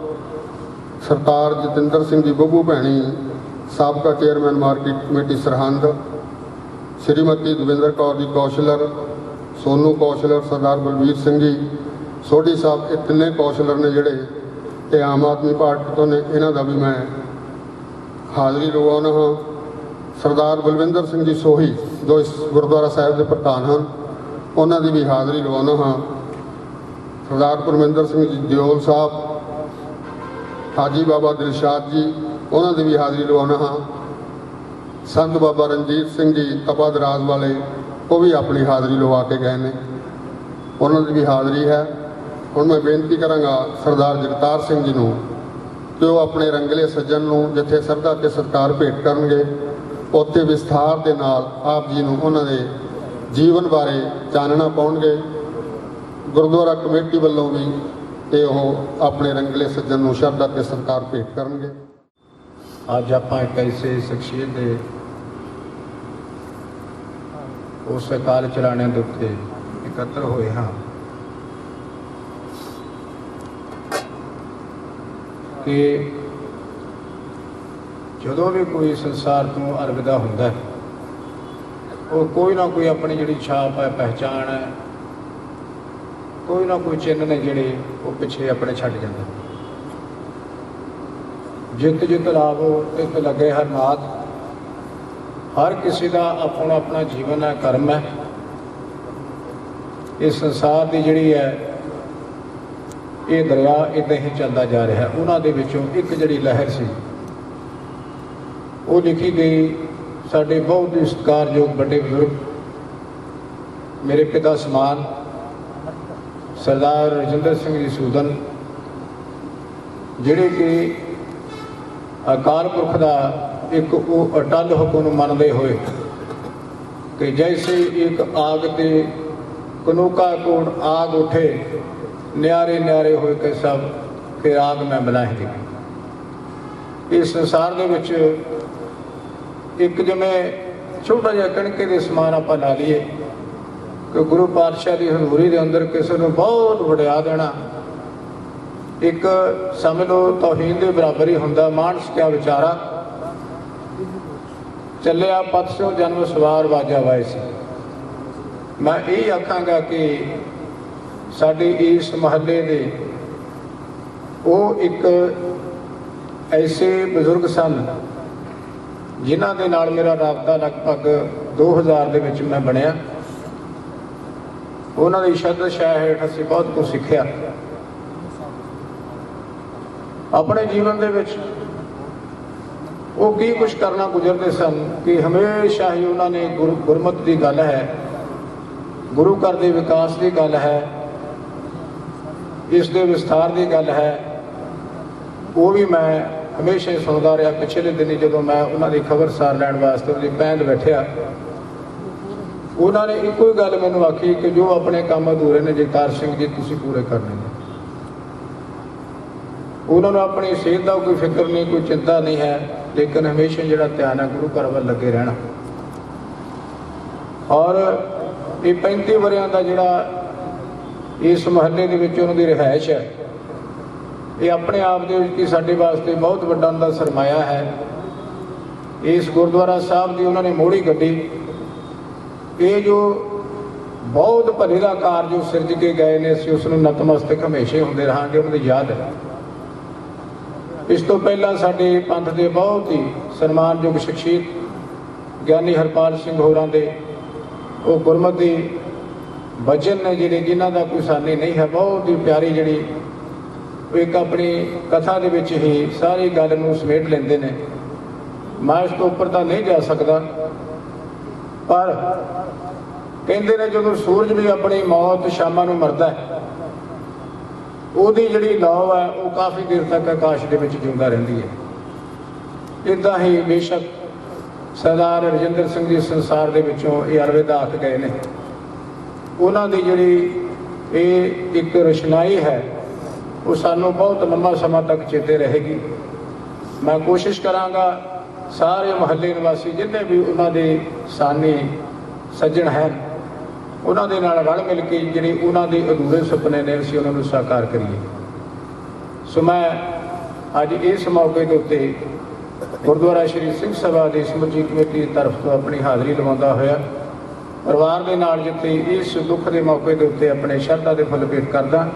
ਸਰਦਾਰ ਜਤਿੰਦਰ ਸਿੰਘ ਜੀ ਬੱਬੂ ਭੈਣੀ ਸਾਬਕਾ chairman market committee Sirhind, Shrimati Davinder Kaur ji councillor, Sonu councillor, ਸਰਦਾਰ ਬਲਵੀਰ ਸਿੰਘ ਜੀ ਸੋਢੀ ਸਾਹਿਬ, ਇਹ ਤਿੰਨੇ ਕੌਸ਼ਲਰ ਨੇ ਜਿਹੜੇ ਇਹ ਆਮ ਆਦਮੀ ਪਾਰਟੀ ਤੋਂ ਨੇ, ਇਹਨਾਂ ਦਾ ਵੀ ਮੈਂ ਹਾਜ਼ਰੀ ਲਗਵਾਉਣਾ ਹਾਂ। ਸਰਦਾਰ ਬਲਵਿੰਦਰ ਸਿੰਘ ਜੀ ਸੋਹੀ ਜੋ ਇਸ ਗੁਰਦੁਆਰਾ ਸਾਹਿਬ ਦੇ ਪ੍ਰਧਾਨ ਹਨ, ਉਹਨਾਂ ਦੀ ਵੀ ਹਾਜ਼ਰੀ ਲਗਵਾਉਣਾ ਹਾਂ। ਸਰਦਾਰ ਪਰਮਿੰਦਰ ਸਿੰਘ ਜੀ ਦਿਓਲ ਸਾਹਿਬ, ਹਾਜੀ ਬਾਬਾ ਦਿਲਸ਼ਾਦ ਜੀ, ਉਹਨਾਂ ਦੀ ਵੀ ਹਾਜ਼ਰੀ ਲਗਵਾਉਣਾ ਹਾਂ। संत बाबा रणजीत सिंह जी तपा दराज वाले वो भी अपनी हाज़री लवा के गए ने, उन्होंने भी हाज़री है। हुण मैं बेनती करांगा सरदार जगतार सिंह जी नूं कि वो अपने रंगले सज्जन नूं जिथे श्रद्धा ते सत्कार भेंट करनगे उत्थे विस्तार दे नाल आप जी नूं उन्हां दे जीवन बारे चानना पाउणगे। गुरुद्वारा कमेटी वालों भी ते ਉਹ अपने रंगले सज्जन नूं श्रद्धा ते सत्कार भेंट करनगे। ਅੱਜ ਆਪਾਂ ਇੱਕ ਐਸੇ ਸ਼ਖਸੀਅਤ ਦੇ ਉਸ ਕਾਲ ਚਲਾਣੇ ਦੇ ਉੱਤੇ ਇਕੱਤਰ ਹੋਏ ਹਾਂ ਕਿ ਜਦੋਂ ਵੀ ਕੋਈ ਸੰਸਾਰ ਤੋਂ ਅਲਵਿਦਾ ਹੁੰਦਾ ਹੈ ਉਹ ਕੋਈ ਨਾ ਕੋਈ ਆਪਣੀ ਜਿਹੜੀ ਛਾਪ ਹੈ, ਪਹਿਚਾਣ ਹੈ, ਕੋਈ ਨਾ ਕੋਈ ਚਿੰਨ੍ਹ ਨੇ ਜਿਹੜੇ ਉਹ ਪਿੱਛੇ ਆਪਣੇ ਛੱਡ ਜਾਂਦਾ। ਜਿੱਤ ਜਿੱਤ ਲਾਵੋ ਤਿੱਤ ਲੱਗੇ ਹਰ ਨਾਥ। ਹਰ ਕਿਸੇ ਦਾ ਆਪਣਾ ਆਪਣਾ ਜੀਵਨ ਹੈ, ਕਰਮ ਹੈ। ਇਸ ਸੰਸਾਰ ਦੀ ਜਿਹੜੀ ਹੈ ਇਹ ਦਰਿਆ ਇੱਦਾਂ ਹੀ ਚੱਲਦਾ ਜਾ ਰਿਹਾ। ਉਹਨਾਂ ਦੇ ਵਿੱਚੋਂ ਇੱਕ ਜਿਹੜੀ ਲਹਿਰ ਸੀ ਉਹ ਲਿਖੀ ਗਈ ਸਾਡੇ ਬਹੁਤ ਹੀ ਸਤਿਕਾਰਯੋਗ ਵੱਡੇ ਬਜ਼ੁਰਗ ਮੇਰੇ ਪਿਤਾ ਸਮਾਨ ਸਰਦਾਰ ਰਜਿੰਦਰ ਸਿੰਘ ਜੀ ਸੂਦਨ, ਜਿਹੜੇ ਕਿ ਅਕਾਲ ਪੁਰਖ ਦਾ ਇੱਕ ਉਹ ਅਟੱਲ ਹੁਕਮ ਨੂੰ ਮੰਨਦੇ ਹੋਏ ਕਿ ਜੈਸੇ ਇੱਕ ਆਗ ਤੇ ਕਨੋਕਾ ਕੋੜ ਆਗ ਉਠੇ ਨਿਆਰੇ ਨਿਆਰੇ ਹੋਏ ਕਿ ਸਭ ਫਿਰ ਆਗ ਮੈਂ ਬੁਲਾਹੀ। ਇਸ ਸੰਸਾਰ ਦੇ ਵਿੱਚ ਇੱਕ ਜਿਵੇਂ ਛੋਟਾ ਜਿਹਾ ਕਣਕੇ ਦੇ ਸਮਾਨ ਆਪਾਂ ਲਾ ਲਈਏ ਕਿ ਗੁਰੂ ਪਾਤਸ਼ਾਹ ਦੀ ਹਜ਼ੂਰੀ ਦੇ ਅੰਦਰ ਕਿਸੇ ਨੂੰ ਬਹੁਤ ਵਡਿਆ ਦੇਣਾ ਇੱਕ ਸਮਝ ਲਓ ਤੌਹੀਨ ਦੇ ਬਰਾਬਰ ਹੀ ਹੁੰਦਾ। ਮਾਨਸ ਕਿਆ ਵਿਚਾਰਾ ਚੱਲਿਆ ਪਥ ਸਿਓ ਜਨਮ ਸਵਾਰ ਵਾਜਾ ਵਾਏ ਸੀ। ਮੈਂ ਇਹ ਆਖਾਂਗਾ ਕਿ ਸਾਡੇ ਇਸ ਮਹੱਲੇ ਦੇ ਉਹ ਇੱਕ ਐਸੇ ਬਜ਼ੁਰਗ ਸਨ ਜਿਨ੍ਹਾਂ ਦੇ ਨਾਲ ਮੇਰਾ ਰਾਬਤਾ ਲਗਭਗ 2000 ਦੇ ਵਿੱਚ ਮੈਂ ਬਣਿਆ। ਉਹਨਾਂ ਦੀ ਸ਼ਬਦ ਛਾਇਆ ਹੇਠ ਅਸੀਂ ਬਹੁਤ ਕੁਝ ਸਿੱਖਿਆ। ਆਪਣੇ ਜੀਵਨ ਦੇ ਵਿੱਚ ਉਹ ਕੀ ਕੁਝ ਕਰਨਾ ਗੁਜ਼ਰਦੇ ਸਨ ਕਿ ਹਮੇਸ਼ਾ ਹੀ ਉਹਨਾਂ ਨੇ ਗੁਰਮਤਿ ਦੀ ਗੱਲ ਹੈ, ਗੁਰੂ ਘਰ ਦੇ ਵਿਕਾਸ ਦੀ ਗੱਲ ਹੈ, ਇਸ ਦੇ ਵਿਸਥਾਰ ਦੀ ਗੱਲ ਹੈ। ਉਹ ਵੀ ਮੈਂ ਹਮੇਸ਼ਾ ਹੀ ਸੁਣਦਾ ਰਿਹਾ। ਪਿਛਲੇ ਦਿਨੀ ਜਦੋਂ ਮੈਂ ਉਹਨਾਂ ਦੀ ਖਬਰਸਾਰ ਲੈਣ ਵਾਸਤੇ ਉਹਦੀ ਪੈਂਦ ਬੈਠਿਆ, ਉਹਨਾਂ ਨੇ ਇੱਕੋ ਹੀ ਗੱਲ ਮੈਨੂੰ ਆਖੀ ਕਿ ਜੋ ਆਪਣੇ ਕੰਮ ਅਧੂਰੇ ਨੇ ਜਗਤਾਰ ਸਿੰਘ ਜੀ ਤੁਸੀਂ ਪੂਰੇ ਕਰਨੇ ਨੇ। ਉਹਨਾਂ ਨੂੰ ਆਪਣੀ ਸਿਹਤ ਦਾ ਕੋਈ ਫਿਕਰ ਨਹੀਂ, ਕੋਈ ਚਿੰਤਾ ਨਹੀਂ ਹੈ, ਲੇਕਿਨ ਹਮੇਸ਼ਾ ਜਿਹੜਾ ਧਿਆਨ ਹੈ ਗੁਰੂ ਘਰ ਵੱਲ ਲੱਗੇ ਰਹਿਣਾ। ਔਰ ਇਹ 35 ਵਰਿਆਂ ਦਾ ਜਿਹੜਾ ਇਸ ਮਹੱਲੇ ਦੇ ਵਿੱਚ ਉਹਨਾਂ ਦੀ ਰਿਹਾਇਸ਼ ਹੈ, ਇਹ ਆਪਣੇ ਆਪ ਦੇ ਵਿੱਚ ਸਾਡੇ ਵਾਸਤੇ ਬਹੁਤ ਵੱਡਾ ਉਹਨਾਂ ਦਾ ਸਰਮਾਇਆ ਹੈ। ਇਸ ਗੁਰਦੁਆਰਾ ਸਾਹਿਬ ਦੀ ਉਹਨਾਂ ਨੇ ਮੋਹੜੀ ਕੱਢੀ। ਇਹ ਜੋ ਬਹੁਤ ਭਲੇ ਦਾ ਕਾਰਜ ਜੋ ਸਿਰਜ ਕੇ ਗਏ ਨੇ, ਅਸੀਂ ਉਸ ਨੂੰ ਨਤਮਸਤਕ ਹਮੇਸ਼ਾ ਹੁੰਦੇ ਰਹਾਂਗੇ, ਉਹਨਾਂ ਦੀ ਯਾਦ ਹੈ। ਇਸ ਤੋਂ ਪਹਿਲਾਂ ਸਾਡੇ ਪੰਥ ਦੇ ਬਹੁਤ ਹੀ ਸਨਮਾਨਯੋਗ ਸ਼ਖਸੀਅਤ ਗਿਆਨੀ ਹਰਪਾਲ ਸਿੰਘ ਹੋਰਾਂ ਦੇ ਉਹ ਗੁਰਮਤਿ ਬਚਨ ਨੇ ਜਿਹੜੇ ਜਿਨ੍ਹਾਂ ਦਾ ਕੋਈ ਸਾਨੀ ਨਹੀਂ ਹੈ, ਬਹੁਤ ਹੀ ਪਿਆਰੀ ਜਿਹੜੀ ਇੱਕ ਆਪਣੀ ਕਥਾ ਦੇ ਵਿੱਚ ਹੀ ਸਾਰੀ ਗੱਲ ਨੂੰ ਸਮੇਟ ਲੈਂਦੇ ਨੇ। ਮੈਂ ਇਸ ਤੋਂ ਉੱਪਰ ਤਾਂ ਨਹੀਂ ਜਾ ਸਕਦਾ, ਪਰ ਕਹਿੰਦੇ ਨੇ ਜਦੋਂ ਸੂਰਜ ਵੀ ਆਪਣੀ ਮੌਤ ਸ਼ਾਮਾਂ ਨੂੰ ਮਰਦਾ ਹੈ, ਉਹਦੀ ਜਿਹੜੀ ਲੌ ਹੈ ਉਹ ਕਾਫੀ ਦੇਰ ਤੱਕ ਆਕਾਸ਼ ਦੇ ਵਿੱਚ ਜਿਉਂਦਾ ਰਹਿੰਦੀ ਹੈ। ਇੱਦਾਂ ਹੀ ਬੇਸ਼ੱਕ ਸਰਦਾਰ ਰਜਿੰਦਰ ਸਿੰਘ ਜੀ ਸੰਸਾਰ ਦੇ ਵਿੱਚੋਂ ਇਹ ਅਲਵਿਦਾ ਆਖ ਗਏ ਨੇ। ਉਹਨਾਂ ਦੀ ਜਿਹੜੀ ਇਹ ਇੱਕ ਰਚਨਾਈ ਹੈ ਉਹ ਸਾਨੂੰ ਬਹੁਤ ਲੰਬਾ ਸਮਾਂ ਤੱਕ ਚੇਤੇ ਰਹੇਗੀ। ਮੈਂ ਕੋਸ਼ਿਸ਼ ਕਰਾਂਗਾ ਸਾਰੇ ਮੁਹੱਲੇ ਨਿਵਾਸੀ ਜਿੰਨੇ ਵੀ ਉਹਨਾਂ ਦੇ ਸਾਨੀ ਸੱਜਣ ਹਨ ਉਹਨਾਂ ਦੇ ਨਾਲ ਰਲ ਮਿਲ ਕੇ ਜਿਹੜੇ ਉਹਨਾਂ ਦੇ ਅਧੂਰੇ ਸੁਪਨੇ ਨੇ ਅਸੀਂ ਉਹਨਾਂ ਨੂੰ ਸਾਕਾਰ ਕਰੀਏ। ਸੋ ਮੈਂ ਅੱਜ ਇਸ ਮੌਕੇ ਦੇ ਉੱਤੇ ਗੁਰਦੁਆਰਾ ਸ਼੍ਰੀ ਸਿੰਘ ਸਭਾ ਦੀ ਸਮੁੱਚੀ ਕਮੇਟੀ ਦੀ ਤਰਫ ਤੋਂ ਆਪਣੀ ਹਾਜ਼ਰੀ ਲਵਾਉਂਦਾ ਹੋਇਆ ਪਰਿਵਾਰ ਦੇ ਨਾਲ ਜਿੱਥੇ ਇਸ ਦੁੱਖ ਦੇ ਮੌਕੇ ਦੇ ਉੱਤੇ ਆਪਣੇ ਸ਼ਰਧਾ ਦੇ ਫੁੱਲ ਭੇਟ ਕਰਦਾ।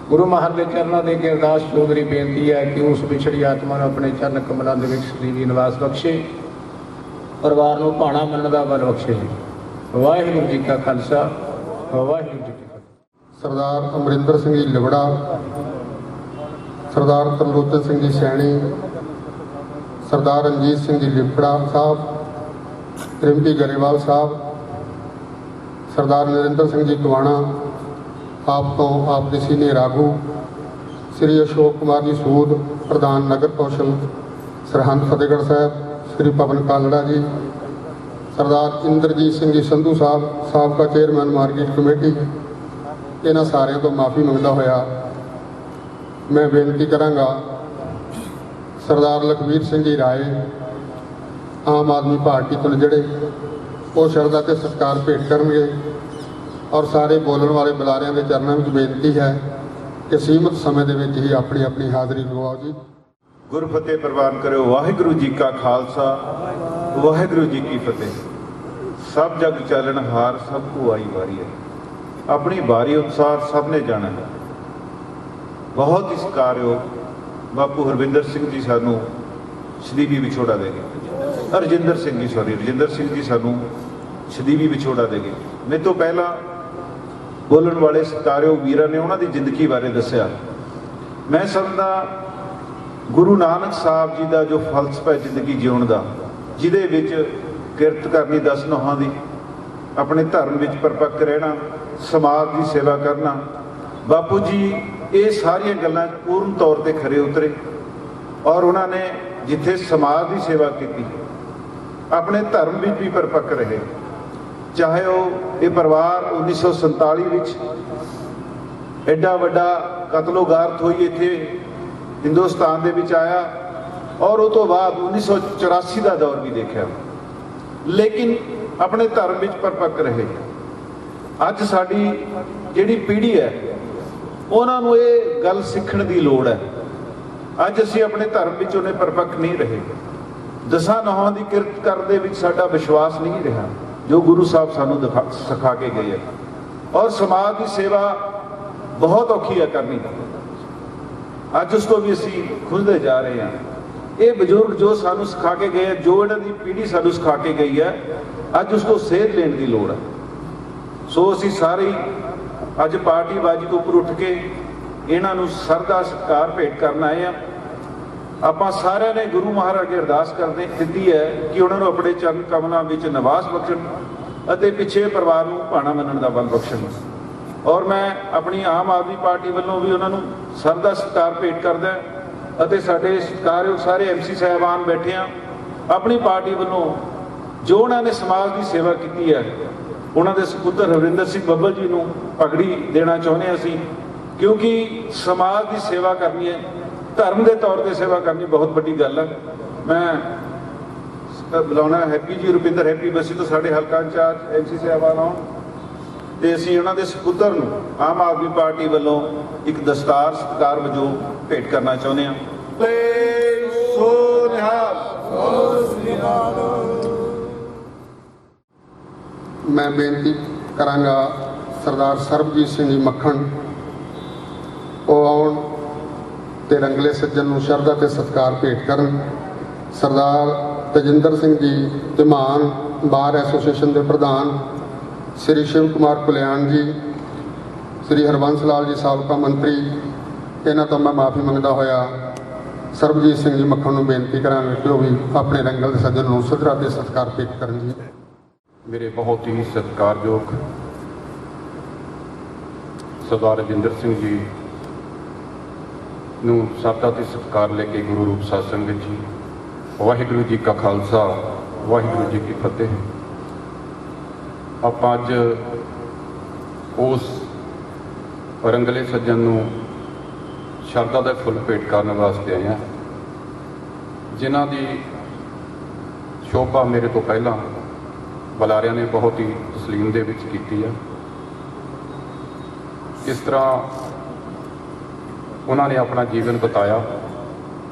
ਗੁਰੂ ਮਹਾਰਾਜ ਦੇ ਚਰਨਾਂ ਦੇ ਅੱਗੇ ਅਰਦਾਸ ਚੌਧਰੀ ਬੇਨਤੀ ਹੈ ਕਿ ਉਸ ਵਿਛੜੀ ਆਤਮਾ ਨੂੰ ਆਪਣੇ ਚਰਨ ਕਮਲਾਂ ਦੇ ਵਿੱਚ ਸਦੀਵੀ ਨਿਵਾਸ ਬਖਸ਼ੇ, ਪਰਿਵਾਰ ਨੂੰ ਭਾਣਾ ਮੰਨਣ ਦਾ ਬਲ ਬਖਸ਼ੇ ਜੀ। ਵਾਹਿਗੁਰੂ ਜੀ ਕਾ ਖਾਲਸਾ, ਵਾਹਿਗੁਰੂ ਜੀ ਕੀ ਫਤਿਹ। ਸਰਦਾਰ ਅਮਰਿੰਦਰ ਸਿੰਘ ਜੀ ਲਿਬੜਾ, ਸਰਦਾਰ ਤਰਲੋਚਨ ਸਿੰਘ ਜੀ ਸੈਣੀ, ਸਰਦਾਰ ਰਣਜੀਤ ਸਿੰਘ ਜੀ ਲਿਬੜਾ ਸਾਹਿਬ, ਰਿੰਪੀ ਗਰੇਵਾਲ ਸਾਹਿਬ, ਸਰਦਾਰ ਨਰਿੰਦਰ ਸਿੰਘ ਜੀ ਟਵਾਣਾ, ਆਪ ਤੋਂ ਆਪ ਦੇ ਸੀਨੀਅਰ ਆਗੂ, ਸ੍ਰੀ ਅਸ਼ੋਕ ਕੁਮਾਰ ਜੀ ਸੂਦ, ਪ੍ਰਧਾਨ ਨਗਰ ਕੌਂਸਲ ਸਰਹੰਦ ਫਤਿਹਗੜ੍ਹ ਸਾਹਿਬ, ਸ੍ਰੀ ਪਵਨ ਕਾਲੜਾ ਜੀ, ਸਰਦਾਰ ਇੰਦਰਜੀਤ ਸਿੰਘ ਜੀ ਸੰਧੂ ਸਾਹਿਬ, ਸਾਬਕਾ ਚੇਅਰਮੈਨ ਮਾਰਕੀਟ ਕਮੇਟੀ, ਇਹਨਾਂ ਸਾਰਿਆਂ ਤੋਂ ਮਾਫੀ ਮੰਗਦਾ ਹੋਇਆ ਮੈਂ ਬੇਨਤੀ ਕਰਾਂਗਾ ਸਰਦਾਰ ਲਖਵੀਰ ਸਿੰਘ ਜੀ ਰਾਏ, ਆਮ ਆਦਮੀ ਪਾਰਟੀ ਤੋਂ ਜਿਹੜੇ ਉਹ ਸ਼ਰਧਾ ਤੇ ਸਤਿਕਾਰ ਭੇਟ ਕਰਨਗੇ। ਔਰ ਸਾਰੇ ਬੋਲਣ ਵਾਲੇ ਬੁਲਾਰਿਆਂ ਦੇ ਚਰਨਾਂ ਵਿੱਚ ਬੇਨਤੀ ਹੈ ਕਿ ਸੀਮਤ ਸਮੇਂ ਦੇ ਵਿੱਚ ਹੀ ਆਪਣੀ ਆਪਣੀ ਹਾਜ਼ਰੀ ਲਗਵਾਓ ਜੀ। ਗੁਰਫਤਿਹ ਪ੍ਰਵਾਨ ਕਰਿਓ। ਵਾਹਿਗੁਰੂ ਜੀ ਕਾ ਖਾਲਸਾ, ਵਾਹਿਗੁਰੂ ਜੀ ਕੀ ਫਤਿਹ। ਸਭ ਜਗ ਚਾਲਣ ਹਾਰ, ਸਭ ਕੋ ਆਈ ਵਾਰੀ ਹੈ। ਆਪਣੀ ਵਾਰੀ ਅਨੁਸਾਰ ਸਭ ਨੇ ਜਾਣਾ ਹੈ। ਬਹੁਤ ਹੀ ਸਤਿਕਾਰਯੋਗ ਬਾਪੂ ਹਰਵਿੰਦਰ ਸਿੰਘ ਜੀ ਸਾਨੂੰ ਸ਼ਦੀਵੀ ਵਿਛੋੜਾ ਦੇ ਗਏ। ਰਜਿੰਦਰ ਸਿੰਘ ਜੀ ਸਾਨੂੰ ਸ਼ਦੀਵੀ ਵਿਛੋੜਾ ਦੇ ਗਏ। ਮੇਰੇ ਤੋਂ ਪਹਿਲਾਂ ਬੋਲਣ ਵਾਲੇ ਸਤਿਕਾਰਯੋਗ ਵੀਰਾਂ ਨੇ ਉਹਨਾਂ ਦੀ ਜ਼ਿੰਦਗੀ ਬਾਰੇ ਦੱਸਿਆ। ਮੈਂ ਸਮਝਦਾ ਗੁਰੂ ਨਾਨਕ ਸਾਹਿਬ ਜੀ ਦਾ ਜੋ ਫਲਸਫਾ ਹੈ ਜ਼ਿੰਦਗੀ ਜਿਉਣ ਦਾ, ਜਿਹਦੇ ਵਿੱਚ ਕਿਰਤ ਕਰਨੀ 10 ਨੋਹਾਂ ਦੀ, ਆਪਣੇ ਧਰਮ ਵਿੱਚ ਪਰਪੱਕ ਰਹਿਣਾ, ਸਮਾਜ ਦੀ ਸੇਵਾ ਕਰਨਾ, ਬਾਪੂ ਜੀ ਇਹ ਸਾਰੀਆਂ ਗੱਲਾਂ ਪੂਰਨ ਤੌਰ ਤੇ ਖਰੇ ਉਤਰੇ। ਔਰ ਉਹਨਾਂ ਨੇ ਜਿੱਥੇ ਸਮਾਜ ਦੀ ਸੇਵਾ ਕੀਤੀ, ਆਪਣੇ ਧਰਮ ਵਿੱਚ ਵੀ ਪਰਪੱਕ ਰਹੇ। ਚਾਹੇ ਉਹ ਇਹ ਪਰਿਵਾਰ 1947 ਵਿੱਚ ਐਡਾ ਵੱਡਾ ਕਤਲੋਗਾਰਤ ਹੋਈ ਇੱਥੇ ਹਿੰਦੁਸਤਾਨ ਦੇ ਵਿੱਚ ਆਇਆ, ਔਰ ਉਹ ਤੋਂ ਬਾਅਦ 1984 ਦਾ ਦੌਰ ਵੀ ਦੇਖਿਆ, ਲੇਕਿਨ ਆਪਣੇ ਧਰਮ ਵਿੱਚ ਪਰਪੱਕ ਰਹੇ। ਅੱਜ ਸਾਡੀ ਜਿਹੜੀ ਪੀੜ੍ਹੀ ਹੈ ਉਹਨਾਂ ਨੂੰ ਇਹ ਗੱਲ ਸਿੱਖਣ ਦੀ ਲੋੜ ਹੈ। ਅੱਜ ਅਸੀਂ ਆਪਣੇ ਧਰਮ ਵਿੱਚ ਉਹਨੇ ਪਰਪੱਕ ਨਹੀਂ ਰਹੇ। 10 ਨੋਹਾਂ ਦੀ ਕਿਰਤ ਕਰਨ ਦੇ ਵਿੱਚ ਸਾਡਾ ਵਿਸ਼ਵਾਸ ਨਹੀਂ ਰਿਹਾ ਜੋ ਗੁਰੂ ਸਾਹਿਬ ਸਾਨੂੰ ਸਿਖਾ ਕੇ ਗਏ ਹੈ। ਔਰ ਸਮਾਜ ਦੀ ਸੇਵਾ ਬਹੁਤ ਔਖੀ ਹੈ ਕਰਨੀ। ਅੱਜ ਉਸ ਤੋਂ ਵੀ ਅਸੀਂ ਖੁੱਲਦੇ ਜਾ ਰਹੇ ਹਾਂ। ਇਹ ਬਜ਼ੁਰਗ ਜੋ ਸਾਨੂੰ ਸਿਖਾ ਕੇ ਗਏ, ਜੋ ਇਹਨਾਂ ਦੀ ਪੀੜ੍ਹੀ ਸਾਨੂੰ ਸਿਖਾ ਕੇ ਗਈ ਹੈ, ਅੱਜ ਉਸ ਤੋਂ ਸੇਧ ਲੈਣ ਦੀ ਲੋੜ ਹੈ। ਸੋ ਅਸੀਂ ਸਾਰੇ ਅੱਜ ਪਾਰਟੀਬਾਜ਼ੀ ਤੋਂ ਉੱਪਰ ਉੱਠ ਕੇ ਇਹਨਾਂ ਨੂੰ ਸਰਦਾ ਸਤਿਕਾਰ ਭੇਟ ਕਰਨ ਆਏ ਹਾਂ। ਆਪਾਂ ਸਾਰਿਆਂ ਨੇ ਗੁਰੂ ਮਹਾਰਾਜ ਅੱਗੇ ਅਰਦਾਸ ਕਰਦੇ ਕੀਤੀ ਹੈ ਕਿ ਉਹਨਾਂ ਨੂੰ ਆਪਣੇ ਚਰਨ ਕਮਲਾਂ ਵਿੱਚ ਨਿਵਾਸ ਬਖਸ਼ਣ ਅਤੇ ਪਿੱਛੇ ਪਰਿਵਾਰ ਨੂੰ ਭਾਣਾ ਮੰਨਣ ਦਾ ਬਲ ਬਖਸ਼ਣ। ਔਰ ਮੈਂ ਆਪਣੀ ਆਮ ਆਦਮੀ ਪਾਰਟੀ ਵੱਲੋਂ ਵੀ ਉਹਨਾਂ ਨੂੰ ਸਰਦਾ ਸਤਿਕਾਰ ਭੇਟ ਕਰਦਾ ਅਤੇ ਸਾਡੇ ਸਤਿਕਾਰਯੋਗ ਸਾਰੇ MC ਸਾਹਿਬਾਨ ਬੈਠੇ ਆ। ਆਪਣੀ ਪਾਰਟੀ ਵੱਲੋਂ ਜੋ ਉਹਨਾਂ ਨੇ ਸਮਾਜ ਦੀ ਸੇਵਾ ਕੀਤੀ ਹੈ, ਉਹਨਾਂ ਦੇ ਸਪੁੱਤਰ ਹਰਵਿੰਦਰ ਸਿੰਘ ਬੱਬਲ ਜੀ ਨੂੰ ਪਗੜੀ ਦੇਣਾ ਚਾਹੁੰਦੇ ਹਾਂ ਅਸੀਂ, ਕਿਉਂਕਿ ਸਮਾਜ ਦੀ ਸੇਵਾ ਕਰਨੀ ਹੈ, ਧਰਮ ਦੇ ਤੌਰ ਤੇ ਸੇਵਾ ਕਰਨੀ ਬਹੁਤ ਵੱਡੀ ਗੱਲ ਹੈ। ਮੈਂ ਬੁਲਾਉਣਾ ਹੈਪੀ ਜੀ, ਰੁਪਿੰਦਰ ਹੈਪੀ ਬਸੀ ਤੋਂ ਸਾਡੇ ਹਲਕਾ ਇੰਚਾਰਜ MC ਸਾਹਿਬਾਨ ਆਉਣ ਤੇ ਅਸੀਂ ਉਹਨਾਂ ਦੇ ਸਪੁੱਤਰ ਨੂੰ ਆਮ ਆਦਮੀ ਪਾਰਟੀ ਵੱਲੋਂ ਇੱਕ ਦਸਤਾਰ ਸਤਿਕਾਰ ਵਜੋਂ ਭੇਟ ਕਰਨਾ ਚਾਹੁੰਦੇ ਹਾਂ। ਮੈਂ ਬੇਨਤੀ ਕਰਾਂਗਾ ਸਰਦਾਰ ਸਰਬਜੀਤ ਸਿੰਘ ਜੀ ਮੱਖਣ ਉਹ ਆਉਣ ਤੇ ਰੰਗਲੇ ਸੱਜਣ ਨੂੰ ਸ਼ਰਧਾ ਤੇ ਸਤਿਕਾਰ ਭੇਟ ਕਰਨ। ਸਰਦਾਰ ਤਜਿੰਦਰ ਸਿੰਘ ਜੀ ਧਮਾਨ, ਬਾਰ ਐਸੋਸੀਏਸ਼ਨ ਦੇ ਪ੍ਰਧਾਨ, ਸ੍ਰੀ ਸ਼ਿਵ ਕੁਮਾਰ ਕੁਲਿਆਣ ਜੀ, ਸ੍ਰੀ ਹਰਬੰਸ ਲਾਲ ਜੀ ਸਾਬਕਾ ਮੰਤਰੀ, ਇਹਨਾਂ ਤੋਂ ਮੈਂ ਮਾਫੀ ਮੰਗਦਾ ਹੋਇਆ ਸਰਬਜੀਤ ਸਿੰਘ ਜੀ ਮੱਖਣ ਨੂੰ ਬੇਨਤੀ ਕਰਾਂਗਾ ਕਿ ਉਹ ਵੀ ਆਪਣੇ ਰੰਗਲ ਦੇ ਸੱਜਣ ਨੂੰ ਸ਼ਰਧਾ ਤੇ ਸਤਿਕਾਰ ਭੇਟ ਕਰਨ ਜੀ। ਮੇਰੇ ਬਹੁਤ ਹੀ ਸਤਿਕਾਰਯੋਗ ਸਰਦਾਰ ਰਜਿੰਦਰ ਸਿੰਘ ਜੀ ਨੂੰ ਸ਼ਰਧਾ ਤੇ ਸਤਿਕਾਰ ਲੈ ਕੇ ਗੁਰੂ ਰੂਪ ਸਾਧ ਸੰਗਤ ਜੀ, ਵਾਹਿਗੁਰੂ ਜੀ ਕਾ ਖਾਲਸਾ, ਵਾਹਿਗੁਰੂ ਜੀ ਕੀ ਫਤਿਹ। ਆਪਾਂ ਅੱਜ ਉਸ ਰੰਗਲੇ ਸੱਜਣ ਨੂੰ ਸ਼ਰਧਾ ਦੇ ਫੁੱਲ ਭੇਟ ਕਰਨ ਵਾਸਤੇ ਆਏ ਹਾਂ, ਜਿਨ੍ਹਾਂ ਦੀ ਸ਼ੋਭਾ ਮੇਰੇ ਤੋਂ ਪਹਿਲਾਂ ਬੁਲਾਰਿਆਂ ਨੇ ਬਹੁਤ ਹੀ ਤਸਲੀਮ ਦੇ ਵਿੱਚ ਕੀਤੀ ਹੈ। ਇਸ ਤਰ੍ਹਾਂ ਉਹਨਾਂ ਨੇ ਆਪਣਾ ਜੀਵਨ ਬਿਤਾਇਆ।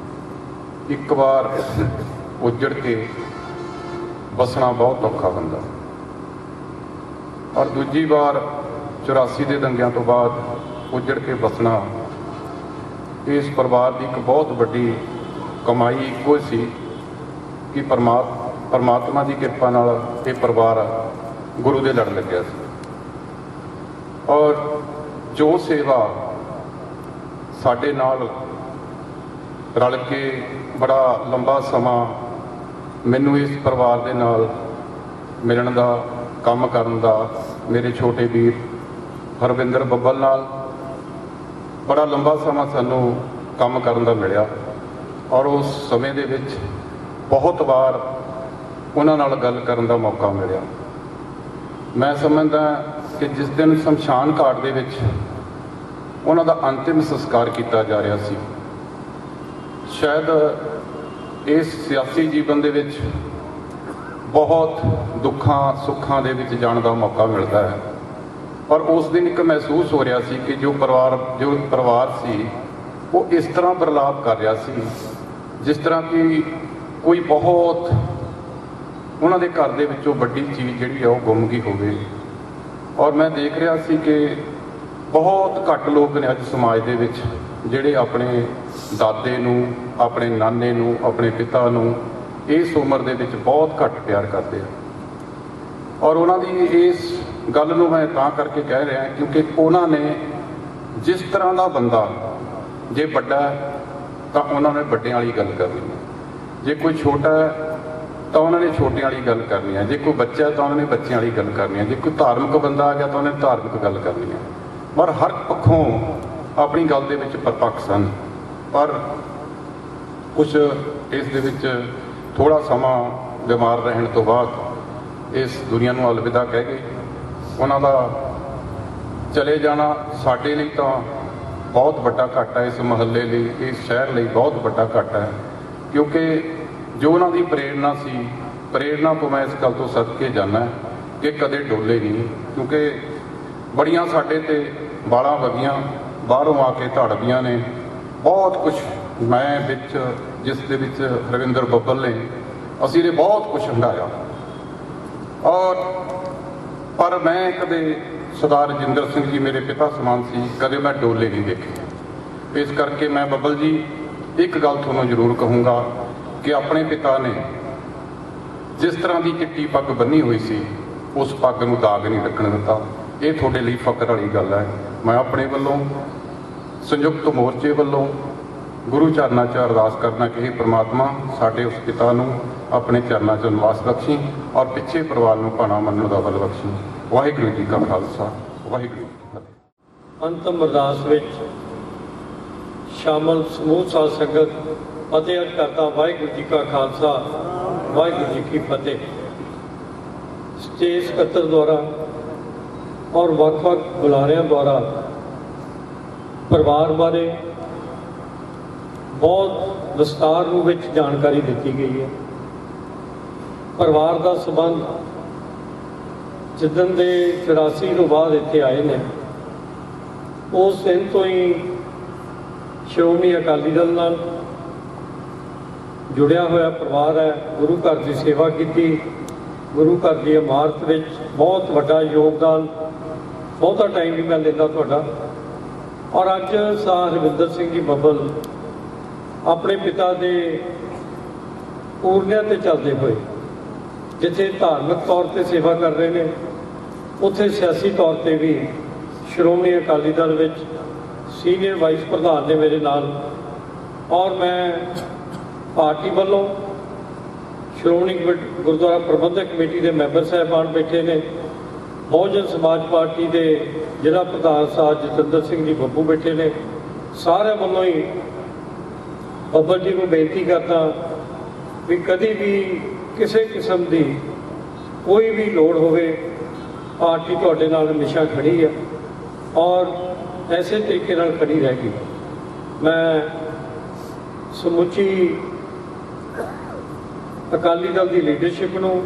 ਇੱਕ ਵਾਰ ਉੱਜੜ ਕੇ ਬਸਣਾ ਬਹੁਤ ਔਖਾ ਹੁੰਦਾ, ਔਰ ਦੂਜੀ ਵਾਰ 84 ਦੇ ਦੰਗਿਆਂ ਤੋਂ ਬਾਅਦ ਉੱਜੜ ਕੇ ਬਸਣਾ ਇਸ ਪਰਿਵਾਰ ਦੀ ਇੱਕ ਬਹੁਤ ਵੱਡੀ ਕਮਾਈ ਇੱਕੋ ਸੀ ਕਿ ਪਰਮਾਤਮਾ ਦੀ ਕਿਰਪਾ ਨਾਲ ਇਹ ਪਰਿਵਾਰ ਗੁਰੂ ਦੇ ਲੜ ਲੱਗਿਆ ਸੀ। ਔਰ ਜੋ ਸੇਵਾ ਸਾਡੇ ਨਾਲ ਰਲ ਕੇ ਬੜਾ ਲੰਬਾ ਸਮਾਂ ਮੈਨੂੰ ਇਸ ਪਰਿਵਾਰ ਦੇ ਨਾਲ ਮਿਲਣ ਦਾ, ਕੰਮ ਕਰਨ ਦਾ ਮੇਰੇ ਛੋਟੇ ਵੀਰ ਹਰਵਿੰਦਰ ਬੱਬਲ ਨਾਲ ਬੜਾ ਲੰਬਾ ਸਮਾਂ ਸਾਨੂੰ ਕੰਮ ਕਰਨ ਦਾ ਮਿਲਿਆ ਔਰ ਉਸ ਸਮੇਂ ਦੇ ਵਿੱਚ ਬਹੁਤ ਵਾਰ ਉਹਨਾਂ ਨਾਲ ਗੱਲ ਕਰਨ ਦਾ ਮੌਕਾ ਮਿਲਿਆ। ਮੈਂ ਸਮਝਦਾ ਕਿ ਜਿਸ ਦਿਨ ਸ਼ਮਸ਼ਾਨ ਘਾਟ ਦੇ ਵਿੱਚ ਉਹਨਾਂ ਦਾ ਅੰਤਿਮ ਸੰਸਕਾਰ ਕੀਤਾ ਜਾ ਰਿਹਾ ਸੀ, ਸ਼ਾਇਦ ਇਸ ਸਿਆਸੀ ਜੀਵਨ ਦੇ ਵਿੱਚ ਬਹੁਤ ਦੁੱਖਾਂ ਸੁੱਖਾਂ ਦੇ ਵਿੱਚ ਜਾਣ ਦਾ ਮੌਕਾ ਮਿਲਦਾ ਹੈ, ਪਰ ਉਸ ਦਿਨ ਇੱਕ ਮਹਿਸੂਸ ਹੋ ਰਿਹਾ ਸੀ ਕਿ ਜੋ ਪਰਿਵਾਰ ਸੀ ਉਹ ਇਸ ਤਰ੍ਹਾਂ ਬਰਲਾਪ ਕਰ ਰਿਹਾ ਸੀ ਜਿਸ ਤਰ੍ਹਾਂ ਕਿ ਕੋਈ ਬਹੁਤ ਉਹਨਾਂ ਦੇ ਘਰ ਦੇ ਵਿੱਚੋਂ ਵੱਡੀ ਚੀਜ਼ ਜਿਹੜੀ ਹੈ ਉਹ ਗੁੰਮ ਗਈ ਹੋਵੇ। ਔਰ ਮੈਂ ਦੇਖ ਰਿਹਾ ਸੀ ਕਿ ਬਹੁਤ ਘੱਟ ਲੋਕ ਨੇ ਅੱਜ ਸਮਾਜ ਦੇ ਵਿੱਚ ਜਿਹੜੇ ਆਪਣੇ ਦਾਦੇ ਨੂੰ, ਆਪਣੇ ਨਾਨੇ ਨੂੰ, ਆਪਣੇ ਪਿਤਾ ਨੂੰ ਇਸ ਉਮਰ ਦੇ ਵਿੱਚ ਬਹੁਤ ਘੱਟ ਪਿਆਰ ਕਰਦੇ ਆ। ਔਰ ਉਹਨਾਂ ਦੀ ਇਸ ਗੱਲ ਨੂੰ ਮੈਂ ਤਾਂ ਕਰਕੇ ਕਹਿ ਰਿਹਾ ਕਿਉਂਕਿ ਉਹਨਾਂ ਨੇ ਜਿਸ ਤਰ੍ਹਾਂ ਦਾ ਬੰਦਾ ਜੇ ਵੱਡਾ ਤਾਂ ਉਹਨਾਂ ਨੇ ਵੱਡਿਆਂ ਵਾਲੀ ਗੱਲ ਕਰਨੀ ਹੈ, ਜੇ ਕੋਈ ਛੋਟਾ ਤਾਂ ਉਹਨਾਂ ਨੇ ਛੋਟਿਆਂ ਵਾਲੀ ਗੱਲ ਕਰਨੀ ਹੈ, ਜੇ ਕੋਈ ਬੱਚਾ ਤਾਂ ਉਹਨਾਂ ਨੇ ਬੱਚਿਆਂ ਵਾਲੀ ਗੱਲ ਕਰਨੀ ਹੈ, ਜੇ ਕੋਈ ਧਾਰਮਿਕ ਬੰਦਾ ਆ ਗਿਆ ਤਾਂ ਉਹਨੇ ਧਾਰਮਿਕ ਗੱਲ ਕਰਨੀ ਹੈ। ਪਰ ਹਰ ਪੱਖੋਂ ਆਪਣੀ ਗੱਲ ਦੇ ਵਿੱਚ ਪਰਪੱਕ ਸਨ। ਪਰ ਕੁਝ ਇਸ ਦੇ ਵਿੱਚ ਥੋੜ੍ਹਾ ਸਮਾਂ ਬਿਮਾਰ ਰਹਿਣ ਤੋਂ ਬਾਅਦ ਇਸ ਦੁਨੀਆ ਨੂੰ ਅਲਵਿਦਾ ਕਹਿ ਗਏ। ਉਹਨਾਂ ਦਾ ਚਲੇ ਜਾਣਾ ਸਾਡੇ ਲਈ ਤਾਂ ਬਹੁਤ ਵੱਡਾ ਘਾਟਾ, ਇਸ ਮੁਹੱਲੇ ਲਈ, ਇਸ ਸ਼ਹਿਰ ਲਈ ਬਹੁਤ ਵੱਡਾ ਘਾਟਾ ਹੈ, ਕਿਉਂਕਿ ਜੋ ਉਹਨਾਂ ਦੀ ਪ੍ਰੇਰਨਾ ਸੀ, ਪ੍ਰੇਰਨਾ ਤੋਂ ਮੈਂ ਇਸ ਗੱਲ ਤੋਂ ਸਦਕੇ ਜਾਣਾ ਕਿ ਕਦੇ ਡੋਲੇ ਨਹੀਂ, ਕਿਉਂਕਿ ਬੜੀਆਂ ਸਾਡੇ ਤੇ ਵਾਲਾਂ ਵਗੀਆਂ, ਬਾਹਰੋਂ ਆ ਕੇ ਧੜਦੀਆਂ ਨੇ ਬਹੁਤ ਕੁਝ। ਮੈਂ ਵਿੱਚ ਜਿਸ ਦੇ ਵਿੱਚ ਹਰਵਿੰਦਰ ਬੱਬਲ ਨੇ, ਅਸੀਂ ਨੇ ਬਹੁਤ ਕੁਝ ਹੰਢਾਇਆ ਔਰ ਪਰ ਮੈਂ ਕਦੇ ਸਰਦਾਰ ਰਜਿੰਦਰ ਸਿੰਘ ਜੀ ਮੇਰੇ ਪਿਤਾ ਸਮਾਨ ਸੀ, ਕਦੇ ਮੈਂ ਡੋਲੇ ਨਹੀਂ ਦੇਖੇ। ਇਸ ਕਰਕੇ ਮੈਂ ਬੱਬਲ ਜੀ ਇੱਕ ਗੱਲ ਤੁਹਾਨੂੰ ਜ਼ਰੂਰ ਕਹੂੰਗਾ ਕਿ ਆਪਣੇ ਪਿਤਾ ਨੇ ਜਿਸ ਤਰ੍ਹਾਂ ਦੀ ਚਿੱਟੀ ਪੱਗ ਬੰਨੀ ਹੋਈ ਸੀ ਉਸ ਪੱਗ ਨੂੰ ਦਾਗ ਨਹੀਂ ਲੱਗਣ ਦਿੱਤਾ। ਇਹ ਤੁਹਾਡੇ ਲਈ ਫਖਰ ਵਾਲੀ ਗੱਲ ਹੈ। ਮੈਂ ਆਪਣੇ ਵੱਲੋਂ ਸੰਯੁਕਤ ਮੋਰਚੇ ਵੱਲੋਂ ਗੁਰੂ ਚਰਨਾਂ 'ਚ ਅਰਦਾਸ ਕਰਨਾ ਕਿ ਪ੍ਰਮਾਤਮਾ ਸਾਡੇ ਉਸ ਪਿਤਾ ਨੂੰ ਆਪਣੇ ਚਰਨਾਂ 'ਚ ਨਿਵਾਸ ਬਖਸ਼ੀ ਔਰ ਪਿੱਛੇ ਪਰਿਵਾਰ ਨੂੰ ਭਾਣਾ ਮੰਨਣ ਦਾ ਬਲ ਬਖਸ਼ੀ। ਵਾਹਿਗੁਰੂ ਜੀ ਕਾ ਖਾਲਸਾ, ਵਾਹਿਗੁਰੂ ਜੀ ਕੀ ਫਤਿਹ। ਅੰਤਮ ਅਰਦਾਸ ਵਿੱਚ ਸ਼ਾਮਲ ਸਮੂਹ ਸਾਧ ਸੰਗਤ ਫਤਿਹ ਅਰਜ਼ ਕਰਦਾ। ਵਾਹਿਗੁਰੂ ਜੀ ਕਾ ਖਾਲਸਾ, ਵਾਹਿਗੁਰੂ ਜੀ ਕੀ ਫਤਿਹ। ਸਟੇਜ ਸਕੱਤਰ ਦੁਆਰਾ ਔਰ ਵੱਖ-ਵੱਖ ਬੁਲਾਰਿਆਂ ਦੁਆਰਾ ਪਰਿਵਾਰ ਬਾਰੇ ਬਹੁਤ ਵਿਸਤਾਰ ਰੂਪ ਵਿੱਚ ਜਾਣਕਾਰੀ ਦਿੱਤੀ ਗਈ ਹੈ। ਪਰਿਵਾਰ ਦਾ ਸੰਬੰਧ ਜਿੱਦਣ ਦੇ 84 ਤੋਂ ਬਾਅਦ ਇੱਥੇ ਆਏ ਨੇ ਉਸ ਦਿਨ ਤੋਂ ਹੀ ਸ਼੍ਰੋਮਣੀ ਅਕਾਲੀ ਦਲ ਨਾਲ ਜੁੜਿਆ ਹੋਇਆ ਪਰਿਵਾਰ ਹੈ। ਗੁਰੂ ਘਰ ਦੀ ਸੇਵਾ ਕੀਤੀ, ਗੁਰੂ ਘਰ ਦੀ ਇਮਾਰਤ ਵਿੱਚ ਬਹੁਤ ਵੱਡਾ ਯੋਗਦਾਨ, ਬਹੁਤਾ ਟਾਈਮ ਵੀ ਮੈਂ ਲੈਂਦਾ ਤੁਹਾਡਾ। ਔਰ ਅੱਜ ਸਾਹ ਹਰਵਿੰਦਰ ਸਿੰਘ ਜੀ ਬੱਬਲ ਆਪਣੇ ਪਿਤਾ ਦੇ ਪੂਰਨਿਆਂ ਤੇ ਚੱਲਦੇ ਹੋਏ ਜਿੱਥੇ ਧਾਰਮਿਕ ਤੌਰ ਤੇ ਸੇਵਾ ਕਰ ਰਹੇ ਨੇ, ਉੱਥੇ ਸਿਆਸੀ ਤੌਰ ਤੇ ਵੀ ਸ਼੍ਰੋਮਣੀ ਅਕਾਲੀ ਦਲ ਵਿੱਚ ਸੀਨੀਅਰ ਵਾਈਸ ਪ੍ਰਧਾਨ ਨੇ ਮੇਰੇ ਨਾਲ। ਔਰ ਮੈਂ ਪਾਰਟੀ ਵੱਲੋਂ ਸ਼੍ਰੋਮਣੀ ਗੁਰਦੁਆਰਾ ਪ੍ਰਬੰਧਕ ਕਮੇਟੀ ਦੇ ਮੈਂਬਰ ਸਾਹਿਬਾਨ ਬੈਠੇ ਨੇ, ਬਹੁਜਨ ਸਮਾਜ ਪਾਰਟੀ ਦੇ ਜ਼ਿਲ੍ਹਾ ਪ੍ਰਧਾਨ ਸਾਹਿਬ ਜਤਿੰਦਰ ਸਿੰਘ ਜੀ ਬੱਬੂ ਬੈਠੇ ਨੇ। ਸਾਰਿਆਂ ਵੱਲੋਂ ਹੀ ਬੱਬਲ ਜੀ ਨੂੰ ਬੇਨਤੀ ਕਰਦਾ ਵੀ ਕਦੀ ਵੀ ਕਿਸੇ ਕਿਸਮ ਦੀ ਕੋਈ ਵੀ ਲੋੜ ਹੋਵੇ ਪਾਰਟੀ ਤੁਹਾਡੇ ਨਾਲ ਹਮੇਸ਼ਾ ਖੜੀ ਹੈ ਔਰ ਐਸੇ ਤਰੀਕੇ ਨਾਲ ਖੜੀ ਰਹੇਗੀ। ਮੈਂ ਸਮੁੱਚੀ ਅਕਾਲੀ ਦਲ ਦੀ ਲੀਡਰਸ਼ਿਪ ਨੂੰ,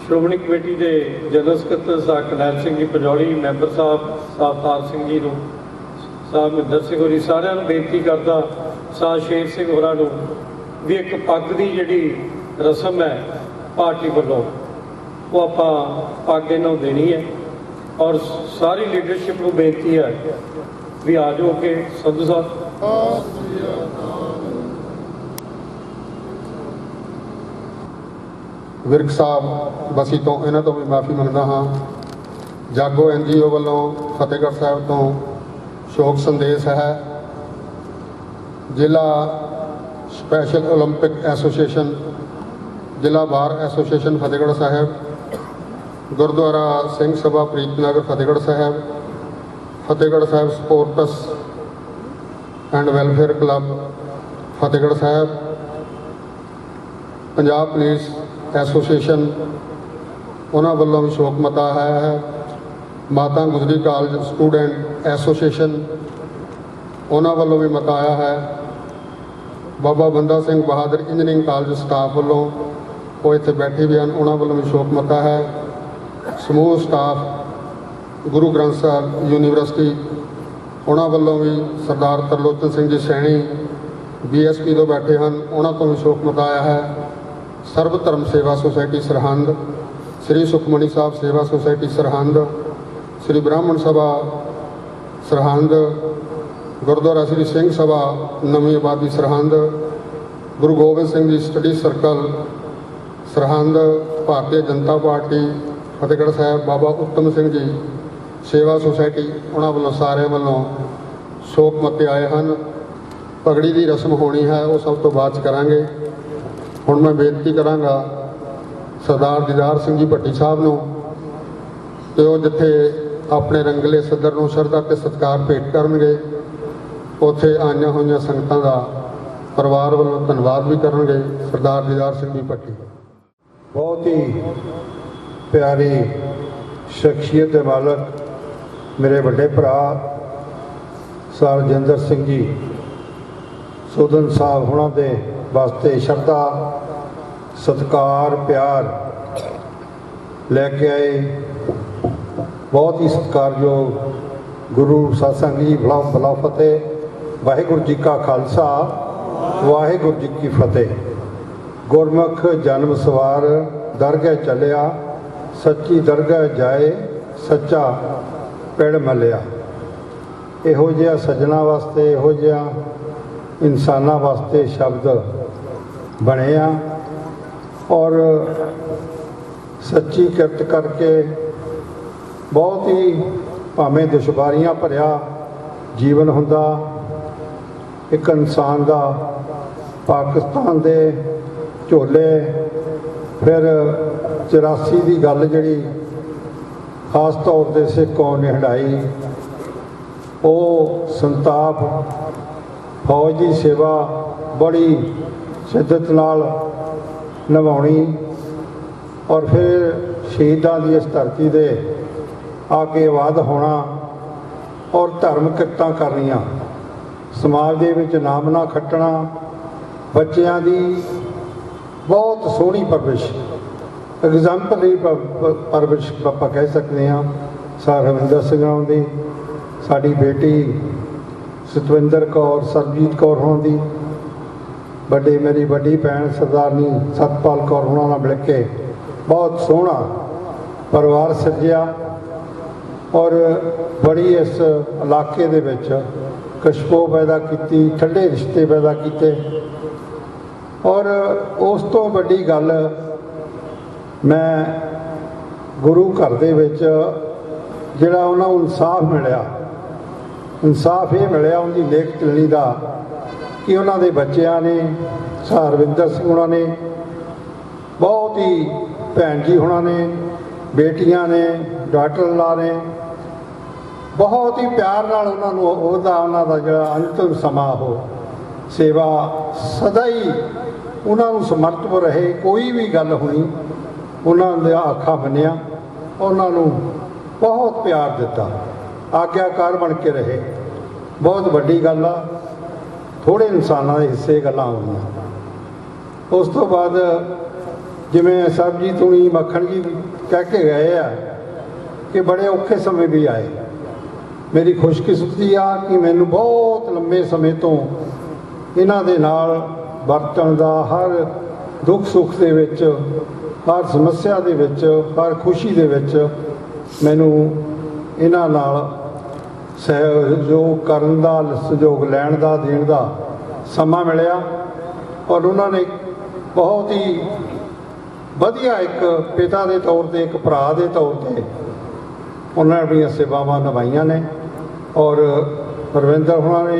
ਸ਼੍ਰੋਮਣੀ ਕਮੇਟੀ ਦੇ ਜਨਰਲ ਸਕੱਤਰ ਸਾਹਿਬ ਕਰਨੈਲ ਸਿੰਘ ਜੀ ਪੰਜੌਲੀ, ਮੈਂਬਰ ਸਾਹਿਬ ਅਵਤਾਰ ਸਿੰਘ ਜੀ ਨੂੰ, ਸਾਹਿਬ ਮਹਿੰਦਰ ਸਿੰਘ ਹੋਰੀ, ਸਾਰਿਆਂ ਨੂੰ ਬੇਨਤੀ ਕਰਦਾ, ਸਾਹਿਬ ਸ਼ੇਰ ਸਿੰਘ ਹੋਰਾਂ ਨੂੰ ਵੀ ਇੱਕ ਪੱਗ ਦੀ ਜਿਹੜੀ ਰਸਮ ਹੈ ਪਾਰਟੀ ਵੱਲੋਂ ਉਹ ਆਪਾਂ ਪੱਗ ਇਹਨਾਂ ਨੂੰ ਦੇਣੀ ਹੈ। ਔਰ ਸਾਰੀ ਲੀਡਰਸ਼ਿਪ ਨੂੰ ਬੇਨਤੀ ਹੈ ਵੀ ਆ ਜਾਓ ਕਿ ਸੰਧੂ ਸਾਹਿਬ। ਵਿਰਕ ਸਾਹਿਬ ਬਸੀ ਤੋਂ, ਇਹਨਾਂ ਤੋਂ ਵੀ ਮਾਫੀ ਮੰਗਦਾ ਹਾਂ। ਜਾਗੋ NGO ਵੱਲੋਂ ਫਤਿਹਗੜ੍ਹ ਸਾਹਿਬ ਤੋਂ ਸ਼ੋਕ ਸੰਦੇਸ਼ ਹੈ। ਜ਼ਿਲ੍ਹਾ ਸਪੈਸ਼ਲ ਓਲੰਪਿਕ ਐਸੋਸੀਏਸ਼ਨ, ਜ਼ਿਲ੍ਹਾ bar association Fatehgarh Sahib, Gurdwara Singh Sabha Preet Nagar Fatehgarh Sahib sports and welfare club Fatehgarh Sahib, Punjab police association ਉਹਨਾਂ ਵੱਲੋਂ ਵੀ ਸ਼ੋਕ ਮਤਾ ਆਇਆ ਹੈ। Mata Gujri college student association ਉਹਨਾਂ ਵੱਲੋਂ ਵੀ ਮਤਾ ਆਇਆ ਹੈ। ਬਾਬਾ ਬੰਦਾ Singh Bahadur engineering college staff ਵੱਲੋਂ ਉਹ ਇੱਥੇ ਬੈਠੇ ਵੀ ਹਨ, ਉਹਨਾਂ ਵੱਲੋਂ ਵੀ ਸ਼ੋਕ ਮਤਾ ਹੈ। ਸਮੂਹ ਸਟਾਫ ਗੁਰੂ ਗ੍ਰੰਥ ਸਾਹਿਬ ਯੂਨੀਵਰਸਿਟੀ ਉਹਨਾਂ ਵੱਲੋਂ ਵੀ ਸਰਦਾਰ ਤਰਲੋਚਨ ਸਿੰਘ ਜੀ ਸੈਣੀ BSP ਤੋਂ ਬੈਠੇ ਹਨ, ਉਹਨਾਂ ਤੋਂ ਵੀ ਸ਼ੋਕ ਮਤਾ ਆਇਆ ਹੈ। ਸਰਬ ਧਰਮ ਸੇਵਾ ਸੁਸਾਇਟੀ ਸਰਹੰਦ, ਸ੍ਰੀ ਸੁਖਮਨੀ ਸਾਹਿਬ ਸੇਵਾ ਸੁਸਾਇਟੀ ਸਰਹੰਦ, ਸ੍ਰੀ ਬ੍ਰਾਹਮਣ ਸਭਾ ਸਰਹੰਦ, ਗੁਰਦੁਆਰਾ ਸ੍ਰੀ ਸਿੰਘ ਸਭਾ ਨਵੀਂ ਆਬਾਦੀ Sirhind, Guru Gobind Singh ji study circle Sirhind, Bharatiya Janata party Fatehgarh Sahib ਬਾਬਾ ਉੱਤਮ ਸਿੰਘ ਜੀ ਸੇਵਾ ਸੁਸਾਇਟੀ ਉਹਨਾਂ ਵੱਲੋਂ ਸਾਰਿਆਂ ਵੱਲੋਂ ਸ਼ੋਕ ਮਤੇ ਆਏ ਹਨ। ਪਗੜੀ ਦੀ ਰਸਮ ਹੋਣੀ ਹੈ, ਉਹ ਸਭ ਤੋਂ ਬਾਅਦ 'ਚ ਕਰਾਂਗੇ। ਹੁਣ ਮੈਂ ਬੇਨਤੀ ਕਰਾਂਗਾ ਸਰਦਾਰ ਦੀਦਾਰ ਸਿੰਘ ਜੀ ਭੱਟੀ ਸਾਹਿਬ ਨੂੰ ਕਿ ਉਹ ਜਿੱਥੇ ਆਪਣੇ ਰੰਗਲੇ ਸੱਦਰ ਨੂੰ ਸ਼ਰਧਾ ਅਤੇ ਸਤਿਕਾਰ ਭੇਟ ਕਰਨਗੇ, ਉੱਥੇ ਆਈਆਂ ਹੋਈਆਂ ਸੰਗਤਾਂ ਦਾ ਪਰਿਵਾਰ ਵੱਲੋਂ ਧੰਨਵਾਦ ਵੀ ਕਰਨਗੇ। ਸਰਦਾਰ ਦੀਦਾਰ ਸਿੰਘ ਜੀ ਭੱਟੀ बहुत ही प्यारी शख्सियत के मालक मेरे बड़े भरा सर रजिंदर सिंह जी सूदन साहब होना दे वास्ते श्रद्धा सत्कार प्यार लैके आए। बहुत ही सत्कारयोग गुरु सत्संग जी भला फतेह। वाहिगुरू जी का खालसा वाहिगुरू जी की फतेह। गुरमुख जन्म सवार दरगाह चलिया, सच्ची दरगाह जाए सच्चा पिंड मलिया। इहो जिहा सज्जना वास्ते इहो जिहा इंसाना वास्ते शब्द बने आ और सच्ची किरत करके बहुत ही भावें दुश्वारियां भरिया जीवन हुंदा एक इंसान दा। पाकिस्तान दे झोले फिर 84 की गल जी खास तौर पर सिख कौम ने हटाई, वो संताप फौज की सेवा बड़ी शिद्दत नाल निभाउणी और फिर शहीदां की इस धरती दे आके आबाद होना और धर्म किरतां करनियां, समाज दे विच नाम ना खट्टना, बच्चों की बहुत सोहनी परवरिश एग्जाम्पलरी परवरिश आप कह सकते हैं। सर रविंदर सिंह होना दी, साड़ी बेटी सतविंदर कौर सरबजीत कौर होना दी, बड़ी मेरी बड़ी भैन सरदारनी सतपाल कौर होना मिल के बहुत सोहना परिवार सजिया और बड़ी इस इलाके दे विच कशबो पैदा की, ठंडे रिश्ते पैदा किए। और उस तो बड़ी गल मैं गुरु घर दे विच जिहड़ा उन्होंने इंसाफ मिलिया, इंसाफ ये मिलिया उनकी लेख चलनी का कि उन्होंने बच्चों ने सर रविंदर सिंह उन्होंने बहुत ही भैन जी उन्होंने बेटियां ने डॉक्टर ला ने बहुत ही प्यार नाल उन्होंने जो अंतिम समा हो सेवा सदा ही उन्होंने समर्पित रहे। कोई भी गल हुई उन्होंने आखा मनिया, उन्होंने बहुत प्यार दिता, आग्याकार बन के रहे। बहुत वड्डी गल आ, थोड़े इंसानों के हिस्से गल्लां होईयां। उस तो बाद जिवें सरबजीत हुणी मक्खण जी कह के गए आ कि बड़े औखे समय भी आए। मेरी खुशकिस्मती आ कि मैनूं बहुत लंबे समय तो इन्हां दे नाल वरतण दा, हर दुख सुख दे विच, हर समस्या दे विच, हर खुशी दे विच मैनूं इन्हां नाल सहयोग करन दा, सहयोग लैण दा, देण दा समा मिलिया। और उन्होंने बहुत ही वधिया एक पिता के तौर पर, एक भरा के तौर पर उन्होंने अपनी सेवावां निभाइयां ने। और रविंदर उन्होंने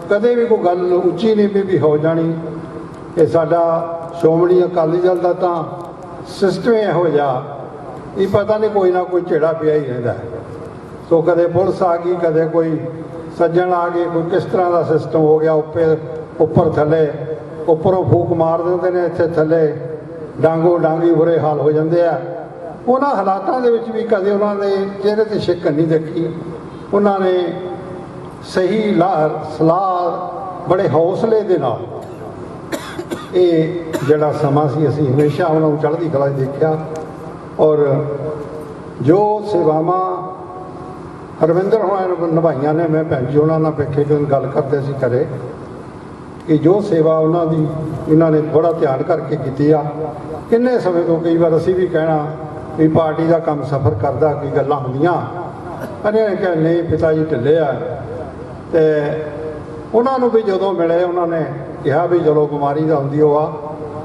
कदे भी कोई गल उच्ची नीवी भी हो जानी। ये साडा श्रोमणी अकाली दल का तो सिस्टम इहो जिहा ਇਹ ਪਤਾ ਨਹੀਂ ਕੋਈ ਨਾ ਕੋਈ ਝੇੜਾ ਪਿਆ ਹੀ ਰਹਿੰਦਾ ਹੈ। ਸੋ ਕਦੇ ਪੁਲਿਸ ਆ ਗਈ, ਕਦੇ ਕੋਈ ਸੱਜਣ ਆ ਗਏ, ਕੋਈ ਕਿਸ ਤਰ੍ਹਾਂ ਦਾ ਸਿਸਟਮ ਹੋ ਗਿਆ, ਉੱਪਰ ਥੱਲੇ, ਉੱਪਰੋਂ ਫੂਕ ਮਾਰ ਦਿੰਦੇ ਨੇ, ਇੱਥੇ ਥੱਲੇ ਡਾਂਗੋ ਡਾਂਗੀ ਬੁਰੇ ਹਾਲ ਹੋ ਜਾਂਦੇ ਆ। ਉਹਨਾਂ ਹਾਲਾਤਾਂ ਦੇ ਵਿੱਚ ਵੀ ਕਦੇ ਉਹਨਾਂ ਦੇ ਚਿਹਰੇ 'ਤੇ ਸ਼ਿਕਨ ਨਹੀਂ ਦੇਖੀ। ਉਹਨਾਂ ਨੇ ਸਹੀ ਸਲਾਹ ਬੜੇ ਹੌਸਲੇ ਦੇ ਨਾਲ ਇਹ ਜਿਹੜਾ ਸਮਾਂ ਸੀ ਅਸੀਂ ਹਮੇਸ਼ਾ ਉਹਨਾਂ ਨੂੰ ਚੜ੍ਹਦੀ ਕਲਾ 'ਚ ਦੇਖਿਆ। ਔਰ ਜੋ ਸੇਵਾਵਾਂ ਹਰਵਿੰਦਰ ਹੋਣਾ ਨਿਭਾਈਆਂ ਨੇ, ਮੈਂ ਭੈਣ ਜੀ ਉਹਨਾਂ ਨਾਲ ਬੈਠੇ ਗੱਲ ਕਰਦੇ ਸੀ ਘਰੇ ਕਿ ਜੋ ਸੇਵਾ ਉਹਨਾਂ ਦੀ ਇਹਨਾਂ ਨੇ ਬੜਾ ਧਿਆਨ ਕਰਕੇ ਕੀਤੀ ਆ। ਕਿੰਨੇ ਸਮੇਂ ਤੋਂ ਕਈ ਵਾਰ ਅਸੀਂ ਵੀ ਕਹਿਣਾ ਵੀ ਪਾਰਟੀ ਦਾ ਕੰਮ ਸਫਰ ਕਰਦਾ, ਕੋਈ ਗੱਲਾਂ ਹੁੰਦੀਆਂ, ਪਰ ਇਹ ਕਿ ਨਹੀਂ ਪਿਤਾ ਜੀ ਢਿੱਲੇ ਆ। ਅਤੇ ਉਹਨਾਂ ਨੂੰ ਵੀ ਜਦੋਂ ਮਿਲੇ ਉਹਨਾਂ ਨੇ ਕਿਹਾ ਵੀ ਚਲੋ ਬਿਮਾਰੀ ਦਾ ਹੁੰਦੀ ਉਹ ਆ,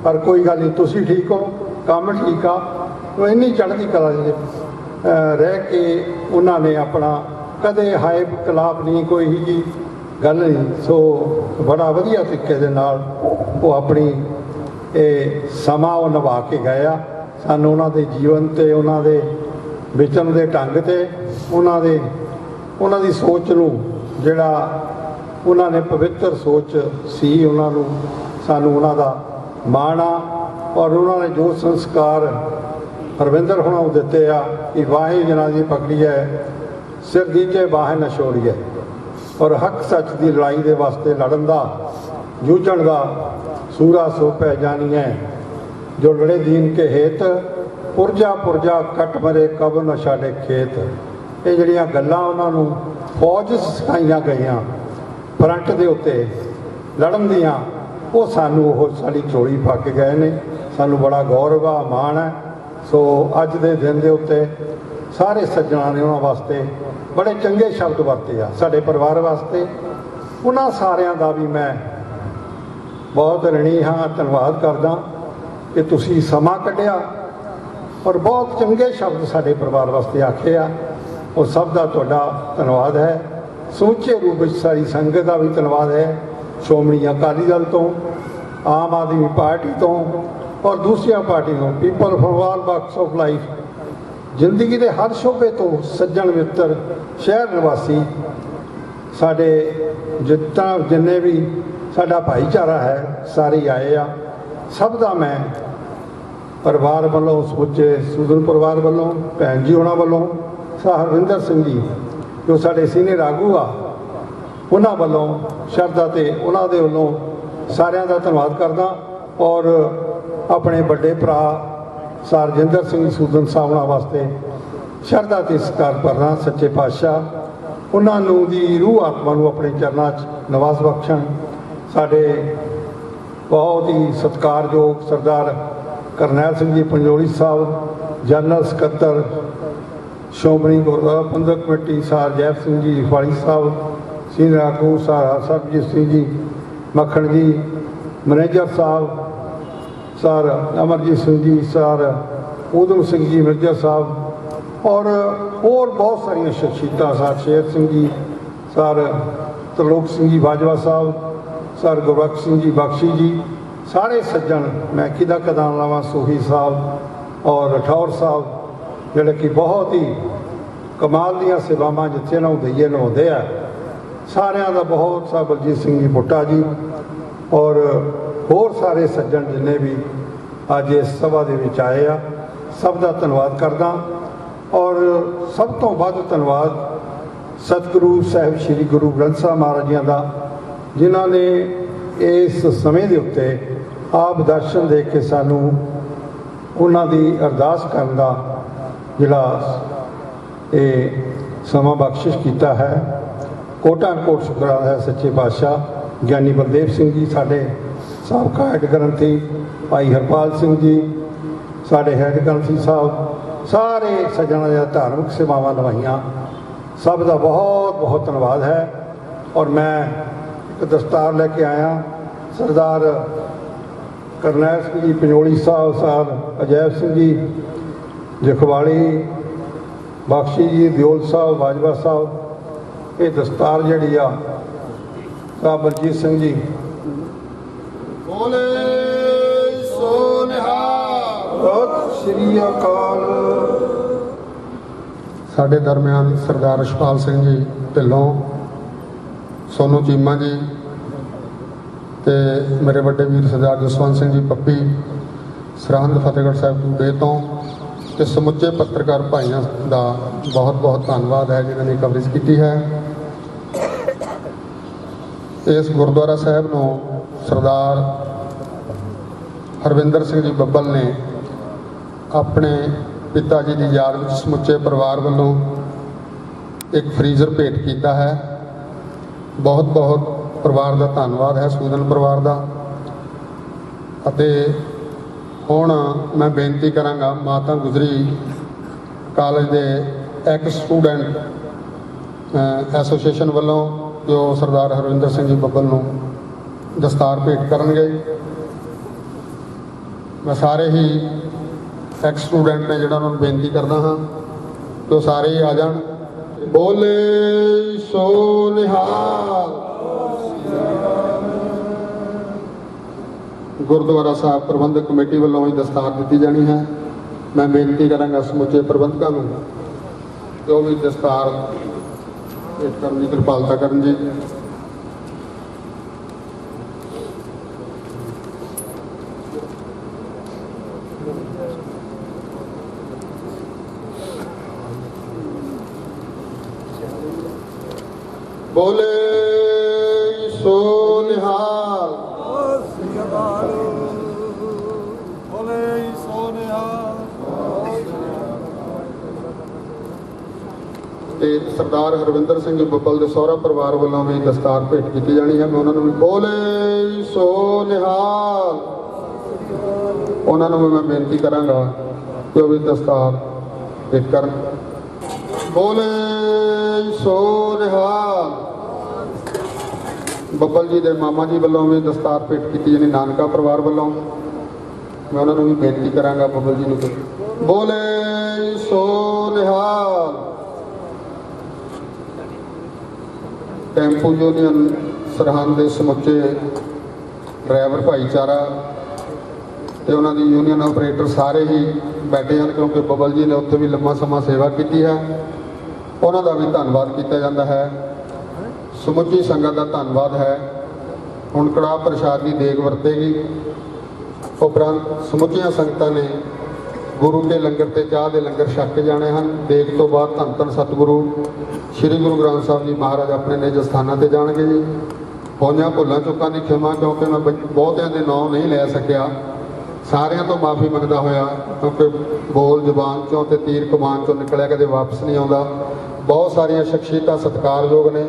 ਪਰ ਕੋਈ ਗੱਲ ਨਹੀਂ, ਤੁਸੀਂ ਠੀਕ ਹੋ, ਕੰਮ ਠੀਕ ਆ। ਉਹ ਇੰਨੀ ਚੜ੍ਹਦੀ ਕਲਾ 'ਚ ਰਹਿ ਕੇ ਉਹਨਾਂ ਨੇ ਆਪਣਾ ਕਦੇ ਹਾਇ ਖਿਲਾਫ ਨਹੀਂ, ਕੋਈ ਹੀ ਗੱਲ ਨਹੀਂ। ਸੋ ਬੜਾ ਵਧੀਆ ਤਰੀਕੇ ਦੇ ਨਾਲ ਉਹ ਆਪਣੀ ਇਹ ਸਮਾਂ ਉਹ ਨਿਭਾ ਕੇ ਗਏ ਆ। ਸਾਨੂੰ ਉਹਨਾਂ ਦੇ ਜੀਵਨ 'ਤੇ, ਉਹਨਾਂ ਦੇ ਵਿਚਰਨ ਦੇ ਢੰਗ 'ਤੇ, ਉਹਨਾਂ ਦੀ ਸੋਚ ਨੂੰ, ਜਿਹੜਾ ਉਹਨਾਂ ਨੇ ਪਵਿੱਤਰ ਸੋਚ ਸੀ, ਉਹਨਾਂ ਨੂੰ ਸਾਨੂੰ ਉਹਨਾਂ ਦਾ ਮਾਣ ਆ। ਔਰ ਉਹਨਾਂ ਨੇ ਜੋ ਸੰਸਕਾਰ ਹਰਵਿੰਦਰ ਹੋਣਾ ਨੂੰ ਦਿੱਤੇ ਆ ਕਿ ਵਾਹੇ ਜਨਾ ਦੀ ਪਕੜੀ ਹੈ, ਸਿਰ ਦੀਜੇ ਬਾਹੇ ਨਾ ਛੋੜੀਏ। ਔਰ ਹੱਕ ਸੱਚ ਦੀ ਲੜਾਈ ਦੇ ਵਾਸਤੇ ਲੜਨ ਦਾ, ਜੂਝਣ ਦਾ ਸੂਰਾ ਸੋ ਪੈ ਜਾਣੀ ਹੈ। ਜੋ ਲੜੇ ਦੀਨ ਕੇ ਹੇਤ, ਪੁਰਜਾ ਪੁਰਜਾ ਕੱਟ ਮਰੇ ਕਬ ਨਾ ਛਾੜੇ ਖੇਤ। ਇਹ ਜਿਹੜੀਆਂ ਗੱਲਾਂ ਉਹਨਾਂ ਨੂੰ ਫੌਜ ਸਿਖਾਈਆਂ ਗਈਆਂ ਫਰੰਟ ਦੇ ਉੱਤੇ ਲੜਨ ਦੀਆਂ, ਉਹ ਸਾਨੂੰ ਉਹ ਸਾਡੀ ਝੋਲੀ ਪਾ ਕੇ ਗਏ ਨੇ। ਸਾਨੂੰ ਬੜਾ ਗੌਰਵ ਆ, ਮਾਣ ਹੈ। ਸੋ ਅੱਜ ਦੇ ਦਿਨ ਦੇ ਉੱਤੇ ਸਾਰੇ ਸੱਜਣਾਂ ਨੇ ਉਹਨਾਂ ਵਾਸਤੇ ਬੜੇ ਚੰਗੇ ਸ਼ਬਦ ਵਰਤੇ ਆ, ਸਾਡੇ ਪਰਿਵਾਰ ਵਾਸਤੇ। ਉਹਨਾਂ ਸਾਰਿਆਂ ਦਾ ਵੀ ਮੈਂ ਬਹੁਤ ਰਿਣੀ ਹਾਂ, ਧੰਨਵਾਦ ਕਰਦਾ ਕਿ ਤੁਸੀਂ ਸਮਾਂ ਕੱਢਿਆ ਔਰ ਬਹੁਤ ਚੰਗੇ ਸ਼ਬਦ ਸਾਡੇ ਪਰਿਵਾਰ ਵਾਸਤੇ ਆਖੇ ਆ। ਉਹ ਸਭ ਦਾ ਤੁਹਾਡਾ ਧੰਨਵਾਦ ਹੈ। ਸਮੁੱਚੇ ਰੂਪ ਵਿੱਚ ਸਾਰੀ ਸੰਗਤ ਦਾ ਵੀ ਧੰਨਵਾਦ ਹੈ। ਸ਼੍ਰੋਮਣੀ ਅਕਾਲੀ ਦਲ ਤੋਂ, ਆਮ ਆਦਮੀ ਪਾਰਟੀ ਤੋਂ ਔਰ ਦੂਸਰੀਆਂ ਪਾਰਟੀਆਂ ਤੋਂ, people for all walks of life, ਜ਼ਿੰਦਗੀ ਦੇ ਹਰ ਸ਼ੋਬੇ ਤੋਂ ਸੱਜਣ ਮਿੱਤਰ, ਸ਼ਹਿਰ ਨਿਵਾਸੀ, ਸਾਡੇ ਜਿੰਨੇ ਵੀ ਸਾਡਾ ਭਾਈਚਾਰਾ ਹੈ, ਸਾਰੇ ਆਏ ਆ। ਸਭ ਦਾ ਮੈਂ ਪਰਿਵਾਰ ਵੱਲੋਂ, ਸਮੁੱਚੇ ਸੂਦਨ ਪਰਿਵਾਰ ਵੱਲੋਂ, ਭੈਣ ਜੀ ਉਹਨਾਂ ਵੱਲੋਂ, ਹਰਵਿੰਦਰ ਸਿੰਘ ਜੀ ਜੋ ਸਾਡੇ ਸੀਨੀਅਰ ਆਗੂ ਆ, ਉਹਨਾਂ ਵੱਲੋਂ ਸ਼ਰਧਾ ਤੇ ਉਹਨਾਂ ਦੇ ਵੱਲੋਂ ਸਾਰਿਆਂ ਦਾ ਧੰਨਵਾਦ ਕਰਦਾ। ਔਰ ਆਪਣੇ ਵੱਡੇ ਭਰਾ ਸਰਜਿੰਦਰ ਸਿੰਘ ਸੂਦਨ ਸਾਹਿਬਾਂ ਵਾਸਤੇ ਸ਼ਰਧਾ ਤੇ ਸਤਿਕਾਰ ਕਰਨਾ। ਸੱਚੇ ਪਾਤਸ਼ਾਹ ਉਹਨਾਂ ਨੂੰ ਦੀ ਰੂਹ ਆਤਮਾ ਨੂੰ ਆਪਣੇ ਚਰਨਾਂ 'ਚ ਨਿਵਾਸ ਬਖਸ਼ਣ। ਸਾਡੇ ਬਹੁਤ ਹੀ ਸਤਿਕਾਰਯੋਗ ਸਰਦਾਰ ਕਰਨੈਲ ਸਿੰਘ ਜੀ ਪੰਜੋਲੀ ਸਾਹਿਬ, ਜਨਰਲ ਸਕੱਤਰ ਸ਼੍ਰੋਮਣੀ ਗੁਰਦੁਆਰਾ ਪ੍ਰਬੰਧਕ ਕਮੇਟੀ, ਸਰ ਜੈਪ ਸਿੰਘ ਜੀ ਫਾਲੀ ਸਾਹਿਬ, ਸੀਨੀਅਰ ਆਗੂ ਸਰ ਸਰਬਜੀਤ ਸਿੰਘ ਜੀ ਮੱਖਣ ਜੀ, ਮੈਨੇਜਰ ਸਾਹਿਬ ਸਰ ਅਮਰਜੀਤ ਸਿੰਘ ਜੀ, ਸਰ ਊਧਮ ਸਿੰਘ ਜੀ ਮਿਰਜ਼ਾ ਸਾਹਿਬ, ਔਰ ਹੋਰ ਬਹੁਤ ਸਾਰੀਆਂ ਸ਼ਖਸੀਅਤਾਂ, ਸਰ ਸ਼ੇਰ ਸਿੰਘ ਜੀ, ਸਰ ਤਰਲੋਕ ਸਿੰਘ ਜੀ ਬਾਜਵਾ ਸਾਹਿਬ, ਸਰ ਗੁਰਬਖਸ਼ ਸਿੰਘ ਜੀ ਬਖਸ਼ੀ ਜੀ, ਸਾਰੇ ਸੱਜਣ, ਮੈਂ ਕਿਹਦਾ ਕਦਾਂ ਲਾਵਾਂ, ਸੋਹੀ ਸਾਹਿਬ ਔਰ ਰਠੌਰ ਸਾਹਿਬ, ਜਿਹੜੇ ਕਿ ਬਹੁਤ ਹੀ ਕਮਾਲ ਦੀਆਂ ਸੇਵਾਵਾਂ ਜਿੱਥੇ ਨੂੰ ਦਈਏ ਨਿਭਾਉਂਦੇ ਆ। ਸਾਰਿਆਂ ਦਾ ਬਹੁਤ ਸਾਹਿਬ ਬਲਜੀਤ ਸਿੰਘ ਜੀ ਬੁੱਟਾ ਜੀ ਔਰ ਹੋਰ ਸਾਰੇ ਸੱਜਣ ਜਿੰਨੇ ਵੀ ਅੱਜ ਇਸ ਸਭਾ ਦੇ ਵਿੱਚ ਆਏ ਆ, ਸਭ ਦਾ ਧੰਨਵਾਦ ਕਰਦਾ। ਔਰ ਸਭ ਤੋਂ ਵੱਧ ਧੰਨਵਾਦ ਸਤਿਗੁਰੂ ਸਾਹਿਬ ਸ੍ਰੀ ਗੁਰੂ ਗ੍ਰੰਥ ਸਾਹਿਬ ਮਹਾਰਾਜ ਜੀ ਦਾ, ਜਿਨ੍ਹਾਂ ਨੇ ਇਸ ਸਮੇਂ ਦੇ ਉੱਤੇ ਆਪ ਦਰਸ਼ਨ ਦੇ ਕੇ ਸਾਨੂੰ ਉਹਨਾਂ ਦੀ ਅਰਦਾਸ ਕਰਨ ਦਾ ਜਿਹੜਾ ਇਹ ਸਮਾਂ ਬਖਸ਼ਿਸ਼ ਕੀਤਾ ਹੈ। ਕੋਟਾਂ ਕੋਟ ਸ਼ੁਕਰਾਨਾ ਹੈ ਸੱਚੇ ਪਾਤਸ਼ਾਹ। ਗਿਆਨੀ ਬਲਦੇਵ ਸਿੰਘ ਜੀ ਸਾਡੇ ਸਾਬਕਾ ਹੈੱਡ ਗ੍ਰੰਥੀ, ਭਾਈ ਹਰਪਾਲ ਸਿੰਘ ਜੀ ਸਾਡੇ ਹੈੱਡ ਗ੍ਰੰਥੀ ਸਾਹਿਬ, ਸਾਰੇ ਸੱਜਣਾਂ ਦੀਆਂ ਧਾਰਮਿਕ ਸੇਵਾਵਾਂ ਨਿਭਾਈਆਂ, ਸਭ ਦਾ ਬਹੁਤ ਬਹੁਤ ਧੰਨਵਾਦ ਹੈ। ਔਰ ਮੈਂ ਇੱਕ ਦਸਤਾਰ ਲੈ ਕੇ ਆਇਆ, ਸਰਦਾਰ ਕਰਨੈਲ ਸਿੰਘ ਜੀ ਪੰਜੋਲੀ ਸਾਹਿਬ, ਸਰ ਅਜੈਬ ਸਿੰਘ ਜੀ ਜਖਵਾਲੀ, ਬਖਸ਼ੀ ਜੀ ਦਿਓਲ ਸਾਹਿਬ, ਬਾਜਵਾ ਸਾਹਿਬ, ਇਹ ਦਸਤਾਰ ਜਿਹੜੀ ਆ ਸਾਹਿਬ ਬਲਜੀਤ ਸਿੰਘ ਜੀ, ਬੋਲੇ ਸੋ ਨਿਹਾਲ, ਸਤਿ ਸ਼੍ਰੀ ਅਕਾਲ। ਸਾਡੇ ਦਰਮਿਆਨ ਸਰਦਾਰ ਰਛਪਾਲ ਸਿੰਘ ਜੀ ਢਿੱਲੋਂ, ਸੋਨੂ ਚੀਮਾ ਜੀ ਤੇ ਮੇਰੇ ਵੱਡੇ ਵੀਰ ਸਰਦਾਰ ਜਸਵੰਤ ਸਿੰਘ ਜੀ ਪੱਪੀ, ਸਰਹੰਦ ਫਤਿਹਗੜ੍ਹ ਸਾਹਿਬ ਟੂਡੇ ਤੋਂ, ਤੇ ਸਮੁੱਚੇ ਪੱਤਰਕਾਰ ਭਾਈਆਂ ਦਾ ਬਹੁਤ ਬਹੁਤ ਧੰਨਵਾਦ ਹੈ ਜਿਨ੍ਹਾਂ ਨੇ ਕਵਰੇਜ ਕੀਤੀ ਹੈ। ਇਸ ਗੁਰਦੁਆਰਾ ਸਾਹਿਬ ਨੂੰ ਸਰਦਾਰ ਹਰਵਿੰਦਰ ਸਿੰਘ ਜੀ ਬੱਬਲ ਨੇ ਆਪਣੇ ਪਿਤਾ ਜੀ ਦੀ ਯਾਦ ਵਿੱਚ ਸਮੁੱਚੇ ਪਰਿਵਾਰ ਵੱਲੋਂ ਇੱਕ ਫਰੀਜ਼ਰ ਭੇਟ ਕੀਤਾ ਹੈ। ਬਹੁਤ ਬਹੁਤ ਪਰਿਵਾਰ ਦਾ ਧੰਨਵਾਦ ਹੈ, ਸੂਦਨ ਪਰਿਵਾਰ ਦਾ। ਅਤੇ ਹੁਣ ਮੈਂ ਬੇਨਤੀ ਕਰਾਂਗਾ ਮਾਤਾ ਗੁਜਰੀ ਕਾਲਜ ਦੇ ਐਕਸ ਸਟੂਡੈਂਟ ਐਸੋਸੀਏਸ਼ਨ ਵੱਲੋਂ ਜੋ ਸਰਦਾਰ ਹਰਵਿੰਦਰ ਸਿੰਘ ਜੀ ਬੱਬਲ ਨੂੰ ਦਸਤਾਰ ਭੇਟ ਕਰਨਗੇ। ਮੈਂ ਸਾਰੇ ਹੀ ਐਕਸ ਸਟੂਡੈਂਟ ਨੇ ਜਿਹੜਾ ਉਹਨਾਂ ਨੂੰ ਬੇਨਤੀ ਕਰਦਾ ਹਾਂ ਕਿ ਉਹ ਸਾਰੇ ਹੀ ਆ ਜਾਣ। ਬੋਲੇ ਸੋ ਨਿਹਾਲ। ਗੁਰਦੁਆਰਾ ਸਾਹਿਬ ਪ੍ਰਬੰਧਕ ਕਮੇਟੀ ਵੱਲੋਂ ਹੀ ਦਸਤਾਰ ਦਿੱਤੀ ਜਾਣੀ ਹੈ। ਮੈਂ ਬੇਨਤੀ ਕਰਾਂਗਾ ਸਮੁੱਚੇ ਪ੍ਰਬੰਧਕਾਂ ਨੂੰ ਕਿ ਉਹ ਵੀ ਦਸਤਾਰ ਭੇਟ ਕਰਨ ਦੀ ਕਿਰਪਾਲਤਾ ਕਰਨ ਜੀ। ਬੋਲੇ ਸੋ ਨਿਹਾਲ। ਤੇ ਸਰਦਾਰ ਹਰਵਿੰਦਰ ਸਿੰਘ ਬੱਬਲ ਦੇ ਸਹੁਰਾ ਪਰਿਵਾਰ ਵੱਲੋਂ ਵੀ ਦਸਤਾਰ ਭੇਟ ਕੀਤੀ ਜਾਣੀ ਹੈ। ਮੈਂ ਉਹਨਾਂ ਨੂੰ ਵੀ ਬੋਲੇ ਸੋ ਨਿਹਾਲ, ਉਹਨਾਂ ਨੂੰ ਵੀ ਮੈਂ ਬੇਨਤੀ ਕਰਾਂਗਾ ਕਿ ਉਹ ਵੀ ਦਸਤਾਰ ਭੇਟ ਕਰਨ। ਬੋਲੇ ਸੋ ਨਿਹਾਲ। ਬੱਬਲ ਜੀ ਦੇ ਮਾਮਾ ਜੀ ਵੱਲੋਂ ਵੀ ਦਸਤਾਰ ਭੇਟ ਕੀਤੀ ਜਾਣੀ ਨਾਨਕਾ ਪਰਿਵਾਰ ਵੱਲੋਂ। ਮੈਂ ਉਹਨਾਂ ਨੂੰ ਵੀ ਬੇਨਤੀ ਕਰਾਂਗਾ ਬੱਬਲ ਜੀ ਨੂੰ ਬੋਲੇ ਸੋ ਨਿਹਾਲ। ਟੈਂਪੂ ਯੂਨੀਅਨ ਸਰਹੰਦ ਦੇ ਸਮੁੱਚੇ ਡਰਾਈਵਰ ਭਾਈਚਾਰਾ ਤੇ ਉਹਨਾਂ ਦੀ ਯੂਨੀਅਨ ਆਪਰੇਟਰ ਸਾਰੇ ਹੀ ਬੈਠੇ ਹਨ, ਕਿਉਂਕਿ ਬੱਬਲ ਜੀ ਨੇ ਉੱਥੇ ਵੀ ਲੰਮਾ ਸਮਾਂ ਸੇਵਾ ਕੀਤੀ ਹੈ। ਉਹਨਾਂ ਦਾ ਵੀ ਧੰਨਵਾਦ ਕੀਤਾ ਜਾਂਦਾ ਹੈ। ਸਮੁੱਚੀ ਸੰਗਤ ਦਾ ਧੰਨਵਾਦ ਹੈ। ਹੁਣ ਕੜਾਹ ਪ੍ਰਸ਼ਾਦ ਦੀ ਦੇਗ ਵਰਤੇਗੀ। ਉਪਰੰਤ ਸਮੁੱਚੀਆਂ ਸੰਗਤਾਂ ਨੇ ਗੁਰੂ ਕੇ ਲੰਗਰ ਤੇ ਚਾਹ ਦੇ ਲੰਗਰ ਛਕ ਕੇ ਜਾਣੇ ਹਨ। ਦੇਗ ਤੋਂ ਬਾਅਦ ਧੰਨ ਧੰਨ ਸਤਿਗੁਰੂ ਸ੍ਰੀ ਗੁਰੂ ਗ੍ਰੰਥ ਸਾਹਿਬ ਜੀ ਮਹਾਰਾਜ ਆਪਣੇ ਨਿਜ ਸਥਾਨਾਂ ਤੇ ਜਾਣਗੇ ਜੀ। ਹੋਈਆਂ ਭੁੱਲਾਂ ਚੁੱਕਾਂ ਦੀ ਖਿਮਾ, ਕਿਉਂਕਿ ਮੈਂ ਬਹੁਤਿਆਂ ਦੇ ਨਾਂ ਨਹੀਂ ਲੈ ਸਕਿਆ। ਸਾਰਿਆਂ ਤੋਂ ਮਾਫੀ ਮੰਗਦਾ ਹੋਇਆ, ਕਿਉਂਕਿ ਬੋਲ ਜ਼ੁਬਾਨ ਚੋਂ ਤੇ ਤੀਰ ਕਮਾਨ ਚੋਂ ਨਿਕਲਿਆ ਕਦੇ ਵਾਪਸ ਨਹੀਂ ਆਉਂਦਾ। ਬਹੁਤ ਸਾਰੀਆਂ ਸ਼ਖਸੀਅਤਾਂ ਸਤਿਕਾਰਯੋਗ ਨੇ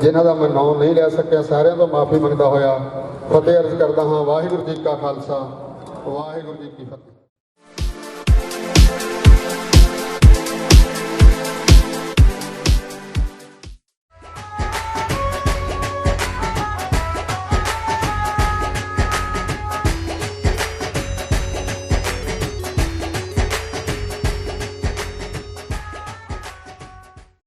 ਜਿਨ੍ਹਾਂ ਦਾ ਮੈਂ ਨਾਂ ਨਹੀਂ ਲੈ ਸਕਿਆ। ਸਾਰਿਆਂ ਤੋਂ ਮਾਫੀ ਮੰਗਦਾ ਹੋਇਆ ਫਤਿਹ ਅਰਜ਼ ਕਰਦਾ ਹਾਂ। ਵਾਹਿਗੁਰੂ ਜੀ ਕਾ ਖਾਲਸਾ, ਵਾਹਿਗੁਰੂ ਜੀ ਕੀ ਫਤਿਹ।